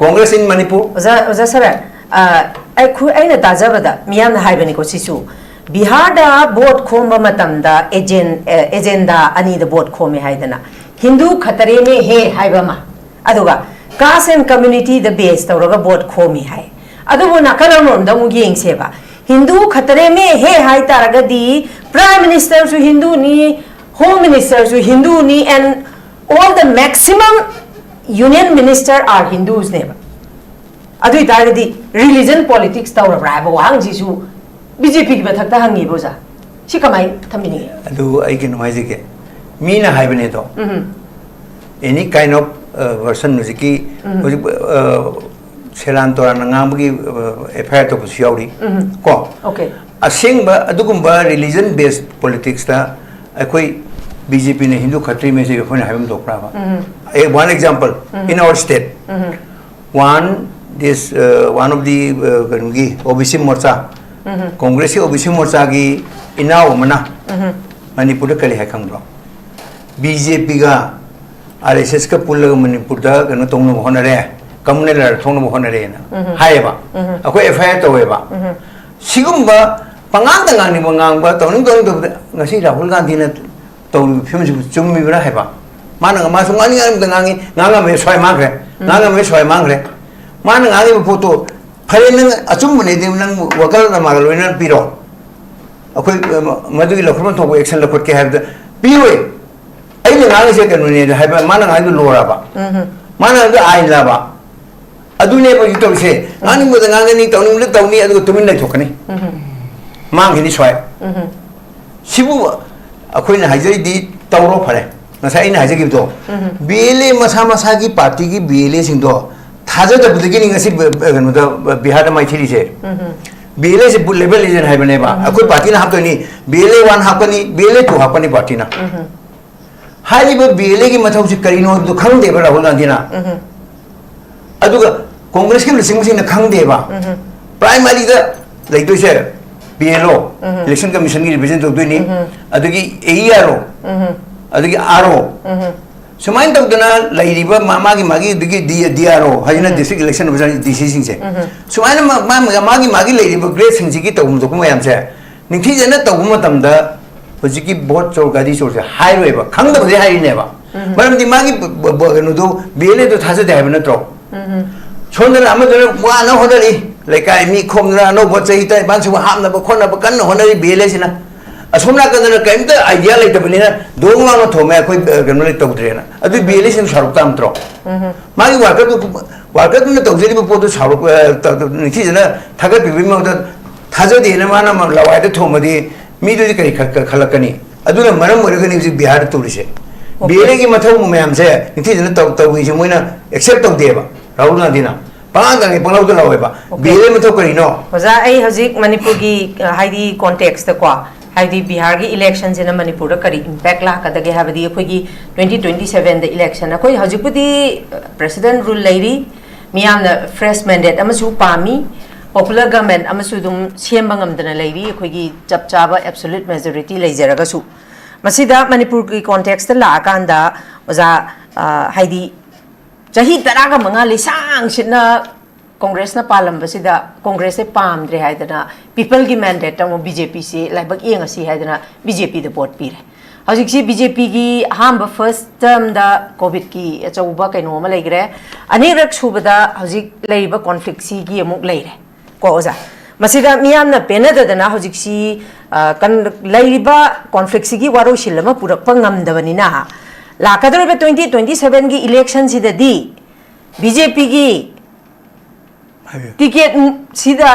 कांग्रेस इन मणिपुर ओजा सर ꯑꯩꯅ ꯇꯥꯖꯕꯗ ꯃꯤꯌꯥꯝꯅ ꯍꯥꯏꯕꯅꯤꯀꯣ ꯁꯤꯁꯨ ꯕꯤꯍꯥꯔꯗ ꯚꯣꯠ ꯈꯣꯝꯕ ꯃꯇꯝꯗ ꯑꯦꯖꯦꯟꯗꯥ ꯑꯅꯤꯗ ꯚꯣꯠ ꯈꯣꯝꯃꯦ ꯍꯥꯏꯗꯅ ꯍꯤꯟꯗꯨ ꯈꯇꯔꯦꯃꯦ ꯍꯦ ꯍꯥꯏꯕ ꯑꯃ ꯑꯗꯨꯒ ꯀꯥꯁ ꯑꯦꯟ ꯀꯝꯃ꯭ꯌꯨꯅꯤꯇꯤꯗ ꯕꯦꯁ ꯇꯧꯔꯒ ꯚꯣꯠ ꯈꯣꯝꯃꯤ ꯍꯥꯏ ꯑꯗꯨꯕꯨ ꯅꯥꯀꯟ ꯑꯃꯔꯣꯝꯗ ꯑꯃꯨꯛ ꯌꯦꯡꯁꯦꯕ हिंदू खतरे में है हाई तारगदी प्राइम मिनिस्टर सु हिंदू नी होम मिनिस्टर सु हिंदू नी and all the maximum union minister are Hindus ने अदुई तारगदी रिलीजन पॉलिटिक्स तौरब्रा हाइबो वांग जिसु बीजेपी की बथकता हंगी बोजा सी कमाई थमिनी अदु आई के नोहाइजे के मीना हाइबने तो एनी काइंड ऑफ वर्सन मुजिकी सेलान तोरान ngamgi FIR to busiauri ko okay asingba adugumba religion based politics ta akoi BJP ne Hindu khatri me se khone haibam dokra ba one example in our state one of the OBC morcha Congress OBC morcha gi inau mana Manipur kali hai khangro BJP ga RSS ka pullaga Manipur da kano tongno honare communal थोंग होनरे हाइबा अखो FIR तोवेबा सिगुम्बा पंगांग तंगांग मंगांग बा तौनिंग तौनिंग ngasi Rahul Gandhi ने तौ film चुम्मी बरा हाइबा मानंग मा सुंगानी तंगांगी ngang me swai mangre ngang me swai mangre मानंग आगे फोटो फरे नंग अचुम बने दे नंग वकल न मागल वेन पिरो अखो मदुगी लखरम थोबो एक्शन लखट के हाइबा पिवे अइले ngang से कनुने हाइबा मानंग आगे लोराबा मानंग आइन लाबा अदुने बजु तौसे आनी मद ngang ni तौनी तौनी अदु तुमिन नै थोकनी मांगिनी स्वाय सिबु अखोइना हाइजै दि तौरो फरे नसा इन हाइजै गिबतो बीएलए मसा मसा की पार्टी की बीएलए सिंग दो थाजा द बुदगी निंगसी गनो द बिहार द माइथि से बीएलए से लेवल लेजन हाइबने बा अखोइ पार्टी ना हापतोनी बीएलए 1 हापनी बीएलए 2 हापनी पार्टी ना हाइबो बीएलए की मथौ से करिनो दु खंगदे बा राहुल गांधी ना अदुगा कांग्रेस के लिसिंग खंगदेबा प्राइमरी से PLO इलेक्शन कमीशन की रिप्रेजेंट तौदोनी अदुगी AERO अदुगी RO सुमाइन तौदना लैरिबा मागी मागी दुगी DRO हाजिना डिस्ट्रिक्ट इलेक्शन ऑफिसर DC सिंग से सुमाइन मागी लैरिबा ग्रेड सिंग की तौम तो मयाम से निथि जना तौम मतमदा हुजिकी बोट चौगादी चोर से हाइवेबा खंगदबदे हाइनेबा मरमदि मागी गनुदो BLA तो थासे दे हाइबा नत्रो सोनदना अमदना वाना होनरी लेकाय मी खोमना नो बचै तै बांसु हामना बखोना बकन होनरी BLA सिना असोमना कदना कैमता आइडिया लेतबनिना दोंगला न थोमे कोइ गनले तौद्रेना अदु BLA सिन सारुक तामत्रो मागी वाकर न तौजरी पोतो सारुक निथि जना थागत बिबिमदा थाजदेना माना लवायद थोमदि मीदुदि करि खलकनी अदुना मरम ओरगनि बिहार तुरिसे BLA की मथौ मयाम से निथि जना तौगी मोइना एक्सेप्ट तौदेबा राहुल गांधी ना पांगांगे पंगलाउद लावेबा BLA मथौ करिनो ओजा आई हजिक मणिपुर की हाइदी कॉन्टेक्स्ट को हाइदी बिहार की इलेक्शन से मणिपुर करी इंपैक्ट लाकदगे हाबदी अखोगी 2027 द इलेक्शन अखोई हजिपुदी प्रेसिडेंट रूल लेरी मियाम फ्रेश मैंडेट अमसु पामी पॉपुलर गवर्नमेंट अमसु दुम सेम ngамदना लेरी अखोगी चप चाबा एब्सोल्यूट मेजॉरिटी लेजरगसु मसिदा मणिपुर की कॉन्टेक्स्ट लाकांदा ओजा हाइदी चाही तरागा मंगा लिसांग सिना कांग्रेस ना पालम बसिदा कांग्रेस से पामद्रे हाइदना पीपल की मैंडेट तमो बीजेपी से लाइबक येंगसी हाइदना बीजेपी द वोट पीरे हजिक से बीजेपी की हाम फर्स्ट टर्म दा कोविड की अचौबा कैनो म लेग्रे अनेरक सुबदा हजिक लेइबा कॉन्फ्लिक्ट सी की अमुक लेरे को ओजा मसिदा मियामना पेनददना हजिक सी कन लेइबा कॉन्फ्लिक्ट सी की वारो शिलमा पुरकपा ngamdabani लाकदरबे 2027 की इलेक्शन सिददी बीजेपी की टिकेट सिदा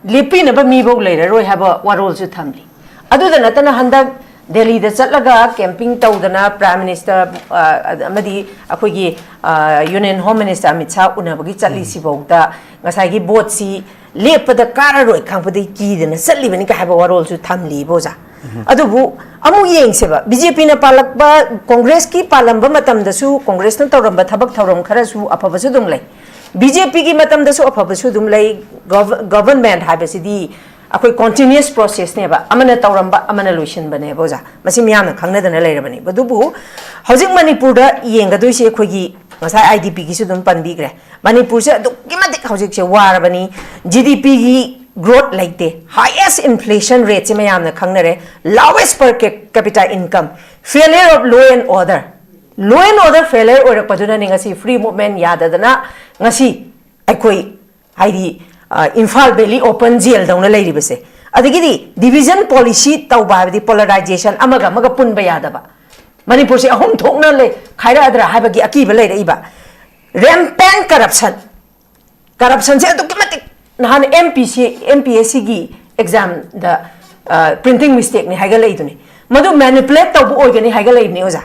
लेपिनबा मीबो लेररोय हाबा वारोलसु थमली अदुदा नतना हंदक दिल्ली दा चलगा कैंपिंग तौदना प्राइम मिनिस्टर अमदी अखोगी union home minister Amit Shah उनबगी चली सिबौदा ngसागी बोट सी लेपदा काररोय खांपदि कीदना चलीबनि का हाबा वारोलसु थमली बोजा अदुबु अमु येंगसेबा बीजेपी ना पालकबा कांग्रेस की पालंबा मतमदसु कांग्रेस न तौरंबा थबक थौरम खरसु अफबसु दुम लै बीजेपी की मतमदसु अफबसु दुम लै गवर्नमेंट हाबसिदी अखोई कंटिन्यूअस प्रोसेस नेबा अमना तौरंबा अमना लोइशन बने बोजा मसि मियामना खंगनदना लेरबनी बदुबु हजिक मणिपुर दा येंगदोइसे अखोगी ngasa IDP की सुदुम पनबीग्रे मणिपुर से की मत हौजिक से वारबनी GDP की growth like highest inflation rate में यामना खंगने रे lowest per capita income failure of law and order failure और पदुना निगसी free movement याद अदना ngasi अकोई हाइडी इम्फाल वैली ओपन जेल दौना लेरी बसे अदगिदी डिवीजन पॉलिसी तौबाबदी पोलराइजेशन अमगा मगा पुनबा यादबा मणिपुर से अहुम थोकना ले खाइरा अदरा हाइबगी अकीबा लेरइबा rampant corruption से तो किमत नहान MPCC की एग्जाम द प्रिंटिंग मिस्टेक ने हाइगा लेइदुने मधु मैनिपुलेट तौब ओइगनी हाइगा लेइबने ओजा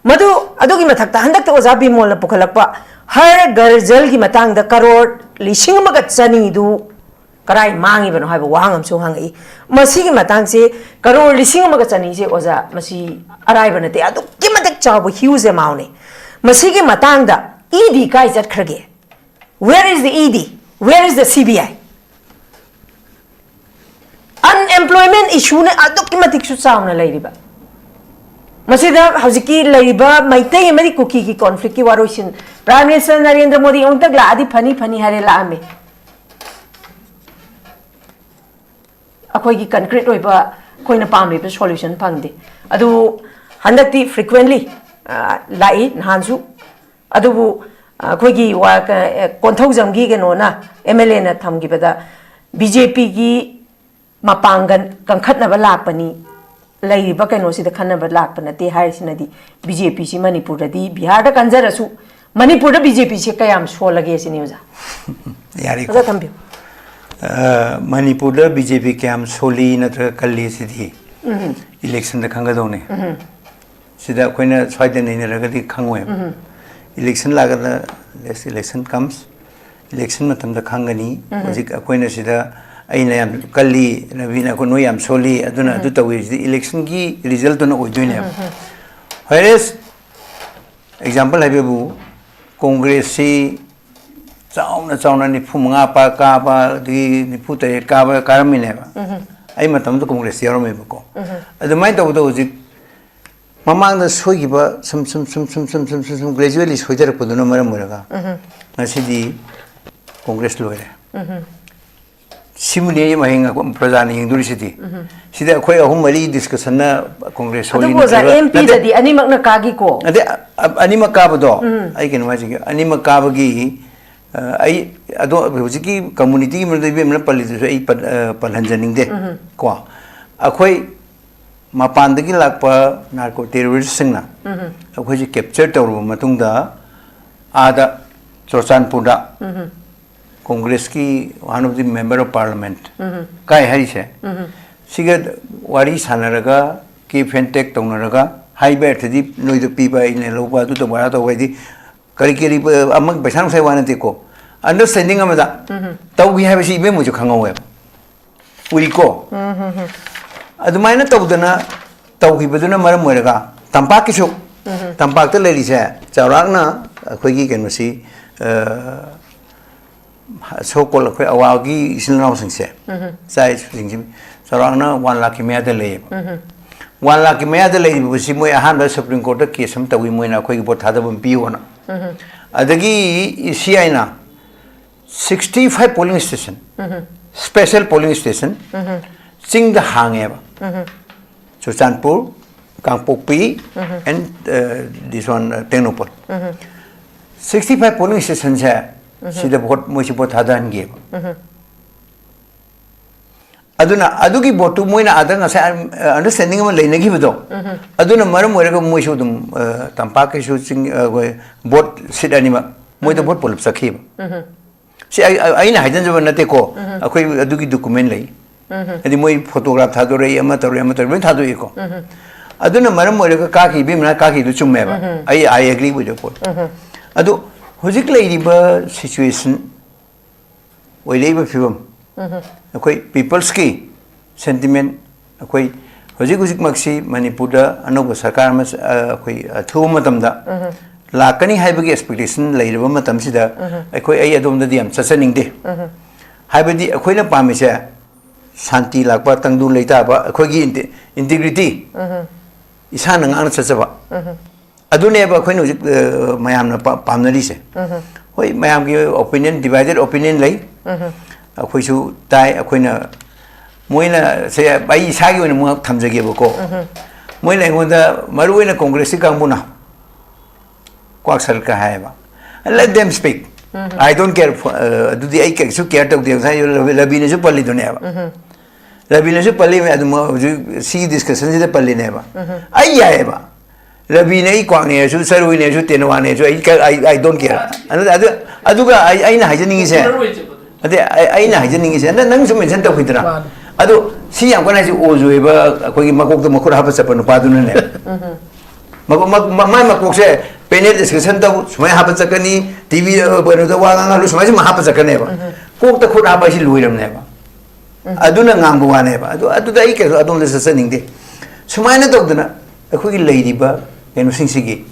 मधु अदुगी मथक्ता हंदक ओजा बिमोल पुखलकपा हर गर्जल की मतंग द करोड़ लिसिंग मगत चनी दु कराई मांगी बनो हाइबो वांगम सो हांगी मसी की मतंग से करोड़ लिसिंग मगत चनी से ओजा मसी अराई बनते अदु की मतक चाव ह्यूज अमाउंट ने मसी की मतंग द ED काय जट Kharge where is the ED where is the CBI unemployment issue ne aduk ki matik su sauna leiriba masida hawjiki leiriba maitai amari kuki ki conflict ki waroisin prime minister Narendra Modi ontak la adi phani hare la ame akoi ki concrete oiba koina pamli pe solution phangde adu handakti frequently lai nhansu अदुबु अखोगी वा कोंथौजमगी गेनोना MLA ना थमगिबदा BJP की मपांगन कंखतनबा लापनी लैरिबा कैनोसिदा खनबा लापनते हारिसिनदी BJP सी मणिपुर दी बिहार दा कंजरसु मणिपुर दा BJP से कयाम सोलगे सिनियोजा यारी को थम्बियो मणिपुर दा BJP कयाम सोली नत्र कल्ली सिदी इलेक्शन दा खंगदोने सिदा कोइना स्वाइदे नै रगदी खंगोय election lagada next election comes election matam da khangani hojik akoina sida aina yam kalli navina ko no yam soli aduna adu tawi election ki result na oidoine whereas example habebu congress si chauna ni phumanga pa ka ba di ni phute ka ba karamine ba ai matam da congress yarome ko adu mai taw do hojik mamang da soigiba sum gradually soider poduna mara muraga nasidi congress loire simune mahinga ko prajani induri sidi sida khoi ahum mari discussion na congress holi adu boza MP da di ani makna kagi ko ade ani makaba do ai ken waji ani makaba gi ai ado hojiki community merde be mna pali ai palhanjaning de ko akhoi मापानदगी लाकपा narco terrorist सिंगना अखोजी capture तौरबा मतुंगदा आदा चोरचानपुरदा कांग्रेस की one of the member of parliament काय हरिसे सिगे वारी सानरगा की फेंटेक तौनरगा हाइबे थदी नोइद पीबा इन लोबा दु तो बरा तो वैदी करी अमक बेसान से वानते को अंडरस्टैंडिंग अमदा तौगी हाबसी इबे मुजो खंगौवे उइको अदुमायना तौदना तौगिबदुना मरम मोरगा तंपाकिसु तंपाकत लेरिसे चौराकना अखोगी केनोसी सोकोल अखोय अवागी इसिलनाव सिंगसे साइ सिंगसि चौराकना 1 लाख की मेयाद ले 1 लाख की मेयाद ले बुसी मोय अहान सुप्रीम कोर्ट केस हम तौगी मोयना अखोगी बोट थादबम पियोना अदगी CI ना 65 polling station special polling station सिंह द हांगेबा Churachandpur Kangpokpi and this one Tengnoupal 65 polling station से सिदा वोट मोइसी वोट थादान गे अदुना अदुगी वोट मोइना आदंग से अंडरस्टैंडिंग में लेनेगी बदो अदुना मरम मोरेगा मोइसु दुम तंपाके सु सिंग वोट सिट अनिमा मोइदा वोट पोलप सखीबा से आइना हाइजन जब नते को अखोई अदुगी डॉक्यूमेंट लई यदि मोई फोटोग्राफ था दोरे यमा तोरे था दो एको अदुना मरम मोरेगा काकी बिमना काकी दु चुमेबा I agree with the point अदु होजिक लेरिबा सिचुएशन ओइलेबा फिबम अखोई पीपल्स की सेंटिमेंट अखोई होजिक मक्सी मणिपुर दा अनोब सरकार म अखोई थु मतमदा लाकनी हाइबगी एक्सपेक्टेशन लेरिबा मतमसिदा अखोई आई अदोमदा दियम ससनिंगदे हाइबदी अखोइना पामिसे शांति लापा तंगदु लेताबा अखोगी इंटीग्रिटी इसान नंगान सचबा अदुनेबा अखोइनो मयामना पामनरीसे hoi mayam ki opinion divided opinion lei akhoi su tai akhoi na moina se bai sa gi mo thamjage ba ko moina engonda maru ina congress ka muna kwak sar ka hai ba let them speak I don't care do the I can so care to the labi ne ju palli do ne ba labi ne ju palli me adu see discussion je palli ne ba ai ya ba labi ne kwang ne ju saru ne ju tenwa ne ju I don't care adu ga ai na hajani se ade ai na hajani se nang su mention to khidra adu si yang kana ji oju ba ko gi makok to makura ha pa chapa no pa du ne makok se panel discussion to sumai ha pa chakani TV bano to wa nga lu sumai ma ha pa chakane ba ko ta khura ba si luiram ne ba adu na ngang bu ne ba adu dai ke adu le sa ning de sumai na to dana ko gi lei ri ba enu sing sigi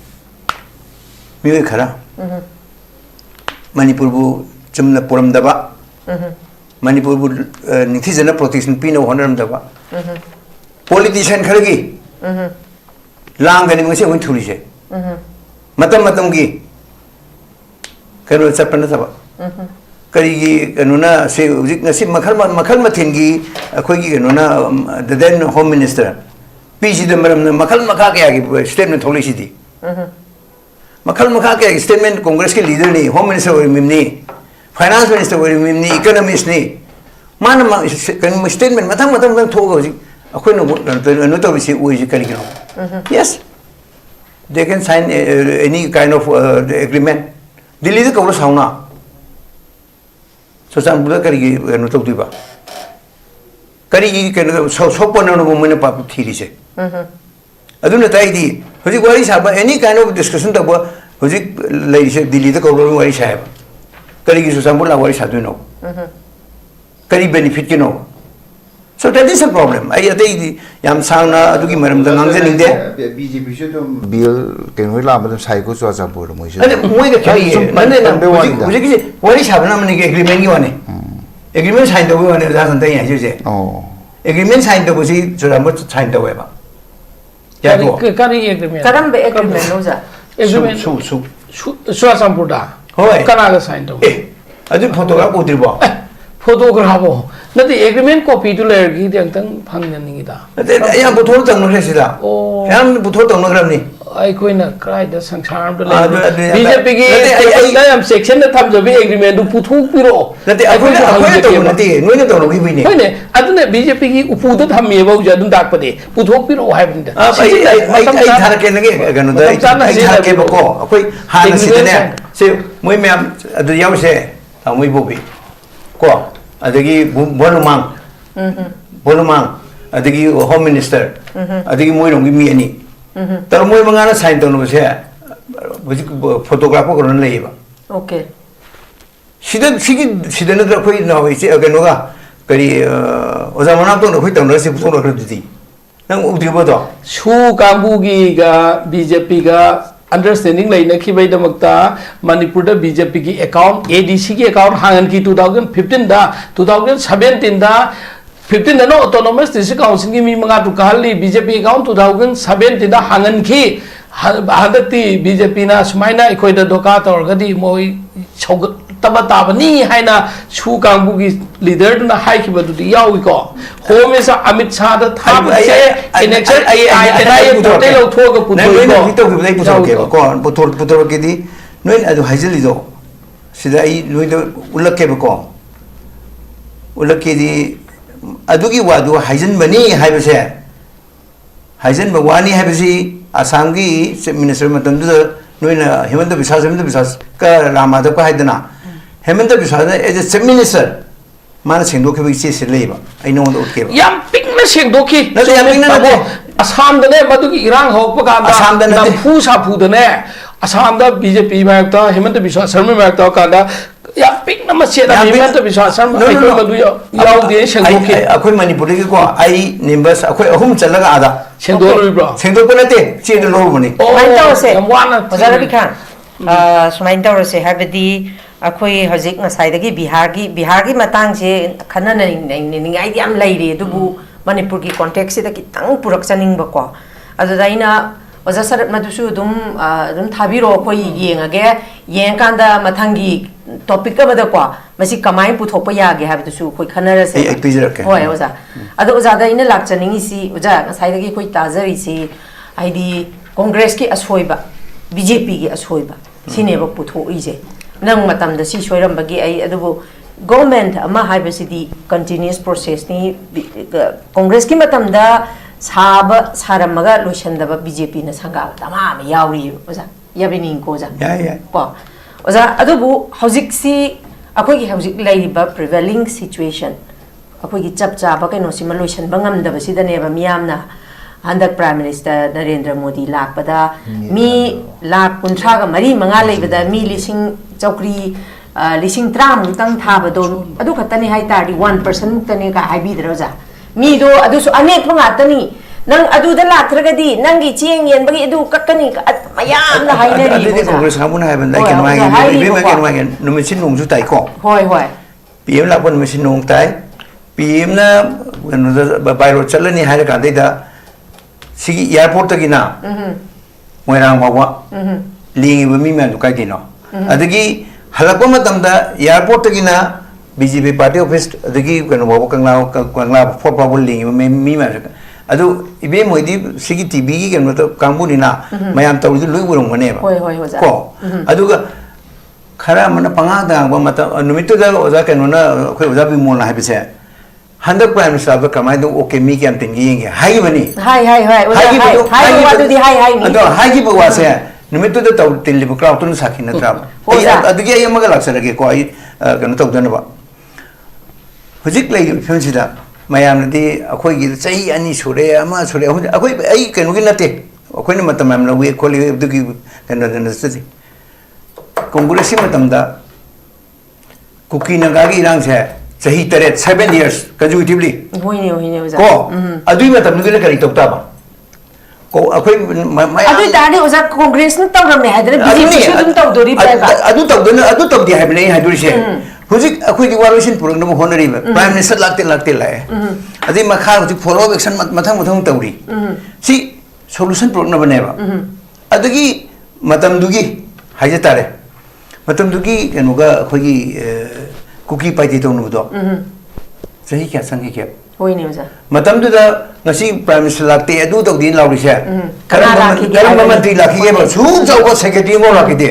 mi khara manipur bu chumna puram da ba manipur bu nithi jana protection pino honoram da ba politician khara gi lang gani ngse hun thuli se matam gi kanu chapan na ba kari gi kanu na se ujik na sim makhal mathin gi akhoi gi kanu na the then home minister pc de maram na makhal makha kya gi statement tholi si di makhal makha kya statement congress ke leader ni home minister or mimni finance minister or mimni economist ni man kan statement matam thoga ji akhoi no to bisi ui ji kari gi yes they can sign any kind of agreement Delhi the Kaula Sauna so some Buddha Kari no to Diba Kari can so one of women pop theory. I do not ID. Who's worries about any kind of discussion about who's ladies Delhi the Kaula worries have Kari is some worries have to know Kari benefit you know. So that is a problem. I think yam sauna adugi maram da nang jeng de BJP should bill can we la madam cycle so as a board mo ane moi ga khari nane na uje ki wari sabna mane ke agreement gi wane agreement sign do wane da san tai ya ju je agreement sign do si so mo sign do ba ya ko kari agreement karam be agreement no ja agreement so sampuda hoi kana ga sign do adu photograph udri ba photograph nadi agreement copy to layer gi dang tang phang ni da ya buthor tang no sida yam buthor tang no gram ni ai koi na krai da sangsar da le BJP gi da yam section da tham jabi agreement du puthuk piro nadi akoi to nadi noi na to no gi ni hoi ne adune BJP gi upu da tham me ba ja dun dak pade puthuk piro hai bin da ai thar ke nage ganu da ai thar ke ba ko akoi han si ne se moi me adu yaw se ta moi bobi ko adagi bolumang adagi home minister adagi moi rong mi ani tar moi mangana sign to no se photographer ko ron lei ba okay sida na da khoi na wai se agano ga kari oza mana to no khoi tam ra se photo ro di nang u di ba do su kambu gi ga BJP ga understanding lai na ki bai da makta manipur da BJP ki account ADC ki account hangan ki 2015 da 2017 da 15 da no autonomous district council ki mi manga tu kahli BJP account 2017 da hangan ki hadati BJP na sumaina ikoi da doka tor gadi moi taba tabani haina su kangbu gi leader na hai ki badu yaw ko home is Amit Shah da thab se connection ai total lo tho ga puthoi ko to gi puthoi ke ko puthor ke di noi adu haijali do sida ai noi do ulak ke ko ulak ke di adu gi wadu haijan bani haiba se haijan bawani haiba si Assam gi minister matam du noi na Hemanta Biswas ka Rama da ko haidana Hemanta Biswas as a chief minister mana singdo ke bi se leiba I know the okay yam ping na singdo ki na yam ping na Assam da ne madu ki irang hok pa ka Assam da na phu sa phu da ne Assam da BJP ma ta Hemanta Biswas Sarma ma ta ka da ya ping na ma se da Hemanta Biswas Sarma ai ko madu yaw de singdo ki akoi manipur ki ko ai nimbas akoi ahum chalaga ada singdo ro bro singdo ko nate che de lo bani main taw se yam wana ozara bi khan sumain taw se habedi akoi hojik ngasai dagi Bihar gi matang se khana ning ai am lai re dubu manipur ki context se da ki tang purak chaning ba ko adu daina oza sarat madusu dum thabiro khoi yeng kanda mathangi topic amada kwa masi kamai puthokpa yage habdusu khoi khanara se ai pijrake hoi oza ado oza da ina lakchaningi si oza ngasai dagi khoi tajari si aidi congress ki asoiba BJP ki asoiba sineba putho ije nang matam da si soiram bagi ai adubu government ama haibasidi continuous process ni congress ki matam da sab saramaga loishandaba BJP na sanga tamam yauri oza yabini ko oza ko oza adubu hojik si akoi gi hojik laiba prevailing situation akoi gi chap cha ba kaino sima loishan bangam da basida ne ba miyamna handak prime minister Narendra Modi lakpada mi lak kuntra ga mari manga leibada mi lising chokri lising tram tang thaba do adu khatani hai tari 1% muktani ka haibi droja mi do adu su anek manga tani nang adu da latragadi nangi chieng yen bagi adu kakani mayam na hainari adu congress hamuna hai bandai ken mai be ma ken mai numisin nong ju tai ko hoi PM la pon numisin nong tai PM na by road chalani hai ka dai da sigi airport ta gina moirang wa lingi ba mi man kai dino adagi halakwa matam da airport ta gina BJP party office adagi kan wa kangla for probably lingi mi man adu ibe moidi sigi TV gi kan to kambu ni na mayam taw loi burong ne ba ko adu ga khara mana panga da ba mata numitu da oza kan na khoi oza bi mon la ha bise 100 prime minister ba kamai do okay mi kan tin gi nge hai bani hai wa du di hai ni ado hai gi ba se numitu da taw tin li bu crowd tun sakhi na tra adu gi ay maga laksara ge ko ai kan taw dan ba hujik lai phyon si da mayam di akoi gi chai ani sure ama sure akoi ai kan gi nate akoi ni matam am la we ko li du gi kan na sti congress matam da kuki na ga gi rang se chahi tare 7 years consecutively hoine oza ko adui matam gi na kari tok ta ba ko akoi adui tani oza congress na tawram ne hadra BJP su dum taw dori pa ba adu taw di ha bne ha duri se hujik akoi di walusin purang no honori prime minister lakte lae adi makha hujik follow up action mathang tawri si solution purang na bane ba adagi matam dugi haje tare matam dugi kenoga khoi kuki paiti to no do sahi kya sangi kya hoine oza matam du da ngasi prime minister lakte adu taw din lawri se karam mantri lakhi ge ba su jaw ba secretary mo lakhi de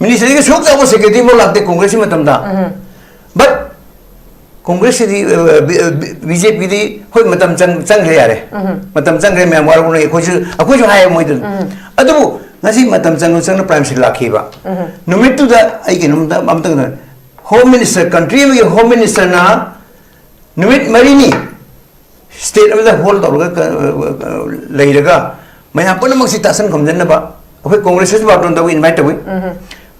ministry ke sok jaw ba secretary mo lakte congress matam da but congress di BJP di hoi matam chang re yare matam chang re member ko ne khoi ju hai moi du adu ngasi matam chang na prime minister lakhi ba numit tu da ai ke num da am ta home minister country me home minister na numit marini state of the whole da leiraga mai apana maksi tasan khomjan na ba hoi congress ba ton da invite wi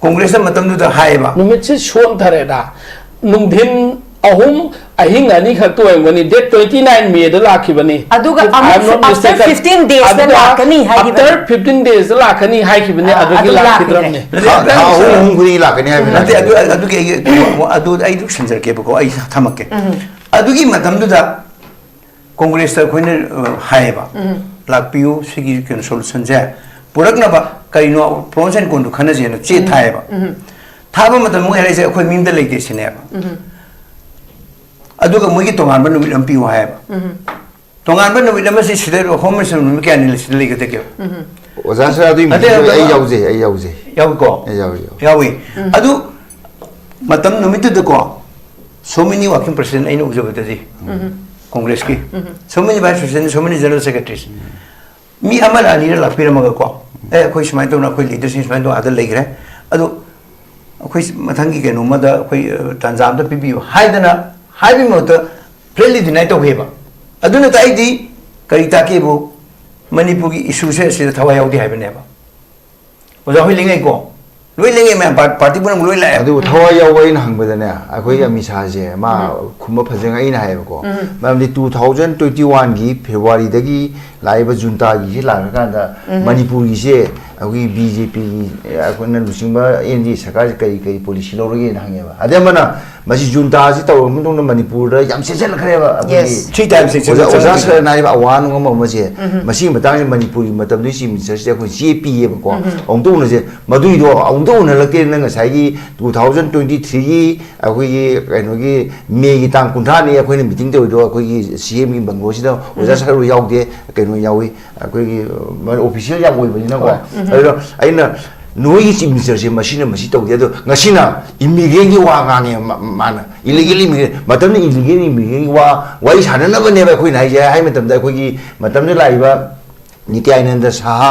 congress matam du da hai ba numit se shon thare da nungdhin ahum ahing ani khak to ngani date 29 May da lakhi bani aduga after 15 days da lakani hai after 15 days da lakani hai ki bani adugi lakhi dram ne hum guri lakani hai nate adu ai du sinjar ke ko ai thamak ke adugi matam du da congress ta khoine hai ba lakpiu sigi ken solution ja purak na ba kaino pros and cons khana je na che thai ba thaba matam mo hele se khoi mim da leite sine ba aduga mogi tongan ba numit ampi wa hai ba tongan ba numit ma si sile home minister numit ke ani sile le ke oza sa adu mi ai yauze yau ko yau adu matam numit de ko so many working president ai no ujo bata ji congress ki so many vice president so many general secretaries mi amal ani la pira ma ko khoi smai to na khoi leadership smai to adal le gre adu khoi mathangi ke no ma da khoi tanjam da pibi haidana haibi mota pleli dinai to heba aduna tai di kari ta ke bu manipur gi issue se thawai yaudi haibane ba oja hoi lingai ko loi lingai ma party bunam loi la adu thawai yawai na hangbada ne akoi amisa je ma khumba phajang ai na hai ko mam di 2021 gi February dagi live जुंता की लाग कांदा मणिपुर की से अगी BJP अखोन लुसिंबा ND सरकार कई कई policy लौरगे हंगेबा अदेमना मसी जुंता से तव मुंदों मणिपुर दा याम सेसल खरेबा अगी 3 टाइम्स ओजा सर नाइबा अवान ngom मसे मसी मतang से मणिपुर मतम दि सी मिनिस्टर से अखोन जेपी को औंदों से मदुई दो औंदों न लके न साइगी 2023 अखोई कइनोगी मे की तांग कुंथा ने अखोई मीटिंग तोइदो अखोई सीएम की बंगलो सिदा ओजा सर याउदे कइनो याउई अखोई ऑफिशियल याउई बनिना को अइना नोई चीफ मिनिस्टर से मशीन मसी तौदे दो ngasina इमिग्रेंट की वा गांगे माना इलीगल इमिग्रेंट मतम इलीगल इमिग्रेंट वा वाई सानना बने बा कोई नाइ जे हाय मतम दा कोई मतम ने लाइबा नित्य आनंद साहा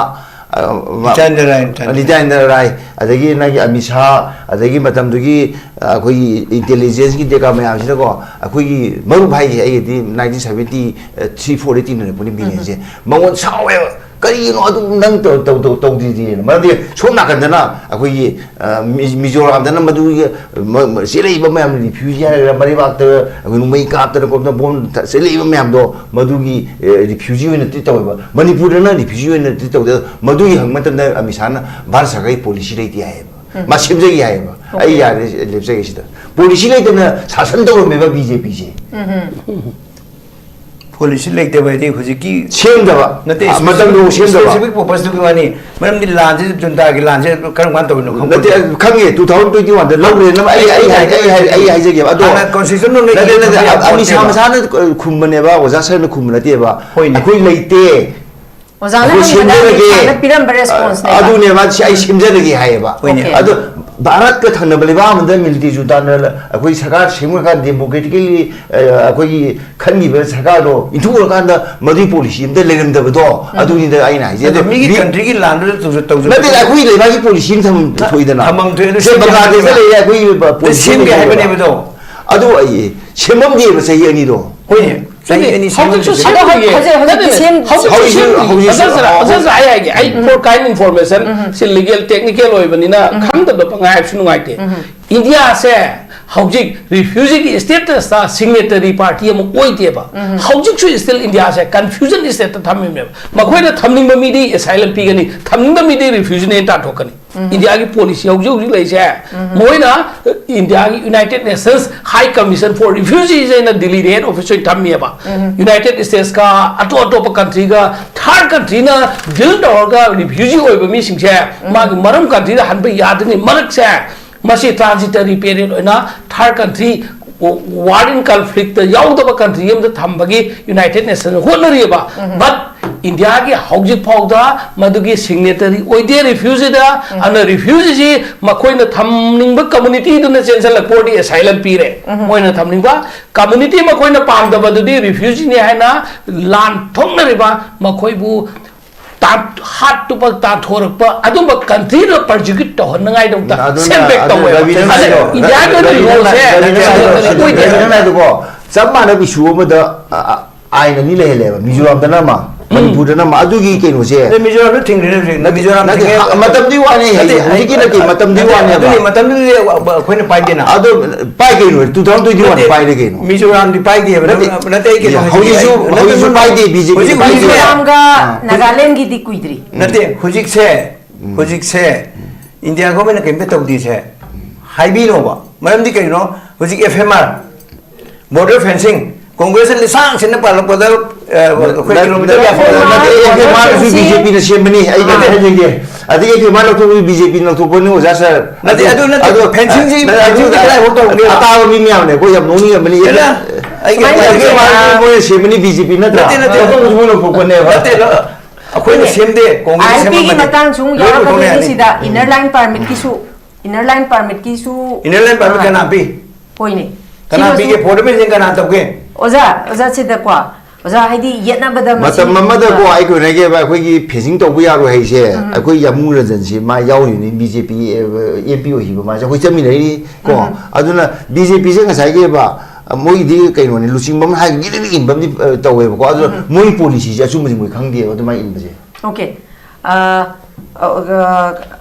नित्यानंद राय अदगी ना की अमित शाह अदगी मतम दुगी कोई इंटेलिजेंस की देखा मैं आमसिना को कोई मरु भाई है ये 1973 43 ने पुनी बिने से मंगोन सावे करीनो अदु नंग तो दी मरदे सोम नाकंदना अखोई मिजोराम दना मदु सेलेइबा मैम रिफ्यूजी है मरी बात नुमई कातर को बोम सेलेइबा मैम दो मदु की रिफ्यूजी होने ति तौबा मणिपुर ना रिफ्यूजी होने ति तौदे मदु ही हंगमतन अमिसाना भारत सरकार पॉलिसी लेती है मा सेमजगी है आई यार लेबसे सिदा पॉलिसी लेतना शासन तौरमेबा बीजेपी से पॉलिसी लेते बैठे खुशी की सेम दबा नते मतलब लो सेम दबा स्पेसिफिक पर्पस तो वानी मैडम दी लांच जुंता की लांच करम कान तो नो नते खंगे 2021 द लौरे न आई हाइजेगे अदो कॉन्स्टिट्यूशन नो नते अमी सामसाना खुमनेबा ओजा सरन खुमनतेबा अखोई लेते ओजाना हम पिरम रेस्पॉन्स ने अदु ने मा आई सिमजरगे हायबा अदो भारत का थंगना बलिबा मंद मिलिटी जुटान अखोई सरकार सिंह का डेमोक्रेटिकली अखोई खनगिबे सरकार दो इथुर कांद मदुई पॉलिसी इंद लेरमदबदो अदुनि द आइना हाइजे द मिगी कंट्री की लांड तो नते अखोई लेबा की पॉलिसी थम थोइदना हमम थोइदना से बांग्लादेश ले अखोई पॉलिसी सिम के हाइबने बदो अदु आई सेमम दे बसे अनि दो होइने सही एनी इंडिया से हौजिक रिफ्यूजी की स्टेटस था सिग्नेटरी पार्टी हम ओइतेबा हौजिक सु स्टिल इंडिया से कंफ्यूजन स्टेट थमिमे मखोइना थमनिंग बमीदी असाइलम पीगनी थमनिंग बमीदी रिफ्यूजी ने ता ठोकनी इंडिया की पॉलिसी हौजिक लेसे मोइना इंडिया की united nations high commission for refugees in Delhi रेड ऑफिस थमिएबा यूनाइटेड स्टेट्स का अतो कंट्री का थर्ड कंट्री ना डील तौरगा रिफ्यूजी ओइबा मी सिंगसे मागी मरम कंट्री दा हनबे यादनी मरक से मसी ट्रांजिटरी पीरियड होना third country war in conflict याउदब कंट्री हम थम्बगी यूनाइटेड नेशन होनरीबा बट इंडिया की हौजिक फाउदा मदुगी सिग्नेटरी ओइदे रिफ्यूजी दा अन रिफ्यूजी जी मखोइना थमनिंग कम्युनिटी दुना चेंसल पोर्टी असाइलम पीरे मोइना थमनिंग कम्युनिटी मखोइना पामदब दुदी रिफ्यूजी ने हैना लान थोंनरीबा मखोइबु हाथ टू पर ताथोरप अदुम कंट्री रो परजुगिट तो हनंगाई दंता सेंपेक तो इंडिया के रोल से कोई देना तो सब माने इशू में द आइन नि ले मिजोरम दना मा मणिपुर दना मा अदुगी केनो से मिजोरम थिंग रे मिजोरम मतलब दी वाने है हजिकी नति मतलब दी वाने अदुनी मतलब दी खोइने पाइ देना अदु पाइ केनो 2021 पाइ दे केनो मिजोरम दी पाइ दे नते के हौजिसु पाइ दे बीजेपी मिजोरम का नागालैंड की दी कुइद्री नते हुजिक से इंडिया गवर्नमेंट केम तौदी से हाइबी नोबा मरम दी केनो हुजिक एफएमआर बॉर्डर फेंसिंग कांग्रेस ने सांग से न पालक पदल किलोमीटर बीजेपी ने सेमनी आई के हेजेंगे अदि के मान लो बीजेपी न तो बनो जा सर नते अदु फेंसिंग जी काय होतो अताव मी म्याम ने कोई अब नोनी मनी आई के मान को सेमनी बीजेपी न नते तो मुनो को कोने नते अखोइने सेमदे कांग्रेस सेम की मतंग सुंग यार सिदा इनर लाइन परमिट की सु कना भी होइने कना भी के फोटो में कना तबके ओजा सिदा क्वा ओजा हाइदी येना बदम मतलब ममदा को आई को नेगे बा कोई की फेसिंग तो बुया रो है से कोई यामु रजन से मा याउ नि बीजेपी एमपी हो ही मा कोई चमी नहीं को अदुना बीजेपी से ngasai के बा मोई दी कइनो नि लुसिंग बम हाइ गिनि इन बम तवे को अदु मोई पॉलिसी से सुम मोई खंग दे अदु मा इन बजे ओके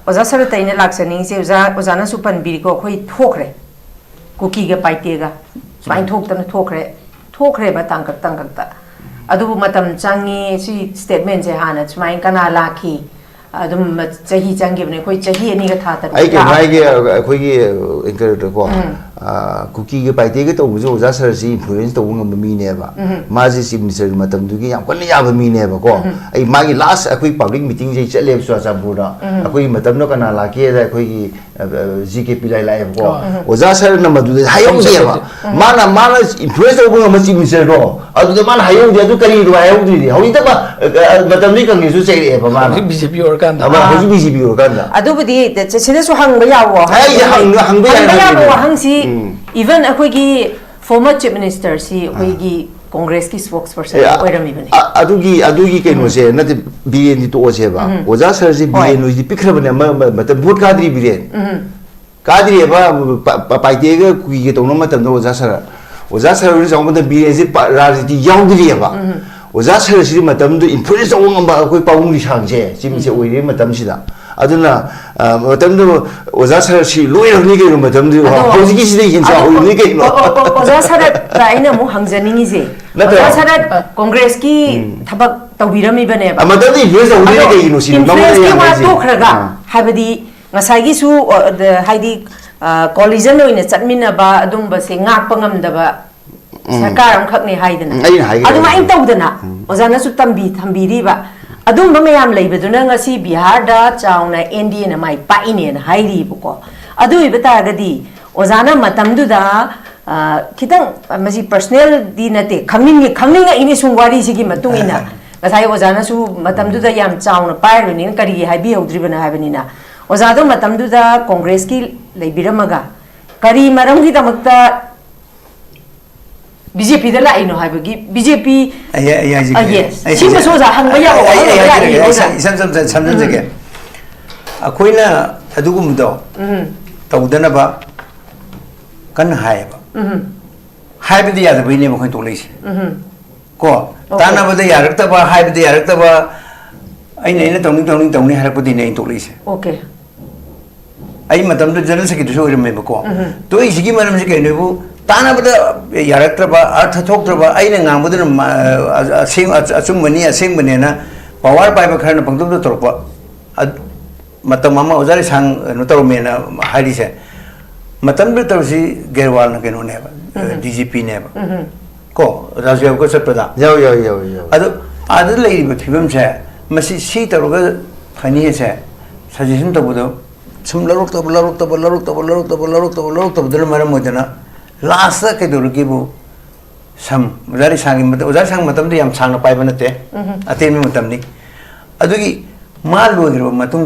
ओजा सर तैने लाक्सनिंग से ओजा ना सुपन बिरी को खोई ठोखरे कुकी के पाइतेगा स्वाइन ठोकतन ठोखरे बा तांगक ता अदुबु मतम चांगी सी स्टेटमेंट से हाना सुमाइन कना लाखी अदुम चाही चांगी बने कोई चाही एनी का था तर आई के भाई के कोई के इनकर को कुकी के पाइते के तो जो जा सर सी इन्फ्लुएंस तो वंग मी ने बा माजी चीफ मिनिस्टर मतम दुगी याम कन याब मी ने बा को आई मागी लास्ट अखोई पब्लिक मीटिंग जे चले स्वाचा बुरा अखोई मतम नो कना लाके दा अखोई जीकेपी लाई लाई को ओजा सर न मदु हायो जे बा माना इन्फ्लुएंस तो वंग चीफ मिनिस्टर रो अदु माना हायो जे अदु करी रो हायो दि हौई त बा मतम नि कंगे सु चेरे बा माना बीजेपी और का अब हजु बीजेपी और का अदु बदी सिनेसु हंग यावो हंग यावो हंगसी even अखोगी former chief minister si अखोगी Congress की spokesperson ओइरमी बने अदुगी केनो से नते बीएन तो ओसे बा ओजा सर जी बीएन उजी पिखरबने मतलब भोट कादरी बीएन कादरी बा पाइते के कुई के तोनो मतलब ओजा सर रि जाउ मतलब बीएन से राजनीति याउदरी बा ओजा सर सि मतलब दो इन्फ्लुएंस ओंग बा कोई पाउंग सांगजे जिमसे ओइरे मतलब सिदा अदुना मतलब दो ओजा सर सि लोयरनी के मतलब दो हौजिकी सिदे हिंसा होनी के ओजा सर राइना मु हंगजनिंगी जे ओजा सर कांग्रेस की थबक तौबिरमी बने बा मतलब दी इन्फ्लुएंस होनी के इनो सि इन्फ्लुएंस की वा तोखरगा हाबदी ngасꯥꯏꯒꯤ ꯁꯨ हाइदी कॉलिजन ओइने चटमिनबा अदुम बसे ngakpa ngamdaba सरकार अमखकने हाइदना अदुम आइन तौदना ओजाना सु तंबी थंबीरीबा अदुम बमयाम लेबदुना ngasi बिहार दा चाउना एनडीए ना माइ पाइने ना हाइरीबको अदु इबतागदी ओजाना मतमदुदा खितंग मसी पर्सनल दी नते खंगनिंग इने सुंगवारी सिगी मतुंगिना ngасꯥꯏ ओजाना सु मतमदुदा याम चाउना पाइरनि करी हाइबी हौद्रिबना हाइबनिना ओजादो मतमदुदा कांग्रेस की लेबिरमगा करी मरम की तमक्ता बीजेपी दा लाइनो हाइबगी बीजेपी यस सिम सोजा हंग या सम जगे अखोइना अदुगुमदो तौदनबा कन हायबा हाइबदी यादबैने मखोइ तोलेसे को तानाबदा यारक्तबा हाइबदी यारक्तबा अइने तौनी हारपदी ने तोलेसे ओके आई मतलब जनरल सेक्रेटरी ओइरमेबको तो इसिगी मरम से केनेबु तानाबदा यारक्तबा अर्थ थोक्तबा आइने गांबदन अचुमबनी असेंबनेना पावर पाइबा खरना पंगदम तोरपा मतम मामा ओजारे सांग नो तोरमेना हारिसे मतम बे तोरसी गेरवाल न केनो नेबा डीजीपी नेबा को राजवेव को सपदा यो अदो आदर लेइबा फिबम से मसी सी तोरगा खनी से सजेशन तबदो सुम लरुक दल मरम मोदना लास्ट के दुर्गीबु सम उजारी सांगी मत उजारी सांग मतम दे याम सांग पाइबा नते अतेन मतम नि अदुगी मा लोगिरो मतुंग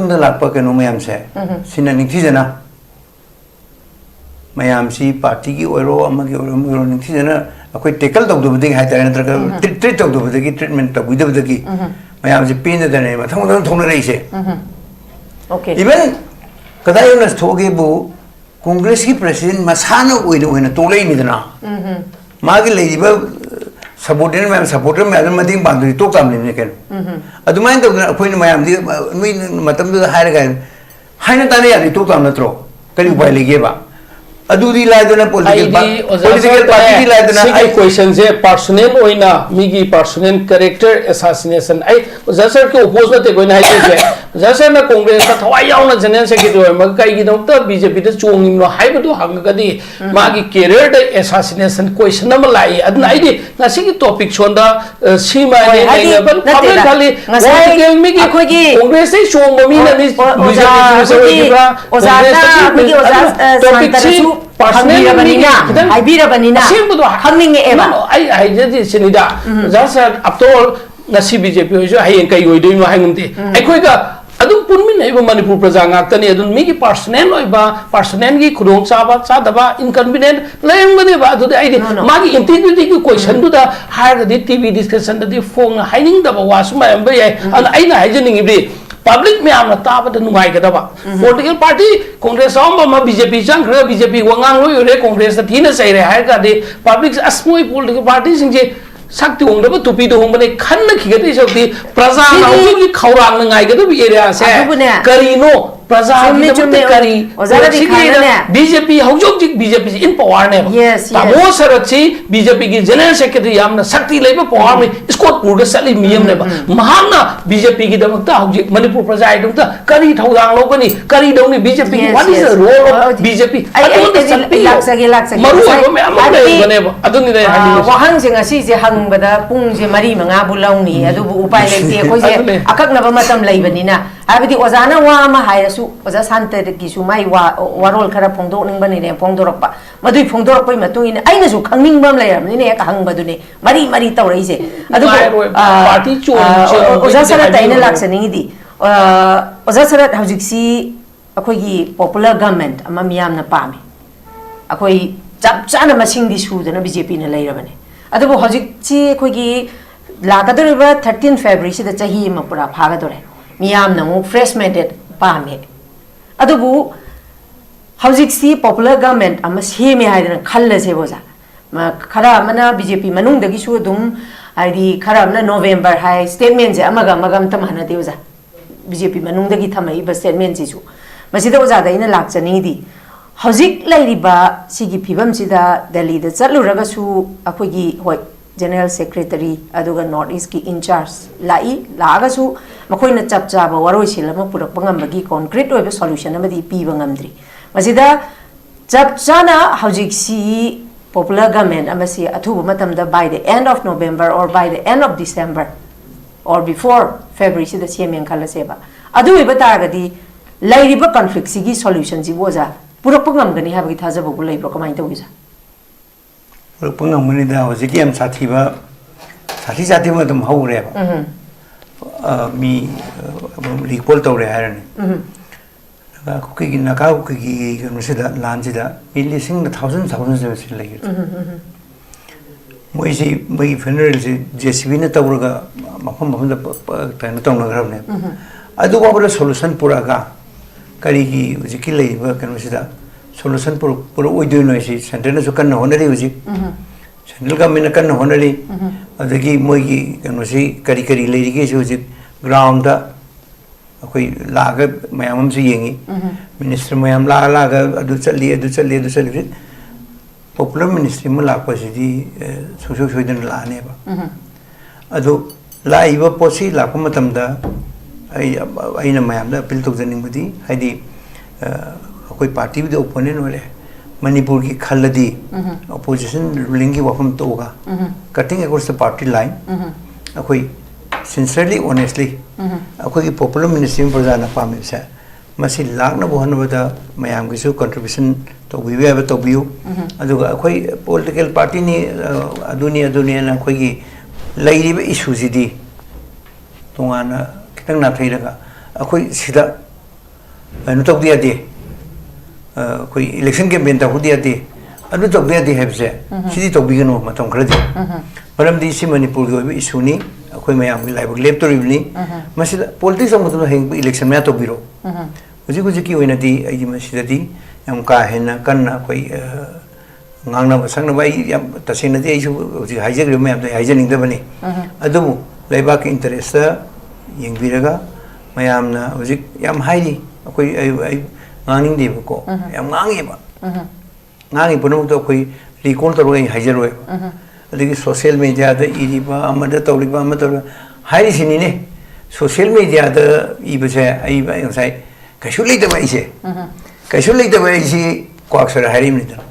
द लापा के नो मयाम से सिना निथिजना मयाम सी पार्टी की ओरो अमगी ओरो निथिजना अखोई टेकल तौदबदगी हाइतारे नत्रक ट्रीट तौदबदगी ट्रीटमेंट तौदबदगी मयाम से पिन दने मथंग थोन रहिसे ओके इवन कदायोनस थोगेबु कांग्रेस की प्रेसिडेंट मसाना ओइने तोलेनिदना मागी लेजिबा सपोर्टर मैम मदिंग बांदुरी तो कामने केन अदुमाइन तो अखोइने मयाम दि नुइ मतम दु हायरगा हायना ताने यादि तो काम नत्रो करी उपाय लेगेबा अदुदी लाइदना पॉलिटिकल पार्टी की लाइदना आई क्वेश्चन से पर्सनल ओइना मिगी पर्सनल कैरेक्टर असैसिनेशन आई जसर के ओपोज नते कोइना हाइजे जसर ना कांग्रेस का थवाई याउना जनरल सेक्रेटरी मग काई गिदोंत बीजेपी द चोंगिनो हाइबदु हंगगदी मागी कैरियर द असैसिनेशन क्वेश्चन नम लाई अदना आइदि ngasi की टॉपिक सोंदा सीमा ने बल पब्लिक खाली पॉलिटिकल मिगी अखोगी कांग्रेस से चोंग ममी ना बीजेपी से ओइबा ओजाता मिगी ओजा टॉपिक सी पर्सनल बनिना हाइबीरा बनिना हंगिंगे एबा आई हाइजि सिनिदा जसर अफ्टर ngasi बीजेपी होइसो हायें कई होइदोइ मा हांगमते अखोइगा अदुम पुनमिन नैबो मणिपुर प्रजा गाक्तनी अदुन मिगी पर्सनल ओइबा पर्सनल की खुदोंग चाबा चादबा इनकन्वीनियंट लेंगबने बा अदुदि आइदि मागी इंटीग्रिटी की क्वेश्चन दुदा हारगदि टीवी डिस्कशन ददि फोंग हाइनिंग दबा वासुमा एम्बे याय अन आइना हाइजनिंगिबि पब्लिक में आमना ताबद नुगाइगदबा पॉलिटिकल पार्टी कांग्रेस आम बीजेपी चंग्र बीजेपी वंगांग लोय कांग्रेस थीना सैरे हारगदि पब्लिक असमोय पॉलिटिकल पार्टी सिंजे शक्ति होंगदबा टुपी दो होंगबने खन्न खिगदि शक्ति प्रजा नाउगी खौरांग नाइगदबि एरिया से करिनो BJP BJP in power ne tamo sarat si BJP ki general secretary yamna sakti leiba power me scott purga sali miyam ne ba mahana BJP ki damakta hojik manipur praja idumta kari thaudang logani kari dawni BJP what is the role of BJP laksage maru me amale bane ba aduni dai wahang sing asi je hang bada pung je mari manga bulawni adu upai leite khoi je akakna ba matam leibani na abidi ozana wa ma hairasu oza sante ki su mai warol khara phongdo ning bani ne phongdorok pa madui phongdorok pai matung ina aina su khangning bam layam ni ne ka hang badu ne mari mari tawrai je adu party oza sarat taina laksani di oza sarat hojik si akoi gi popular government ama miyam na pami akoi chap chana masing di su dana BJP na lairabane adu hojik si akoi gi lagadoriba 13 February si da chahi ma pura phagadore miyam na mu fresh mandate pami adubu hojik si popular government ama semi haidana khalla se boza ma khara mana BJP manung dagi su dum aidi khara amna November hai statement je amaga magam tamana deuza BJP manung dagi thamai ba statement ji su masida oza da ina lakchani di hojik lairiba sigi phibam sida Delhi da chaluraga su akogi hoi General Secretary aduga North East ki in charge lai laga su makoina chap chaba waroi silama purak bangam bagi concrete oiba solution amadi pi bangam dri masida chap chana hojik si popular government amasi athuba matam da by the end of November or by the end of December or before February si da CMN khala seba adu iba taragadi lairiba conflict sigi solution ji boza purak bangam gani habagi thajaba bu laibro kamai tawisa पुनः money दा हजिक यम साथी में तुम how रे me recall तो रे हरने cookie की नका कुकी की मुझे दा लांच दा मिली सिंग थाउजेंड से लगी मुझे मई फेनरल से जेसीबी ने तब रगा मफम दा तन तो नगर ने अदु बाबरे सॉल्यूशन पूरा का करी की हजिक ले मुझे दा solution puro oidu no si center na sukan na honari uji central government kan na honari adagi moi gi kanu si kari leiri ge si uji ground da akoi laga mayam si yengi minister mayam la ga adu chali popular ministry mu la ko si di so den la ne ba adu la iba posi la ko matam da ai na mayam da appeal to janing budi haidi कोई party भी opponent वाले मणिपुर की खल्लदी opposition ruling की वफम तो होगा cutting across the party line कोई sincerely honestly कोई popular ministry में प्रजाना पामे से मसी लाखना बहन बदा मयाम की सु कंट्रीब्यूशन तो भी है तो बियो अदुगा कोई पॉलिटिकल पार्टी ने दुनिया ना कोई लाइरिब इशू सिदी तोंगाना कितंग ना थैरगा कोई सीधा नु तो दिया दे कोई इलेक्शन कैंपेन तक दिया दे अनु तक दिया दे है से सीधी तो बिगनो मतम खरदे मरम दी सी मणिपुर की इशू नि कोई मयाम की लाइव लेप तो रिवनी मसी पॉलिटिक्स मतलब हेंग इलेक्शन में तो बिरो हुजी की होइना दी आई मसीददी यम का हेना कन्ना कोई ngang bसंग बाई यम तसेन दी आइसु हुजी हाइजेक रे मयाम हाइजेनिंग दबनी अदुबु लेबा के इंटरेस्ट यंगबिरगा मयाम ना हुजी यम हाइली कोई आई ngang ning ko yam ngangi ba ngangi puno to koi recall to roi hajar roi adigi social media da iri ba amada tawli ba amada hai sini ne social media da iba se ai ba sai kaishu le da ba ise kaishu le da ba ise ko aksara hari ni da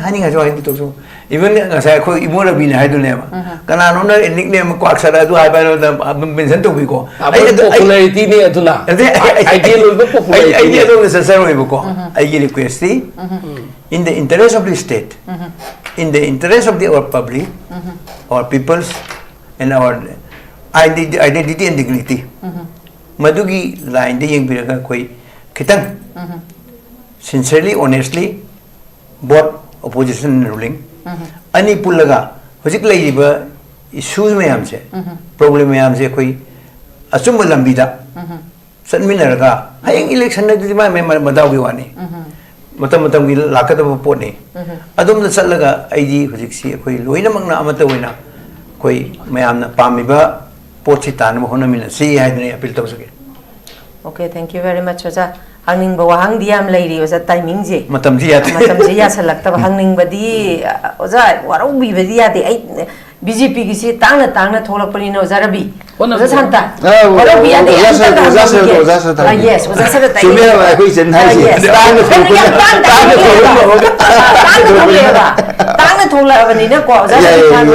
hani ga jo ai to so even sai ko imora bi na hai du ne ba kana no na nickname ko aksara du hai ba no da mention to bi ko ai popularity ni aduna ideal lo popularity idea to necessary ko ai gi request in the interest of the state in the interest of the our public our peoples and our identity and dignity madugi line de yeng biraga koi kitang sincerely honestly both opposition and ruling ani pulaga hojik leiba issues mayam se problem mayam se koi asum lambi da sanminaraga hayeng election na di ma madaw gi wani matam gi lakata ba pot ni adum na chalaga aidi hojik si koi loina mangna amata oina koi mayam na pamiba pot si tan mo hona mina si hai ne appeal to sake Okay, thank you very much, Oza. Hangning bawa hang diam lady, Oza timing je. Matam ji yate. Matam je ya select tab hangning badi, Oza warau bi badi ya de. BJP ki si tang na tholak pani na Oza Rabi. Oza Santa. Warau bi ya de. Oza Yes, Oza Santa. Sumira ba koi chen hai si. Tang na thola ba ni na ko Oza Santa.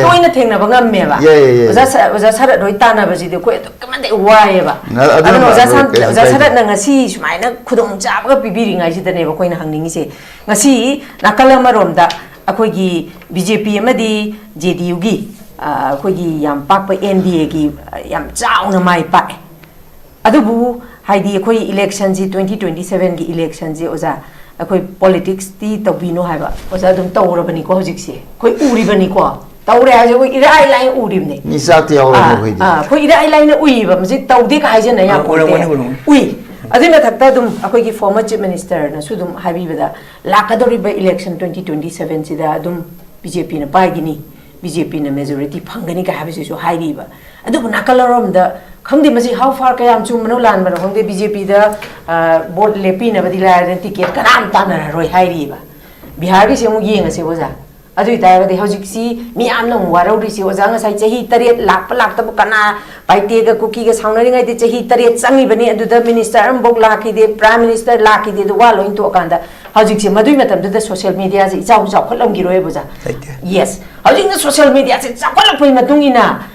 Toy na theng na ba ngam me ba. Oza Sarat roi ta na ba ji de ko kaman de wai ba. Ano Oza Sarat na ngasi sumai na khudong chab ga bibiri ngai ji de ne ba koi na hangning se. Ngasi nakala marom da akoi gi BJP amadi JDU gi akoi gi yam pak pa NDA gi yam chau na mai pa adubu haidi akoi election ji 2027 gi election ji oza akoi politics ti tobino haiba oza dum tawrabani ko hojik se koi uri bani ko tawre ha koi irai line uri ne ni sa ti yaw mo hoi koi irai line ui ba mji tawde ka haije na ya ko ui adina thakta dum akoi gi former chief minister na su dum habi bada lakadori ba election 2027 sida dum BJP na paigini BJP na majority phangani ka habi su hairi ba adu nakalarom da khangdi masi how far kayam chu manu lan ba khangde BJP da board lepi na badi la ticket kanam ta na roi hairi ba Bihar gi semu yeng ase boza adu ta ga de hojik si mi am na warau ri si oza nga sai chahi tariat lak ta kana paite ga kuki ga saunari ngai de chahi tariat changi bani adu da minister am bok laki de prime minister laki de wa loin to kanda hojik si madui matam da social media si chau kholam gi roi boza yes hojik na social media si chakwala pai matungina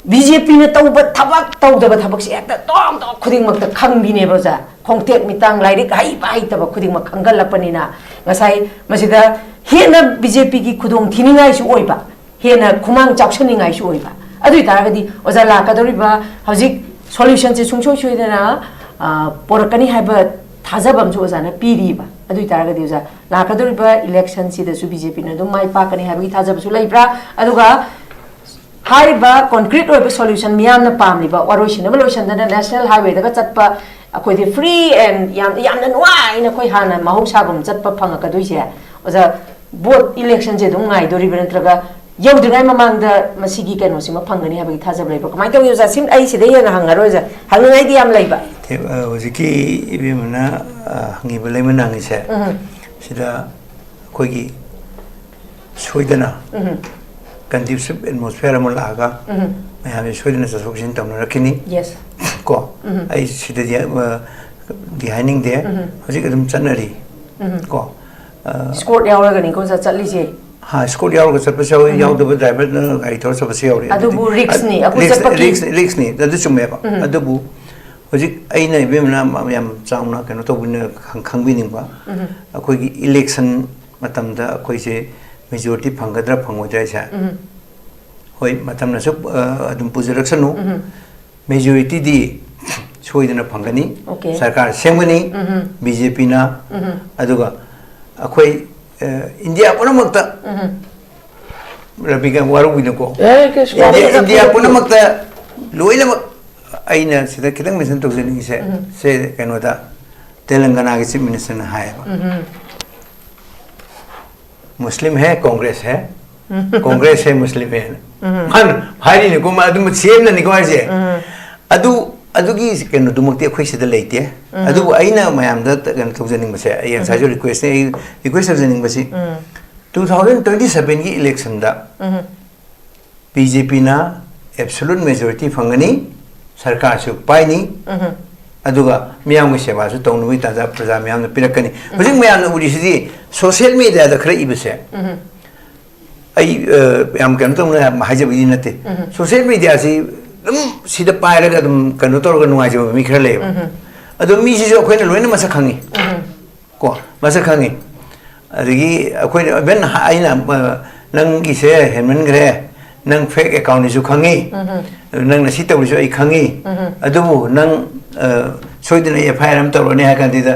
BJP na tauba thabak tawdaba thabak si ekta tong tong khuding mak ta khangbi ne boza khongtek mitang lairi kai pai taba khuding mak khangal lapani na ngasai masida hena BJP ki khudong thiningai su oiba hena khumang chaukshaningai su oiba adui taragadi oza la kadori ba hojik solution se sungchoi choidana porakani haiba thajabam jo oza na piri ba adui taragadi oza la kadori ba election si da su BJP na do mai pa kani haiba thajab su laibra aduga haiba concrete oiba solution miyam na pamli ba waroishin na solution da national highway da chatpa akoi de free and yam na nuai na koi hana mahausa gum chatpa phanga ka doi se oza board election je dong ngai dori ben traga yaudirai mamang da masigi keno sima phangani ha ba thajab leiba kamai taw yuza sim ai side ya hangaro ja hangai di am leiba hojiki ibimana hangi belai menang se sida koi gi soidana conducive atmosphere mo laga mayame soidana sa solution tamna rakini yes ko ai sida behind de hojik adum chanari ko score yauraga ni ko sa chatli je ha score yauraga chappa saw yaudaba driver na gai thor chappa saw adubu risk ni aku chappa risk ni adu chume ba adubu hojik aina ibemna yam chauna kano to bun khangbi ba akoi gi election matam da akoi se majority phangadra phangodra sa hoi matam na sub adum pujarak sanu majority di soidana phangani sarkar semgani BJP na aduga akoi India punamakta rabi ka waru bina ko India punamakta loina aina sida kitang mention to jeni se kanoda Telangana ke chief minister na hai Muslim hai Congress hai Muslim hai man hari ne ko ma adum sem na ni ko je adu adugi keno dumakti khoi sida leite adu aina mayam da keno thojaning base ai sa jo request thojaning base 2027 ki election da BJP na absolute majority phangani sarkar su paini aduga miyam gi seba su tongnu ta ja praja miyam na pirakani hojing miyam na uri sidi social media da khra ibase ai yam keno tongna hajabi nate social media si sida pairaga dum kanu torga nuai jo mi khra le adu mi ji jo khoina loina masa khangi ko masa khangi adigi khoina ben aina nang gi se henman gre nang fake account ju khangi nang na si taw jo ai khangi adu nang soidina FIR am taw ne ha kan dida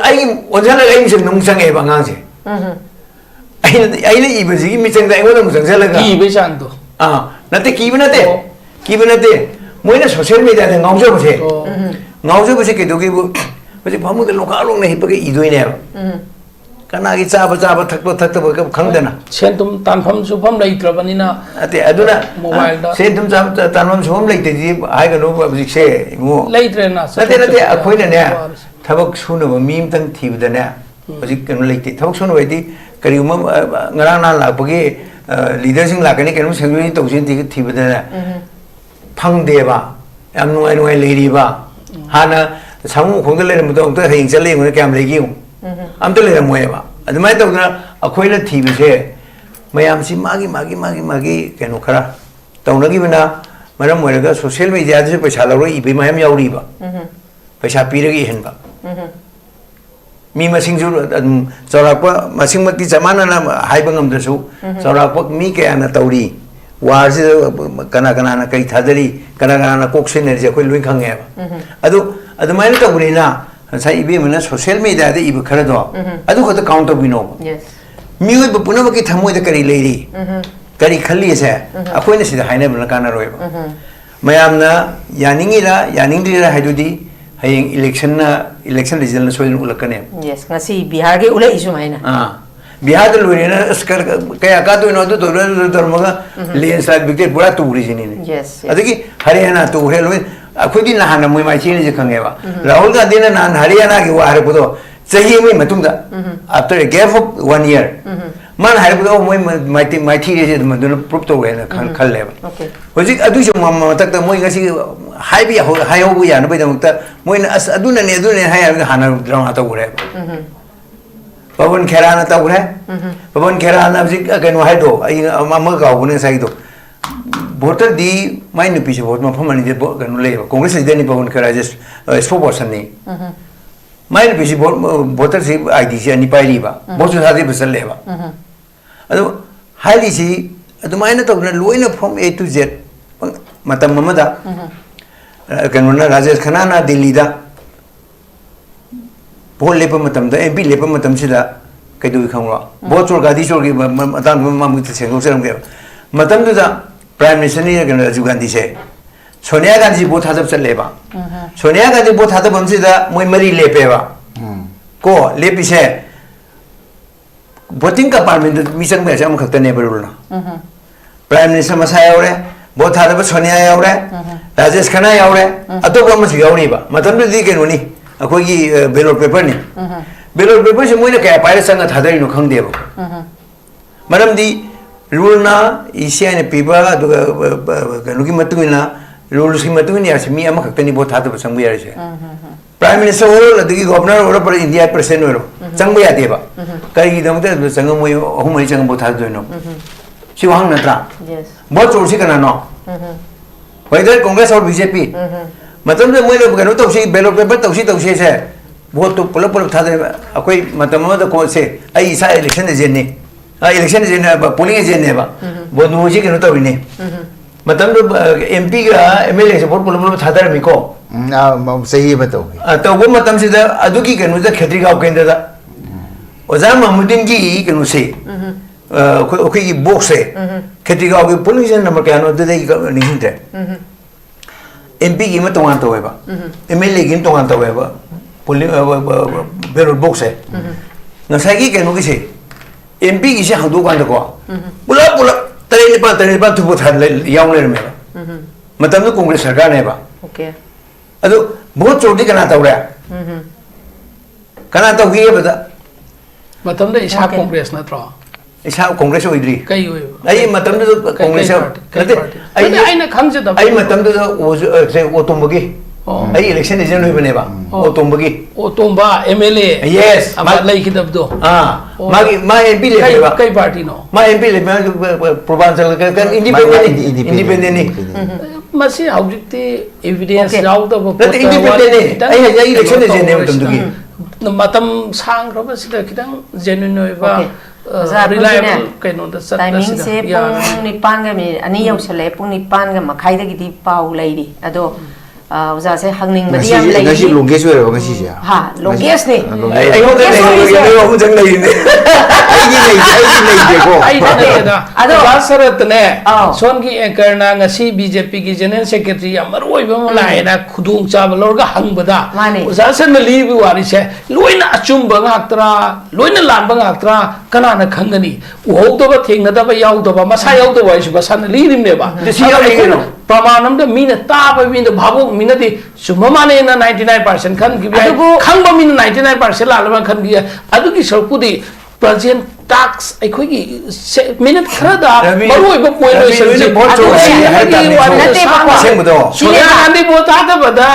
ai onjala ai mi nung sang e bangang se aina ibasi mi chang dai ngom sang sala ga ki be chang to nate ki binate kibenate moina social media de ngaujo bose ke dogi bu bose phamu de loka long ne hipage idoi ne kana ki chaba chaba thakpa ka khangdana sentum tanpham supam leitrabanina ate aduna mobile da sentum chaba tanpham supam leite ji hai ga no bajik se mo leitrena ate akoina ne thabak suna ba mim tang thibda ne bajik kan leite thabak suna wai di kari uma ngarang na la bagi leader sing la kani kan sengri tawsin ti thibda ne phangde ba yam nuai nuai leiri ba hana samu khongda le mu dong ta hing chale mu kam le gi am ta le mo ba admai ta na akoina thibi se mayam si magi kanu khara tauna gi bina maram mo ga social media je paisa la roi be mayam yauri ba paisa pi ragi hen ba mi masing ju chorak pa masing mat ki jamana na hai bangam da su chorak pa mi ke ana tauri war se kana na kai thadari kana na kok se ne je khoi lui khang ya adu admai na tabuni na sai ibe mana social media de ibe khara do adu ko ta counter bino yes mi oi puna ki thamoi da kari leiri kari khalli se akoi na sida haina bana kana roi ba mayam na yaningi ra yaningri ra haidudi hayeng election result na soin ulakane yes ngasi bihar ge ulai isu maina bihar de lori na askar kaya ka to no to dormaga landslide victory pura turi jini ne yes adiki haryana to he loi akoi din na hana moi mai chini je khange ba rahul gandhi na nan haryana ki wa har pudo chahi mai matung da after a gap of 1 year man har pudo moi mai thi je madun proof to we na khal le ba okay hojik adu jo mam tak ta moi ngasi hai bi hai ho bu ya na bai da mukta moi na as adu ne hai hana drama ta ure Pawan Kerana ta ure Pawan Kerana jik ka no hai do ai ma ga bu ne sai do voter di mai nu pi se vote ma phamani je bo kan le congress de ni Pawan Kerana just spokesperson ni mai nu pi se voter si id si ani pai ri ba bo su sa de besal le ba adu hai li si adu mai na to na loina from A to Z matam mamada kan na Rajesh Khanna Delhi da Bol lepa matam da MP lepa matam sida kaidu khangwa bo chor gadi chor gi matan mamu te sengok seram ge matam da prime minister ni ga Rajiv Gandhi se Sonia Gandhi bo thadap chal leba Sonia Gandhi bo thadap am sida moi mari lepe ba ko lepi se voting ka parliament mi sang me sam khakta ne barul na prime minister masa yaure bo thadap Sonia yaure Rajesh Khanna yaure atop ma si yauri ba matam di ke no ni akogi ballot paper ni ballot paper se moina kaya paira sanga thadari no khangde ba maram di rule na isi ne piba do kanu ki matungina rules ki matungina ya mi ama khaktani bo thadu sangbu ya se prime minister oro ladigi governor oro par india president oro sangbu ya de ba kai gi dam de sangam moi ohumai sangam bo thadu no si wang na tra yes bo chor si kana no whether congress or bjp matam de moi lo kanu to si ballot paper to si se vote to pulap tha de akoi matam ma da ko se ai sa election de jenne election de jenne ba polling de jenne ba bo no ji kanu to ni matam do mp ga mla se vote pulap tha da mi ko sahi ba to go matam se da adu ki kanu da khetri ga kendra da oza mamudin gi kanu se ko ki box se khetri ga ko polling de number kanu de ni hinte MP ki ma tongan to ba MLA ki tongan to ba polling ballot box hai na sai ki kenu ki se MP ki se hadu kan ko pula tare pa thu tha yaung le me matam no congress sarkar ne ba okay adu bahut choti kana ta ura kana ta gi ba da matam da isa congress na tro isa congress oidri kai oi ai matam da congress ai na khang je da ai matam da o se o tombagi ai election de jeno bane ba o tombagi o tomba MLA yes ama lai khidab do magi ma MP le ba kai party no ma MP le ma provincial kan independent ni masi objecti evidence raw da bo independent ni ai ai election de jeno tombagi matam sang roba sida kidang genuine ba reliable kaino da sat timing se pung nipan ga mi ani yau sale pung nipan ga makhai da gidi pau lairi ado uza se hangning badi am lai ngasi longest we ngasi se ha longest ni ai ho da nei ho jang lai ni Songi Enkarna ngasi BJP ki General Secretary amaroi ba malaina khudung chaba lorga hangbada uzasan li bi wari se loina achumba ngaktra loina lanba ngaktra kanana khangani uhogdoba thengnadaba yaudaba masa yaudaba isu basan li rimne ba pramanam da mina taba mina bhabu mina di sumamane na 99% khan ki khangba mina 99% lalama khan ki adu ki sarpudi present tax ekhoi minute khara da maroi ba point oi serje sonia andi bo ta da bada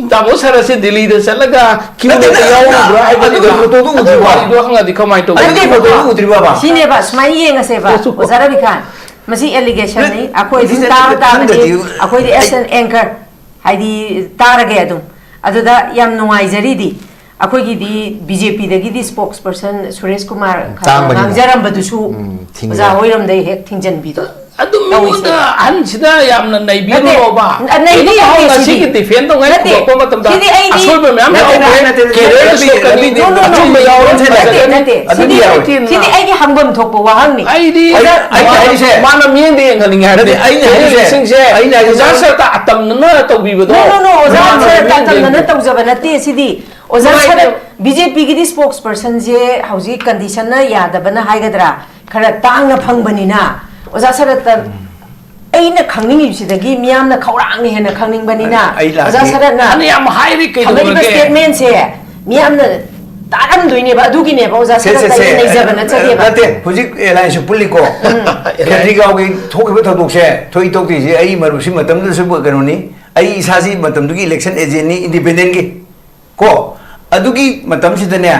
dabo sara se delhi da chalaga kiu da yaw bra ai ba do to udri ba do hanga di khamai to udri ba sine ba smai yenga se ba ozara bikhan masi allegation ni akoi di ta ni akoi di SN anchor haidi tarage adum aduda yam nuai jari di akoi gi di BJP da gi di spokesperson Suresh Kumar ngangjaram badusu za hoiram dai hek thingjan bi do adum da an sida yam na nai bi ro ba nai bi ha si ki defend to ngai ko ma tam da asol ba mam ke re so ka ni di achum ba yaw ron se da sidi ai gi hambam thok ba hang ni ai di se mana mien de ngal ngai de ai ni sing se ai na za sa ta atam na to bi ba do no za sa ta atam na to za ba na te sidi Ozan sarat BJP ki di spokesperson je hauji condition na yadabana haigadra khara tangna phangbani na Ozan sarat aina khangning ibsidagi miyam na khaurang ni hena khangning bani na Ozan sarat na ani am hairi kai do ge statement se miyam na taram doine ba adugi ne ba Ozan sarat nei jabana chage ba ate hujik airline su pulli ko khetri ga ge thok be thok se thoi tok ti je ai maru si matam da su ba kanoni ai saji matam du gi election agent ni independent gi ko adugi matam sidane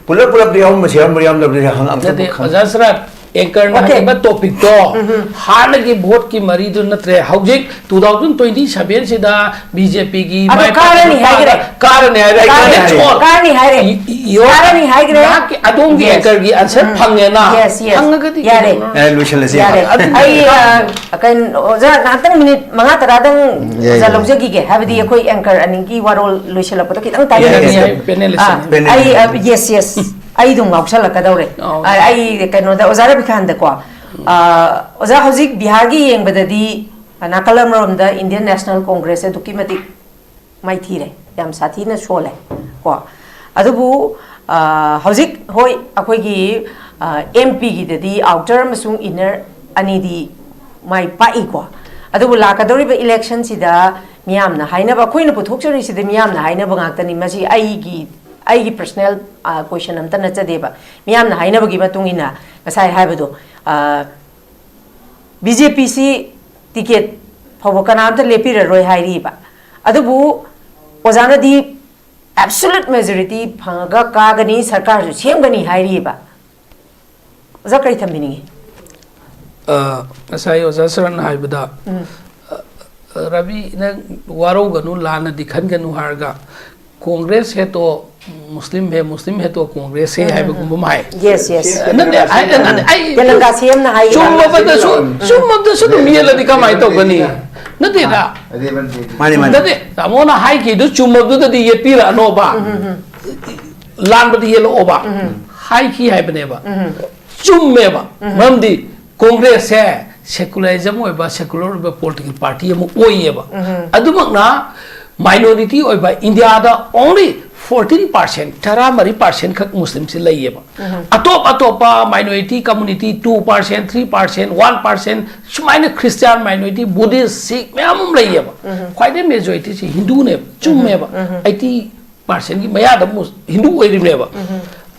pulap de yom masiyam mariam da hang am Azasrat anchor na ba topic to hana gi vote ki mari du natre haujik 2027 sida BJP gi mai karani haigre karani haigre karani haigre ki adong gi anchor gi answer phangye na hanga ga di yare lucian le ai kan oja natang minute manga tara dang ja lobjagi ge habdi khoi anchor aning ki warol lucian la pata ki tang tai panelist ai yes ai dung ngauksala ka daure ai kano da ozara bikhan da ko oza hozik Bihar gi yeng badadi nakalam rom da Indian National Congress e dukimati mai thire yam sathi na shole ko adubu hozik hoi akoi gi MP gi dadi outer masung inner ani di mai pai ko adubu la ka dauri ba election sida miyam na haina ba khoina puthok chari sida miyam na haina ba ngak tani masi ai gi personal question am tana chade ba miyam na haina bagi matung ina kasai haibado BJP si ticket phawo kanam ta lepira roi hairi ba adubu ozana di absolute majority phanga ka gani sarkar ju semgani hairi ba oza kai thambini asai oza saran haibada rabi na waro ganu lana dikhan ganu harga Congress है तो मुस्लिम है तो कांग्रेस है HYBE गुम my yes नने आई Telanga CM ना high सुम तो मियल दि कमाई तो गनी नते दा माने नते तामोना हाइ की दु चुम दु दि ये पिरा नो बा लान बदि ये लो बा हाइ की हाइब ने बा चुम में बा ममदी कांग्रेस है सेकुलरिज्म ओबा सेकुलर ओबा पॉलिटिकल पार्टी हम ओइए बा अदुमकना minority oiba India da only 14% 13% khak Muslim se laiye ba atopa minority community 2% 3% 1% sumaina Christian minority Buddhist Sikh myam laiye ba khwai de majority se Hindu ne chum me ba 80% gi maya da Hindu oirim ne ba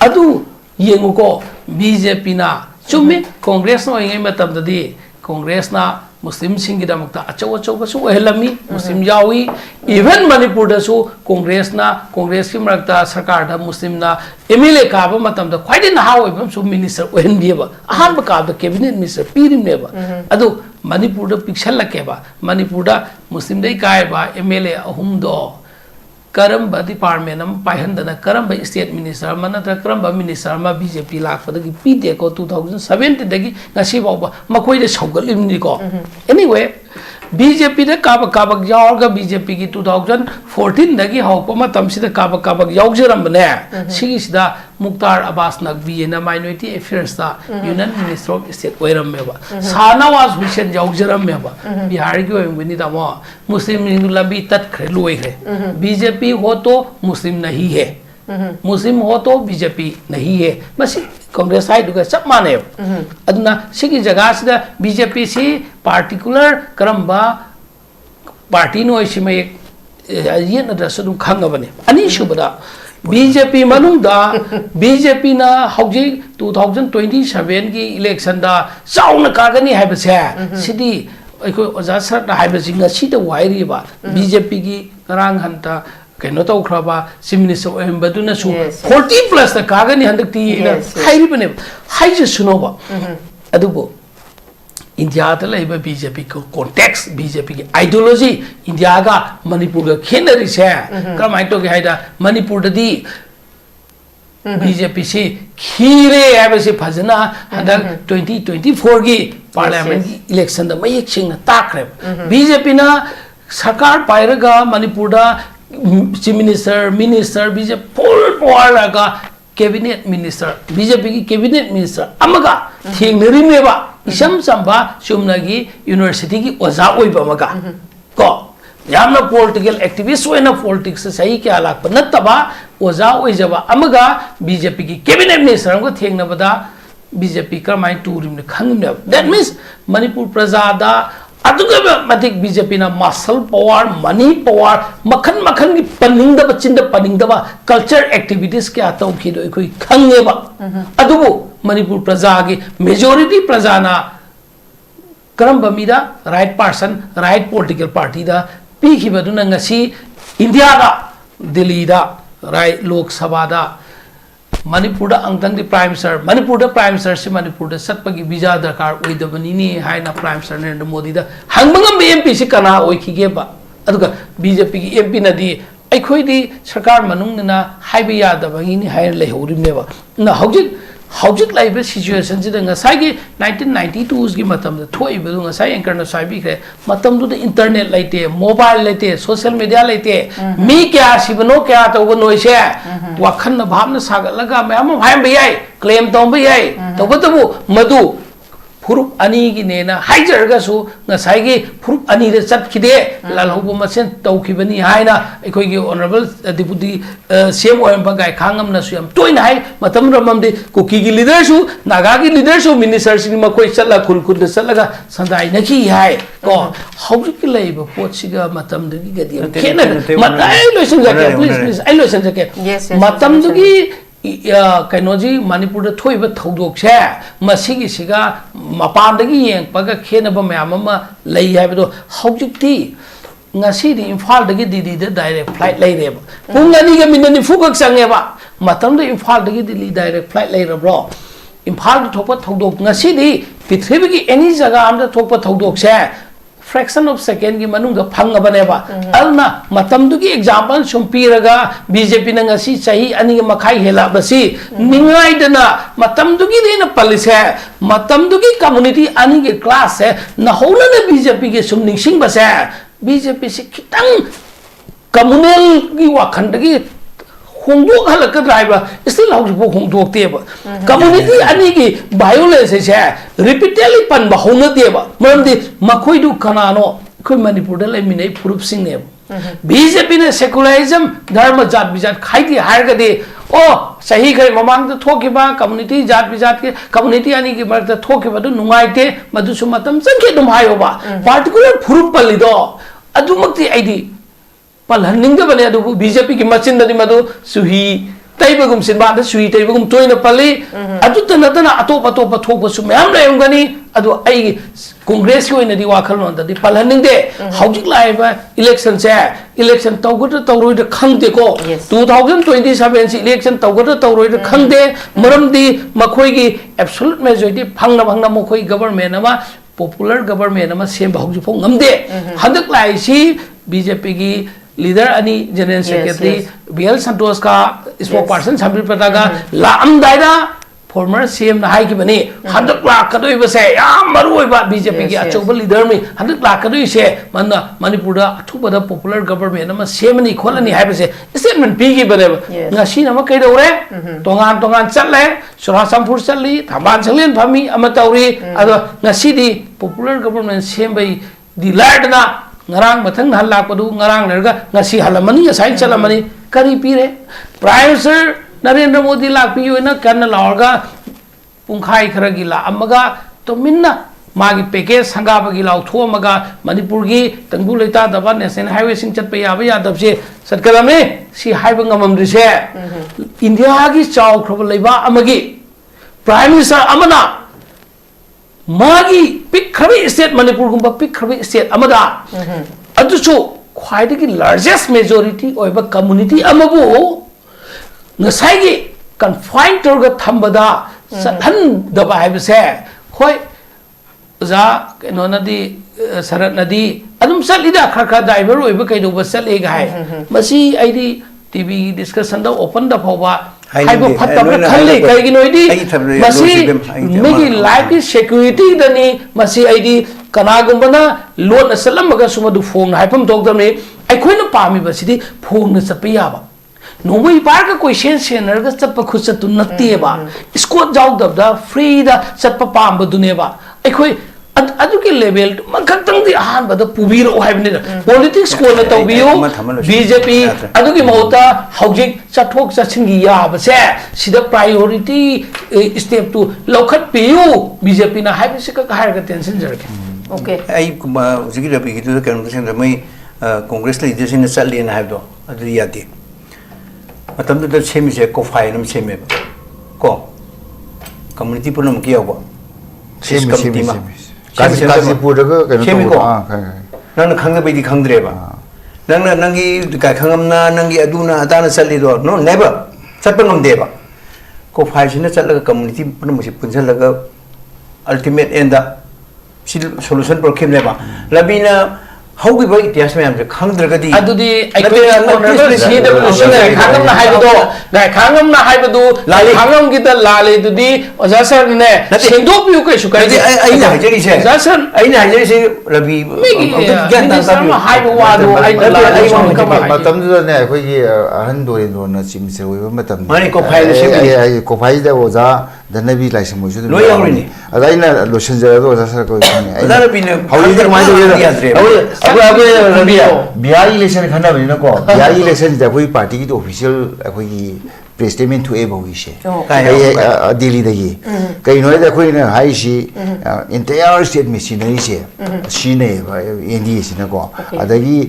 adu yengu ko BJP na chumme Congress no ngai matam da di Congress na Muslim singidamukta achau basu helami Muslim yawi even Manipur da su Congress ki marakta sarkar da Muslim na MLA ka ba matam da khwai na hawi bam su minister ohen bi ba ahan ba ka da cabinet minister pirim ne ba adu Manipur da pixel la ke ba Manipur da Muslim dai kai ba MLA ahum do karamba department am paihanda karamba state minister manatra karamba minister ma BJP lakpada gi pide ko 2017 dagi ngasi ba makoi de saugalim ni ko anyway BJP ने Kabak Kabak यावगा BJP की 2014 दगी हौप मतम सिदा काबक काबक यावजरमने सिगिसिदा मुख्तार अब्बास नकवी ना minority affairs दा union minister of state ओइरमेबा शाहनवाज हुसैन यावजरमेबा बिहार की ओइबनी दामो मुस्लिम हिंदू लंबी तत्खरे लोइखरे बीजेपी हो तो मुस्लिम नहीं है मुस्लिम हो तो बीजेपी नहीं है बस कांग्रेस हाइदुगा सब माने अदुना सिगी जगह सिदा बीजेपी सी पार्टिकुलर करम्बा पार्टी नो इसिमे ये नदरस दु खंगबने अनि सुबदा बीजेपी मनुदा बीजेपी ना हौजी 2027 की इलेक्शन दा चाउना कागनी हाइबसे सिदी अखो ओजा सर हाइबसिंगा सिदा वाइरिबा बीजेपी की करांग हंता कनो तौख्रबा चीफ मिनिस्टर ओइबदुना सु 40+ ता कागनी हंदकती हाइरिबने हाइजे सुनोबा अदुबो इंडिया ता लेबा बीजेपी को कॉन्टेक्स्ट बीजेपी की आइडियोलॉजी इंडिया का मणिपुर का खेनरी से कमाई तो के हाइदा मणिपुर ददी बीजेपी से खीरे ऐसे फजना हदक 2024 की पार्लियामेंट की इलेक्शन दा मयेक सिंह ताखरे बीजेपी ना सरकार पाइरगा मणिपुर दा chief minister BJP full power लगा कैबिनेट मिनिस्टर बीजेपी की कैबिनेट मिनिस्टर अमगा थेंगनरिमेबा इसम संबा चुमनगी यूनिवर्सिटी की ओजा ओइबा मगा को यामना पॉलिटिकल एक्टिविस्ट ओइना पॉलिटिक्स सही क्या लाप नतबा ओजा ओइजबा अमगा बीजेपी की कैबिनेट मिनिस्टर को थेंगनबदा बीजेपी करमाइ टूरिम खंगने दैट मींस मणिपुर प्रजादा मतिक बीजेपी ना मसल पावर मनी पावर मखन मखन की पनिंगदब चिंद पनिंगदब कल्चर एक्टिविटीज क्या तौखिदो अखोई खंगेबा अदुबो मणिपुर प्रजा की मेजॉरिटी प्रजा ना करम बमीदा right person right political party दा पीखिबदुना ngasi इंडिया दा दिल्ली दा राइट लोकसभा दा मणिपुर अंगतंग प्राइम मिनिस्टर से मणिपुर सत्पगी वीजा दरकार ओइदबनी हाइना प्राइम मिनिस्टर नरेंद्र मोदी दा हंगमंगम एमपी से कना ओइखिगेबा अदुगा बीजेपी की एमपी नदी अखोइदी सरकार मनुंगना हाइबे यादबगिनी हाइ लेहौरिमेबा ना हौजिक लाइब सिचुएशन से ngसाई 1992 की मतम थोइबदु ngसाई एंकर न साइबिखे मतम दु इंटरनेट लाइते मोबाइल लाइते सोशल मीडिया लाइते मी क्या सिबनो क्या तौब नोइसे वाखन भावना सागलगा मैम हाइम बयाई क्लेम तौब बयाई तौबतबु मधु फुरुप अनी की नेना हाइजरगसु ngसाई की फुरुप अनी रे चटखिदे लालहौब मसेन तौखिबनी हाइना अखोई की ऑनरेबल डिप्यूटी सीएम ओएम गाय खांगम नसु यम तोइन हाइ मतम रममदि कुकी की लीडर सु नागा की लीडर सु मिनिस्टर सिंग मखोई चला खुलखुद चलगा संदाई नखी हाइ को हौजिक लेब पोचिगा मतम दगी गदि खेना मताई लोसन जके प्लीज आई लोसन जके मतम दगी कनोजी मणिपुर थोइब थौदोकसे मसिगी सिगा मपानदगी येंगपगा खेनब मयाम अमा लई हाइबदो हौजिकती ngasi di Imphal dagi Dili da direct flight lai reba pung ani ga minani fugak sangeba matam da Imphal dagi Dili direct flight lai rebro Imphal da thokpa thodok ngasi di pithribi ki any jaga am da thokpa thodok se fraction of second ki manung da phangabane ba alna matam du ki example sumpiraga BJP na ngasi chahi ani ga makhai hela basi ningai dana matam du ki dina palise matam du ki community ani ge class है na hola na BJP ke sum ningsing ba se BJP से खितंग communal की वाखंड की होंदोक हलक driver इसलिए लाउजबो होंदोकतेब community अनी की violence से repeatedly पन बहुनदेब मरमदि मखोइदु कनानो खै मणिपुर द लेमिनै फुरुप सिंगनेब बीजेपी ने सेकुलरिज्म धर्म जात बिजात खाइदि हारगदे ओ सही गई ममांग थोकिबा कम्युनिटी जात बिजात के कम्युनिटी अनी की मरद थोकिबा दु नुंगाइते मदुसु मतम संखे दुम हायोबा पार्टिकुलर फुरुप पल्लिदो अदुमक्ति आइदि पलहनिंग बने अदु बीजेपी की मचिन ददि मदु सुही तैबगुम सिनबा द सुही तैबगुम तोइन पल्ली अदु तनदना अतोप अतोप थोकबसु मयाम लेंगनी अदु आई कांग्रेस की ओइनदि वाखल नोंददि पलहनिंग दे हौजिक लाइबा इलेक्शन से इलेक्शन तौगद तौरोइद खंगदे को 2027 से इलेक्शन तौगद तौरोइद खंगदे मरमदि मखोई की एब्सोल्यूट मेजॉरिटी फंगना फंगना मखोई गवर्नमेंट अमा पॉपुलर गवर्नमेंट अमा सेम हौजि फो ngमदे हदक लाइसी बीजेपी की लीडर अनि जनरल सेक्रेटरी बीएल संतोष का स्पोक पर्सन संबित पता का लाम दायरा former CM na hai ki bani handak lakh kadoi ba se yam maroi ba BJP ki achoba leader mi handak lakh kadoi se manna Manipur da athuba da popular government ama semani kholani hai ba se statement pi ki bane ngasi na ma kai dore tongan chatle sura sampur chali thaban chalen phami ama tauri ado ngasi di popular government sem bai di lad na ngarang mathang hal lak padu ngarang lerga ngasi halamani asai chalamani kari pire prime minister Narendra Modi lakpi na kan laurga pungkhai khara gi la amaga to minna magi package sanga ba gi lau tho amaga Manipur gi tangbu leita daba national highway sing chat pe ya ba ya dab se satkalame si highway ngamam rise India gi chaw khrob leiba amagi prime minister amana magi pick khabi state Manipur gumba pick khabi state amada adu chu khwai gi largest majority oiba community amabu ngasai confined torga thambada sathan daba haibse khoi za keno nadi sarat nadi adum salida khakha driver oiba kaido basal e gai masi aidi tv discussion da open da phawa haiba phatta khalle kai gi noidi masi megi life security dani masi aidi kana gumbana loan asalam ga sumadu phone haipam tokdame ai khoina pami basidi phone na sapiya ba Nobody park a question center, Sapa Kusa to Nateva. Squat out of the free the Sapa Pamba Duneva. I quit at level, Makatang the hand, but the Pubiro have politics school at Tobio, BJP, Aduki Mota, Hojik, Satok Sachingia, but say, see the priority step to local PU, BJP, na high physical higher attention. Okay. I was going to be to the conversation of my Congress leaders in the Sally and Hado, at the Yati. Matam tu same je ko file nam same ko community pun nam kiya ko same kasi pura ka same ko nang khang ba di khang dre ba nang gi ka khangam na nang gi aduna adana sali do no never chat ngam de ba ko file sin chat la community pun mo si punjal la ultimate end da solution problem le ba labina how we buy it yes ma'am the khangdragadi adudi ai see the question khangam na haibado na khangam na haibado khangam gi da lale dudi oja sir ne sendop yu kai sukai ai na hajeri se oja sir ai na hajeri se rabi gan ta sama haibo wa do ai lale matam du ne khoi gi ahan do ri do na chim se oi matam mani ko phai se ai ko phai da oja danabi lai sam ju lo yang ni adai na lo shen ja do oja sir ko ni ai da bi ne how is my do अब Bihar election Khanna बनी ना को Bihar election जब कोई party की तो official कोई press statement हुए बहुगी से दिल्ली दगी कहीं नोए दा कोई ना हाई सी इंटायर स्टेट मशीनरी से सीने एनडीए से ना को अदगी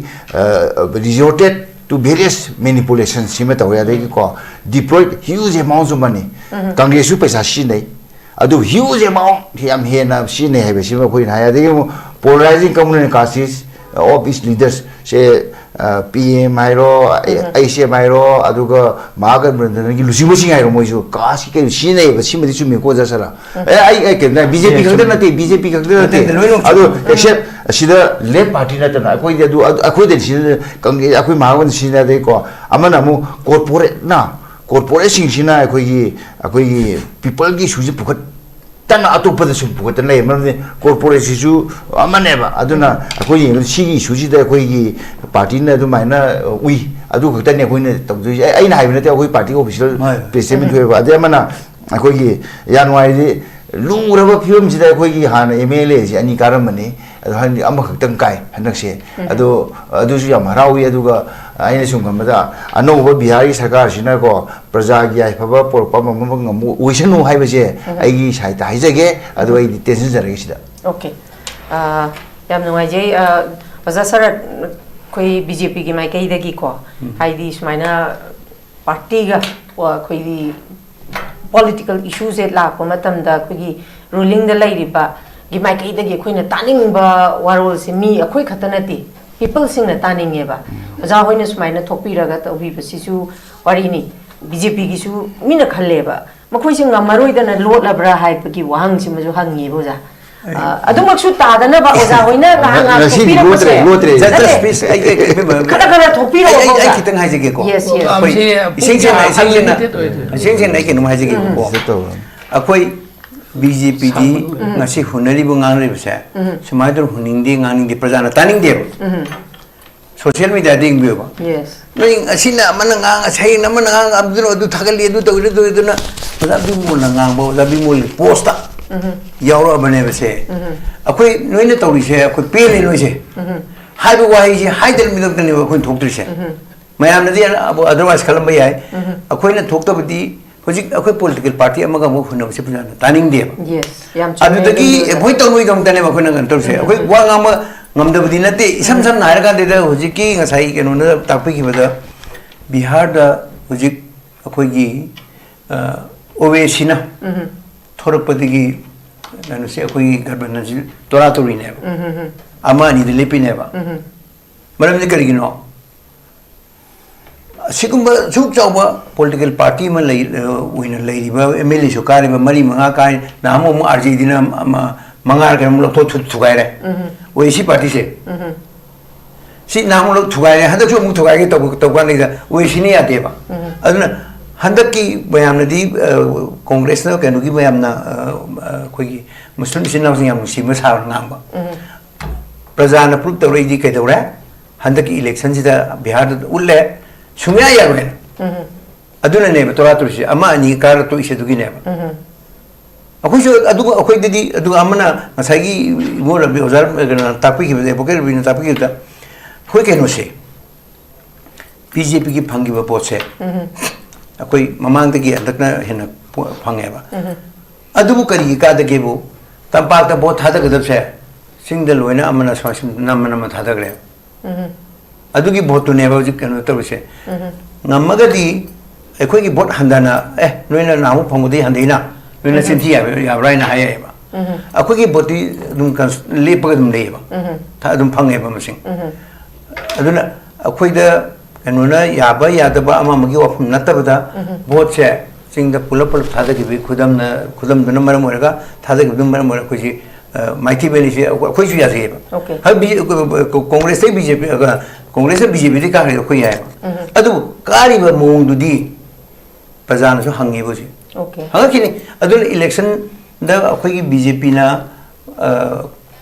रिजोर्टेड to various manipulations sima tawya de ko deployed huge amounts of money congress paisa sinai adu huge amount yam hena sinai ha be sima koi na ya de polarizing community cases of its leaders say PM Mairo ICM Mairo aduga magan brandana gi lusi mosi ngai ro moisu kasi ke sinai ba simadi chumi ko jasara ai ke na BJP khakda na te BJP khakda na te adu except sida left party na ta na koi adu akoi de sida congress akoi magan sida de ko amana mu corporate sing sina akoi gi people gi suji pukhat tana atopa da sum pukhat na emane corporate sisu amane ba aduna akoi gi sigi suji da akoi gi party na du maina ui adu khakta ne akoi ne tawju ai na haibna te akoi party official statement hoye ba ade amana akoi gi yanwai di lungraba film sida akoi gi hana MLA si ani karamani adu amma khaktam kai hanak se adu su yam harawi aduga aina sum gamada anoba bihari sarkar sina ko praja gi ai phaba porpa mamam uisanu haiba je ai gi saita haijage adu ai tension jarage sida okay yam no ai baza sarat koi BJP gi mai kai dagi ko ai di smaina party ga koi di political issues et la ko matam da koi ruling da lai riba gi mai kai dagi koi na taning ba warol se mi akoi khatanati people sing na taning e ba ja hoina smaina thopi raga to bi basisu wari ni BJP gi su mina khalle ba makhoi sing ngamaroi da na lot labra hai gi wang si maju hangi bo ja adumak su ta da na ba oja hoina ga nga thopi ra se lotre just space ai kada thopi ra ba ai kitang haije ge ko yes sing ai ke num haije ge ko अखोई BJP the ngasi hunari bu ngang ri bse semai dur huning di ngang di prajana taning de social media ding bi ba yes noi asina man ngang asai na man ngang abdu adu thagali adu to na zabi mo na ngang ba zabi mo posta yauro bane bse akhoi noi na tawri se akhoi pe le noi se hai bu wai se hai dal mi dok ne ba khoi thok tri se mayam na di otherwise khalam ba yai akhoi na thok ta bdi Hojik aku political party amaga mo khuna se pujana taning de yes yam adu dagi bhoi tongoi gam tane ba khuna gantor se aku wa ngam ngamda budi nate isam sam nair ga de da hojik ki ngasai ke no na takpi ki bada Bihar da hojik aku gi OAC na thorak padi gi nanu se aku gi governance tora tori ne ama ni de lepi ne ba maram ne kari gi no Sigumba suk chawba political party ma lay wina lay ba MLA so kare ba mari manga kai na mo RJ dina mangar ka mo to thugai re OAC party se si na mo thugai re handa so mo thugai ke to ba ni da OAC ni ate ba aduna handa ki bayam na di congress na ka no ki bayam na khoi muslim sin na yam si ma sa ngam ba praja na proof to re di kai do re handa ki election si da Bihar da ulle Sumya ya gue, aduna neba tora terus, ama ni kar tu isi tu gini apa. Aku sih aku jadi amana masagi ibu lebih uzar tapi kita bukan lebih tapi kita, aku kan usai. BJP ki panggi apa se, aku mamang tegi anak na hendak pangai apa. Adu bukan ika ada kebu, tanpa ada bot hada kedap se, single wena amana swasim nama hada kere. Adu ki bot tu neba uji kan terus se. Ngamagadi, aku ki bot handana, noi na namu pangudi handina, noi na sinti ya rai na haya ba. Aku ki boti dum kan lepa dum le ba. Ta dum pangai ba masing. Adu na aku ida kanuna ya ba ama magi wafum natta bada bot se sing da pula thada ki bi khudam dun maram moraga thada ki dum maram mora ku ji maiti beli se aku ju ya se ba. Ha bi congress se BJP Congress BJP di kahari aku ya. Adu kari ber mung di pazan so hangi boji. Okay. Hanga kini adu election da aku ki BJP na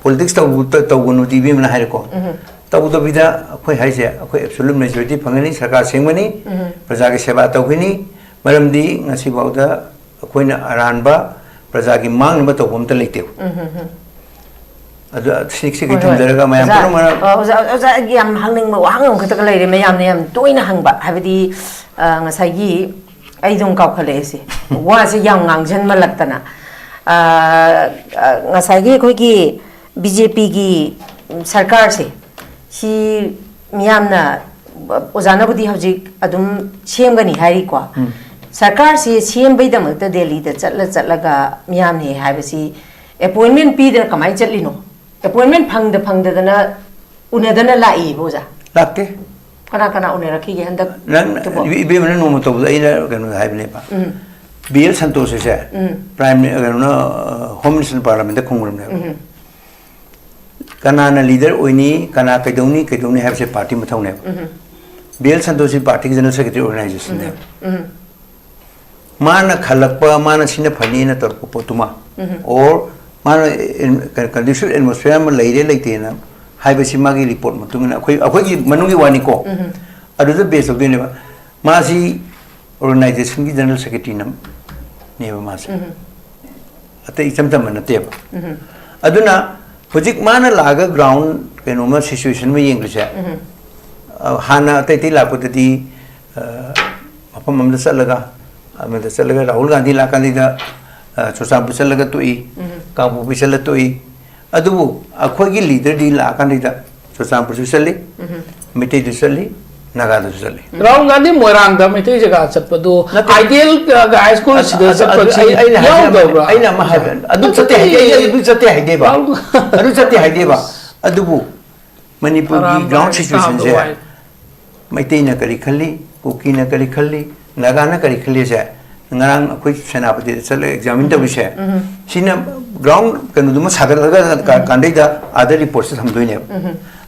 politics tahu gunu di bim na hari ko. Tahu tu bida aku hai se aku absolute majority pangani sarkar sengmani praja ki seba tahu ini malam di ngasi bauda aku na aran ba praja ki mang ba tahu bom terlektiu. Ada sik itu mayam pun oza yam hangning ma wahang kita kalai re mayam ne yam toina hangba habidi ngasai gi ai dong kau khale se wa se yang ngangjan malaktana ngasai gi khoi gi BJP gi sarkar se si miyam na ozana budi hojik adum semgani hari kwa sarkar se sem bai dam ta Delhi da chatlaga miyam ne habisi appointment pi da kamai chatlino appointment phangda dana unadana lai boja lakte kana unera ki handa nan ibe mana no moto da ina kanu hai bne pa BL Santosh se prime home minister parliament da khongrum ne kana na leader oini kana kaidoni have se party mathau ne BL Santosh party general secretary organization ne mana khalakpa mana sina phani na tor ko potuma or mana condition atmosphere ma leire leite na haibasi magi report matungna akoi gi manungi wani ko adu the base of the ne ma si organization gi general secretary nam ne ba ma si ate icham tam na te ba aduna hojik mana laga ground kenoma situation ma yeng se hana ate ti la putati apam mamda salaga amda salaga Rahul Gandhi la kan da Chosa Busalaga to E, Kabu Bisala to E. Adu, a quaggy leader deal la candida, Chosa Busali, Mete Dusali, Nagada Sali. Rahul Gandhi Moranga, Mete Sapado, ideal guys go to the I am a heaven. Adusate Hadeva, Adubu, Manipur ground situations there. Maitena Karikali, Kukina Karikali, Nagana Karikali. Ngarang aku senapati selalu examine tu bisa. Sini ground kan udah mas hagar laga kandai dah ada report se sampai ni.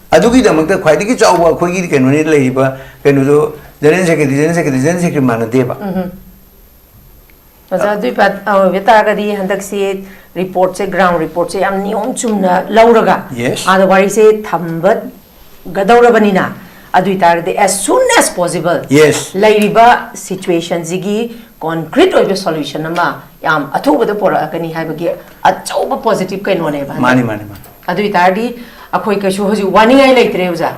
Adu kita mungkin kau ini kita awak kau ini kan ni lagi, kan udah jenis sekali mana dia. oza dui pat beta ga di handak si report se ground report se am niom chumna lauraga Yes. ada wari se thambat gadaura banina adui tar de as soon as possible Yes. lairiba situation zigi concrete oibe solution ama yam athuba da pora kani haibagi achauba positive kai no ne ba Mani mani mani. adui tar di akhoi ka shu hoji wani ai leitre uza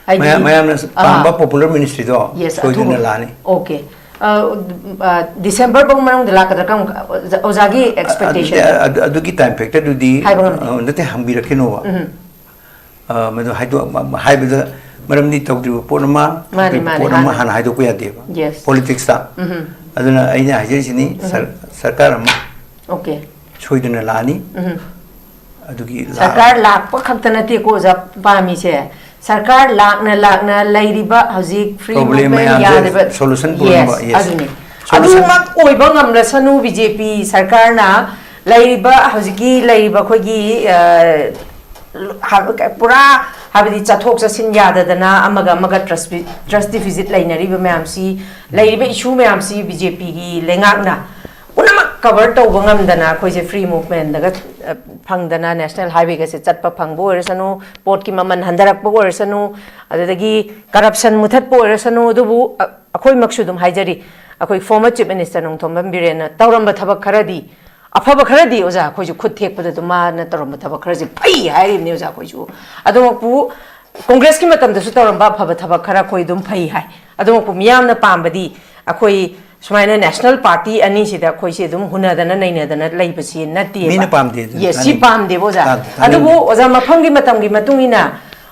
Mayam na pamba popular ministry do. Yes, So din lani. okay. December bang manong dala kadar kang ozagi expectation. Adugi time factor do di. Hai bang. Nate hambi rakino wa. Mado hai bida maram ni tawdri porma. Porma han hai do ko yade ba. Yes. Politics ta. Aduna aina hajiri sini sarkar ma. Okay. Choiduna lani. Adugi Sarkar lak pa khakta te ko za pa mi se. Sarkar lakna lairiba hauzik free movement yadeba solution yes aduni adumak oiba ngamla sanu BJP sarkar na lairiba hauziki lairiba khogi pura habidi chathok chasin yadadana amaga trust deficit lainariba mayamsi lairiba issue mayamsi BJP gi lengakna unamak cover to bangam dana khoise free movement daga phangdana national highway ga se chatpa phangbo oresanu port ki maman handarak bo oresanu adagi corruption muthat bo oresanu dubu akhoi maksu dum haijari akhoi former chief minister nong thombam birena tawramba thabak kharadi afaba kharadi oja khoi ju khut thek pada duma na tawramba thabak kharasi pai hairi ne oja khoi ju adomakpu congress ki matam da su tawramba afaba thabak khara khoi dum pai hai adomakpu miyam na pambadi akhoi Sumaina national party ani sida khoi se dum hunadana nainadana laibasi nati Mina pamde. yes si pamde boza adubu oza mafamgi matamgi matungina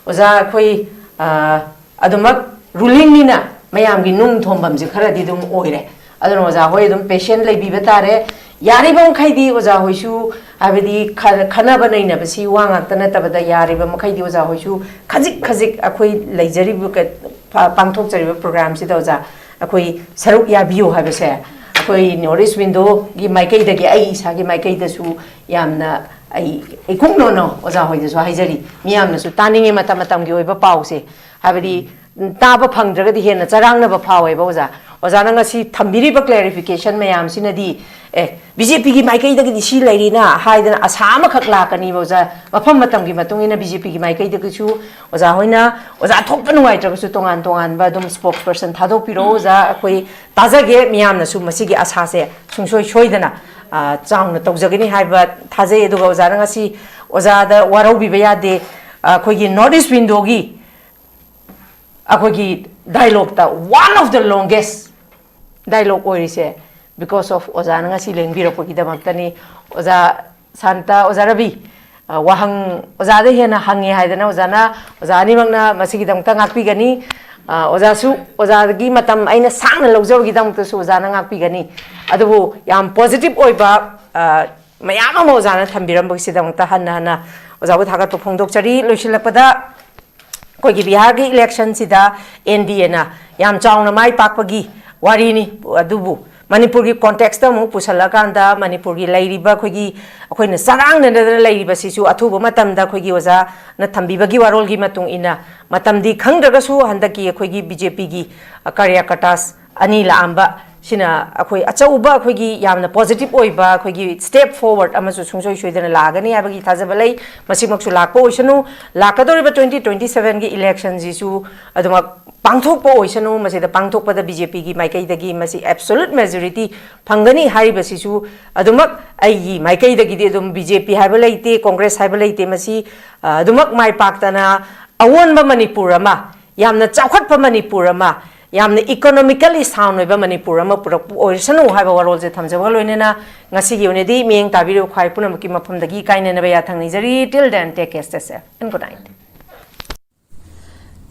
oza khoi adumak ruling nina mayamgi nung thombam je khara di dum oire adun oza hoi dum patient laibi betare yari bam khaidi oza hoisu abedi khana banaina basi wanga tana tabada yari bam khaidi oza hoisu khajik akhoi laijari bu pangthok jari program sida oza akhoi saruk ya biyo habese akhoi notice window gi maikai da gi ai sa gi maikai da su yamna ai khung no oza hoi da su haijari miyamna su taninge matam gi oiba pause habedi taba phangdraga di hena charang na ba phawe ba oza na ngasi thambiri ba clarification mayam sinadi BJP gi maikai da gi si lairi na haidana asama khak la kani oza mafam matam gi matungina BJP gi maikai da gi su oza hoina oza thokpa nuai tra su tongan ba dum spokesperson thadok piro oza khoi taza ge miyam na su masi gi asa se sungsoi soidana chang na tawjagini haiba thaje edu oza na ngasi oza da warau bi ba yade khoi gi notice window gi akhoi dialogue ta one of the longest dialogue oirise because of oza nga si lengbiro ko kidamakani oza santa oza rabi wahang oza de hena hangi haidana oza ni mangna masigi damta ngakpi gani oza su oza gi matam aina sangna lawjor gi damta su oza na ngakpi gani adubu yam positive oiba mayam ama oza na thambiram bagi damta hanna oza bu thaga to phongdok chari loisilakpada koi gi Bihar gi election sida NDA na yam chawna mai pakpagi warini adubu Manipur ki context mu pusalakanda Manipur ki lairiba khogi akhoi na sarang na lairiba sisu athuba matam da khogi oza na thambiba gi warol gi matung ina matam di khangdaga su handaki khogi BJP gi karyakatas ani la amba sina akhoi achauba khogi yamna positive oiba khogi step forward amasu sungsoi soidana lagani abagi thajaba lei masimaksu lakpo oisanu lakadoriba 2027 gi election jisu aduma pangthokpa oisanu masida pangthokpa da BJP gi maikai dagi masi absolute majority phangani hariba sisu adumak ai maikai dagi de dum BJP haiba leite congress haiba leite masi adumak mai paktana awonba manipur ama yamna chawkhatpa manipur ama yamna economically sound oiba manipur ama purak oisanu haiba warol je thamjaba loinena ngasi gi unedi meng tabiro khai punamki mafam dagi kainena ba ya thangni jari till then take care stay safe and good night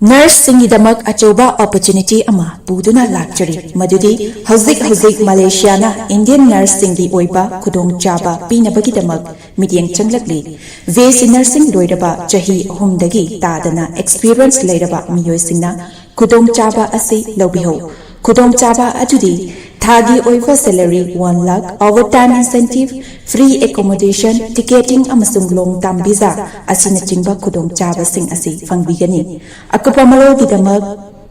Nurse Singhidamak Achoba opportunity ama Buduna Lakchari Madudi Hauzik Malaysia na Indian Nurse Singhi Oiba Kudong Chaba Pinabagidamak Midiang Changlakli Vesi Nursing Loidaba Jahi Humdagi Tadana Experience Laidaba Miyoy Singna Kudong Chaba Asi Lobiho Kudong Chaba Adudi Thagi Oiva salary 1 lakh overtime incentive free accommodation ticketing amasung long term visa asina chingba kudong chaba sing asi fangbigani akupa malo gidamak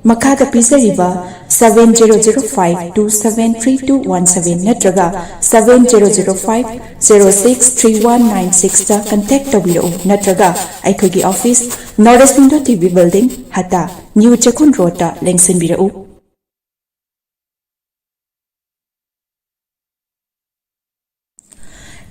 Makada Pizariba 7005273217 Natraga 7005063196 ta contact tawbiro Natraga Aikogi office newtv building hata New Chakun Road ta lengsinbirau.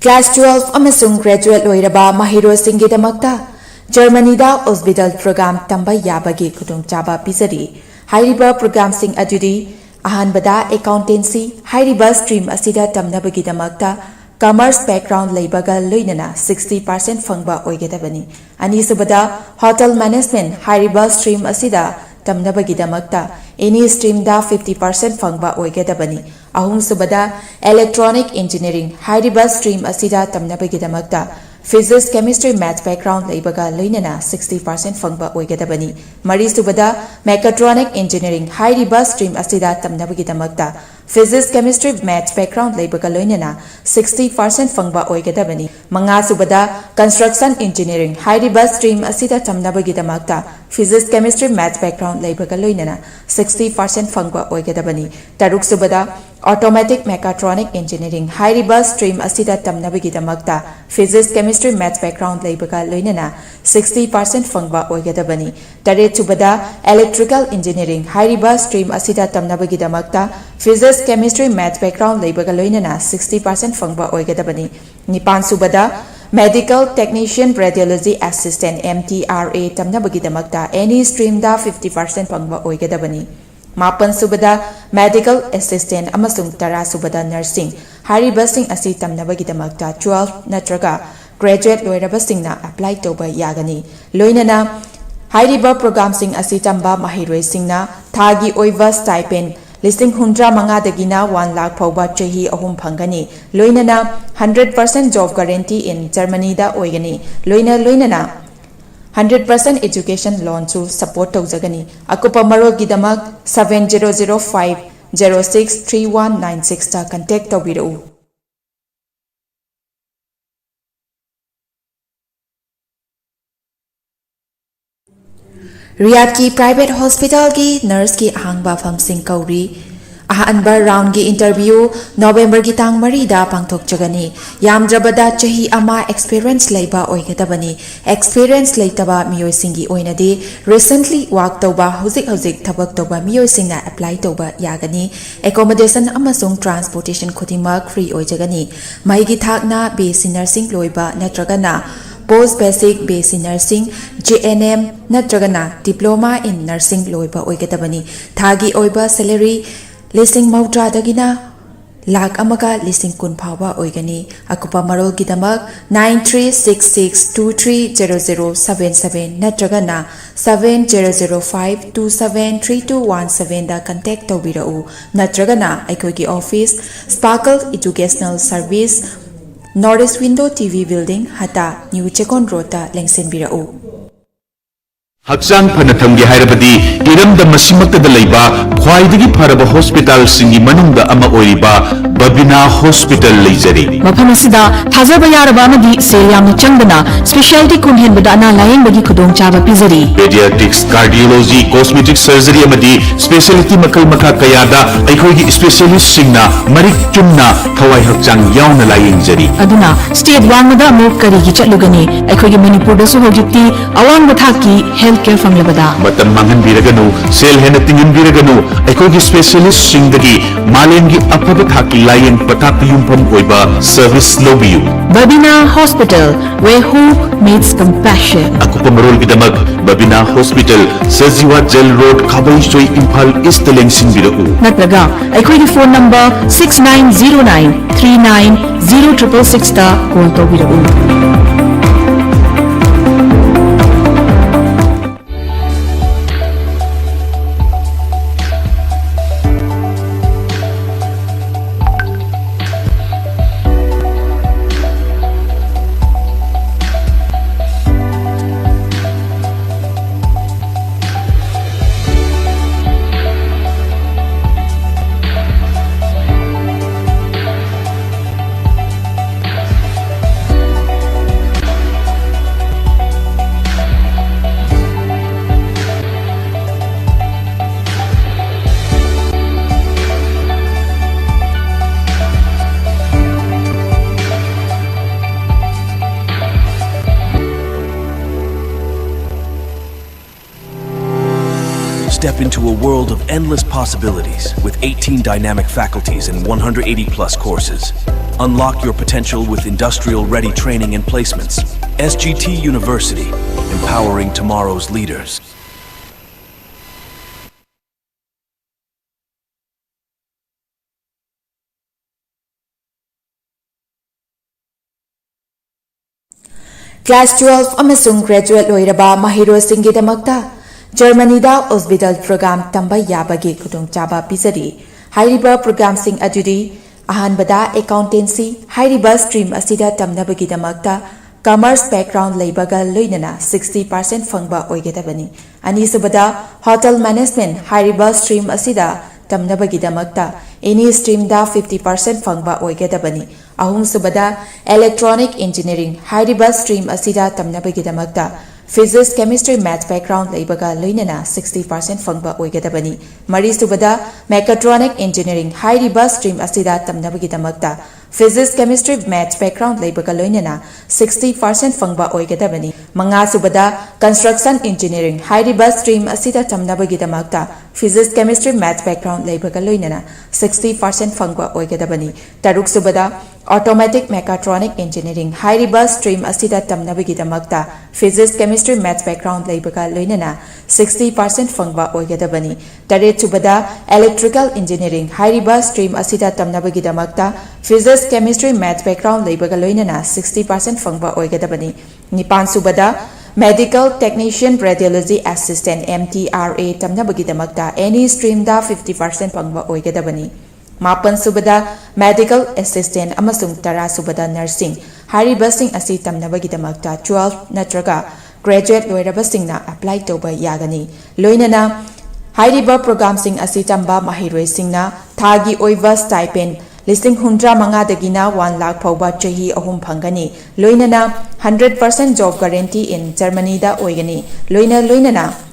Class 12 amasung graduate loiraba mahiro singgidamakta Germany da hospital program tamba yabagi khudong chaba pisari hairiba program sing adudi ahanbada accountancy hairiba stream asida tamnabagi damakta commerce background leibaga loinana 60% fangba oigedabani ani subada hotel management hairiba stream asida tamnabagi damakta any stream da 50% fangba oigedabani ahum subada electronic engineering hairiba stream asida tamnabagi damakta Physics, Chemistry, Maths background leibaga loinana 60% fangba oigedabani. Mari subada Mechatronic Engineering hairiba stream asida tamnabagi damakta Physics, Chemistry, Maths background leibaga loinana 60% fangba oigedabani. Manga subada Construction Engineering hairiba stream asida tamnabagi damakta Physics, Chemistry, Maths background leibaga loinana 60% fangba oigedabani. Taruk subada Automatic Mechatronic Engineering hairiba stream asida tamnabagi damakta Physics, Chemistry, Maths background leibaga loinana 60% fangba oigedabani. Taret subada Electrical Engineering hairiba stream asida tamnabagi damakta Physics, Chemistry, Maths background leibaga loinana 60% fangba oigedabani. Nipan subada Medical Technician Radiology Assistant MTRA tamnabagi damakta any stream da 50% fangba oigedabani. Mapan subada Medical Assistant amasung tara subada Nursing hariba sing asi tamnabagi damakta 12 natraga graduate loiraba singna apply toba yagani loinana hariba program sing asi tamba mahiroi singna thagi oiva stipend listing 100 dagina 1 lakh phawba chahi ahum phangani loinana 100% job guarantee in Germany da oigani loinana 100% education loan to support tawjagani akupa marol gidamak 7005063196 ta contact tawbirau. Riyadh ki private hospital ki nurse ki ahangba famsing kauri ahanba round ki interview November ki tang marida pangthok jagani yamdrabada chahi ama experience leiba oigedabani experience leitaba miyoi singi oinadi recently work toba hozik thabak toba miyoi singna apply toba yagani accommodation amasung transportation khodimak free oijagani maigi thakna basic nursing loiba natragana post basic basic nursing JNM natragana diploma in nursing loiba oigedabani thagi oiba salary listing mautra dagina lakh amaga listing kun phawa oigani akupa marol gidamak 9366230077 natragana 7005273217 da contact tawbirau natragana aikogi office Sparkle Educational Service Northeast Window TV Building hata New Chakon Road ta lengsinbirau. Haksan Panatamgi Hairabadi, Iram the Masimakta the Laiba, Kwaidigi Paraba Hospital Singi Manunda Ama Oiba, Babina Hospital Lizari. Mapamasida, Tazabayarabamadi, Seriam Chandana, Specialty Kunhin Badana Lion Badi Kudong Chava Pizari. Pediatrics, Cardiology, Cosmetic Surgery Amadi, Specialty Makal Maka Kayada, Aikogi Specialist Singna, Marik Chumna, Kawai Haksan Yauna Lion Jari. Aduna, State Wangada Mokari Chalugani, Aikogi Manipur Suhojiti, Awang Bataki, Healthcare from Labada. Matam Mangan Biraganu, Sel Henating Biraganu, Aikogi Specialist Singdagi, Malengi Apabataki Lion Patapiyum Pam Oiba, Service Lobiu. Babina Hospital, where hope meets compassion. Akupamarol Gidamag, Babina Hospital, Saziwa Gel Road, Kabay Soy Impal East Lensing Birau. Natraga, Aikogi phone number 6909390666 ta call to Birau. Step into a world of endless possibilities with 18 dynamic faculties and 180+ courses. Unlock your potential with industrial-ready training and placements. SGT University, empowering tomorrow's leaders. Class 12 amasung graduate loiraba mahirosinggi damakta Germany da hospital program tamba yabagi kudung chaba pisari hairiba program sing adudi ahanbada accountancy hairiba stream asida tamnabagi damakta commerce background leibaga loinana 60% fangba oigedabani anisubada hotel management hairiba stream asida tamnabagi damakta any stream da 50% fangba oigedabani ahum subada electronic engineering hairiba stream asida tamnabagi damakta physics chemistry math background leibaga loinana 60% fangba oigedabani mari subada mechatronic engineering hairiba stream asida tamnabagi damakta physics chemistry math background leibaga loinana 60% fangba oigedabani manga subada construction engineering hairiba stream asida tamnabagi damakta physics chemistry math background leibaga loinana 60% fangba oigedabani taruk subada automatic mechatronic engineering hairiba stream asida tamnabagi damakta physics chemistry math background leibaga loinana 60% fangba oigedabani taret subada electrical engineering hairiba stream asida tamnabagi damakta physics chemistry math background leibaga loinana 60% fangba oigedabani nipan subada medical technician radiology assistant MTRA tamnabagi damakta any stream da 50% fangba oigedabani Mapan subada medical assistant amasung tara subada nursing hariba sing asi tamnabagi damakta 12 natraga graduate loiraba singna apply toba yagani loinana hariba program sing asi tamba mahiroi singna thagi oiva stipend listing 100 dagina 1 lakh phauba chahi ahum phangani loinana 100% job guarantee in Germany da oigani loinana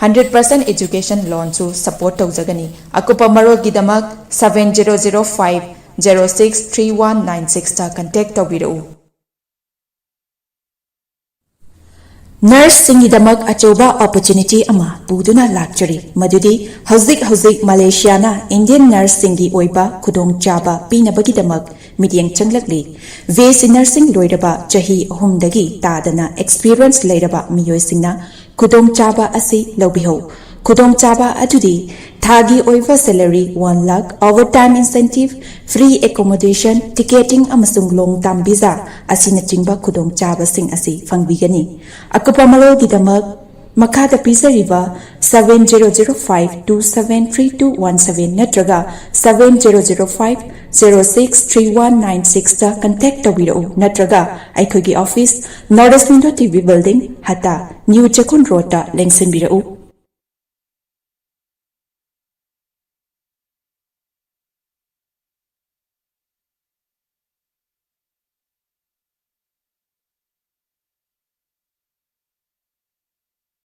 100% education loan to support tawjagani akupa marol gidamak 7005063196 ta contact tawbiru Nurse singidamak achoba opportunity ama buduna lakchari madudi hauzik Malaysia na Indian nurse singi oiba kudong chaba pinabagi damak midyang changlakli VC nursing loiraba chahi ahumdagi tadana experience leiraba miyoi singna kudong chaba asi lobiho kudong chaba adudi thagi oiva salary 1 lakh overtime incentive free accommodation ticketing amasung long term visa asina chingba kudong chaba sing asi fangbigani akupa malo gidamak makada pisariba 7005273217 natraga 7005063196 ta contact tawbiro natraga aikhogi office newtv building hata new chakun road ta lengsenbirau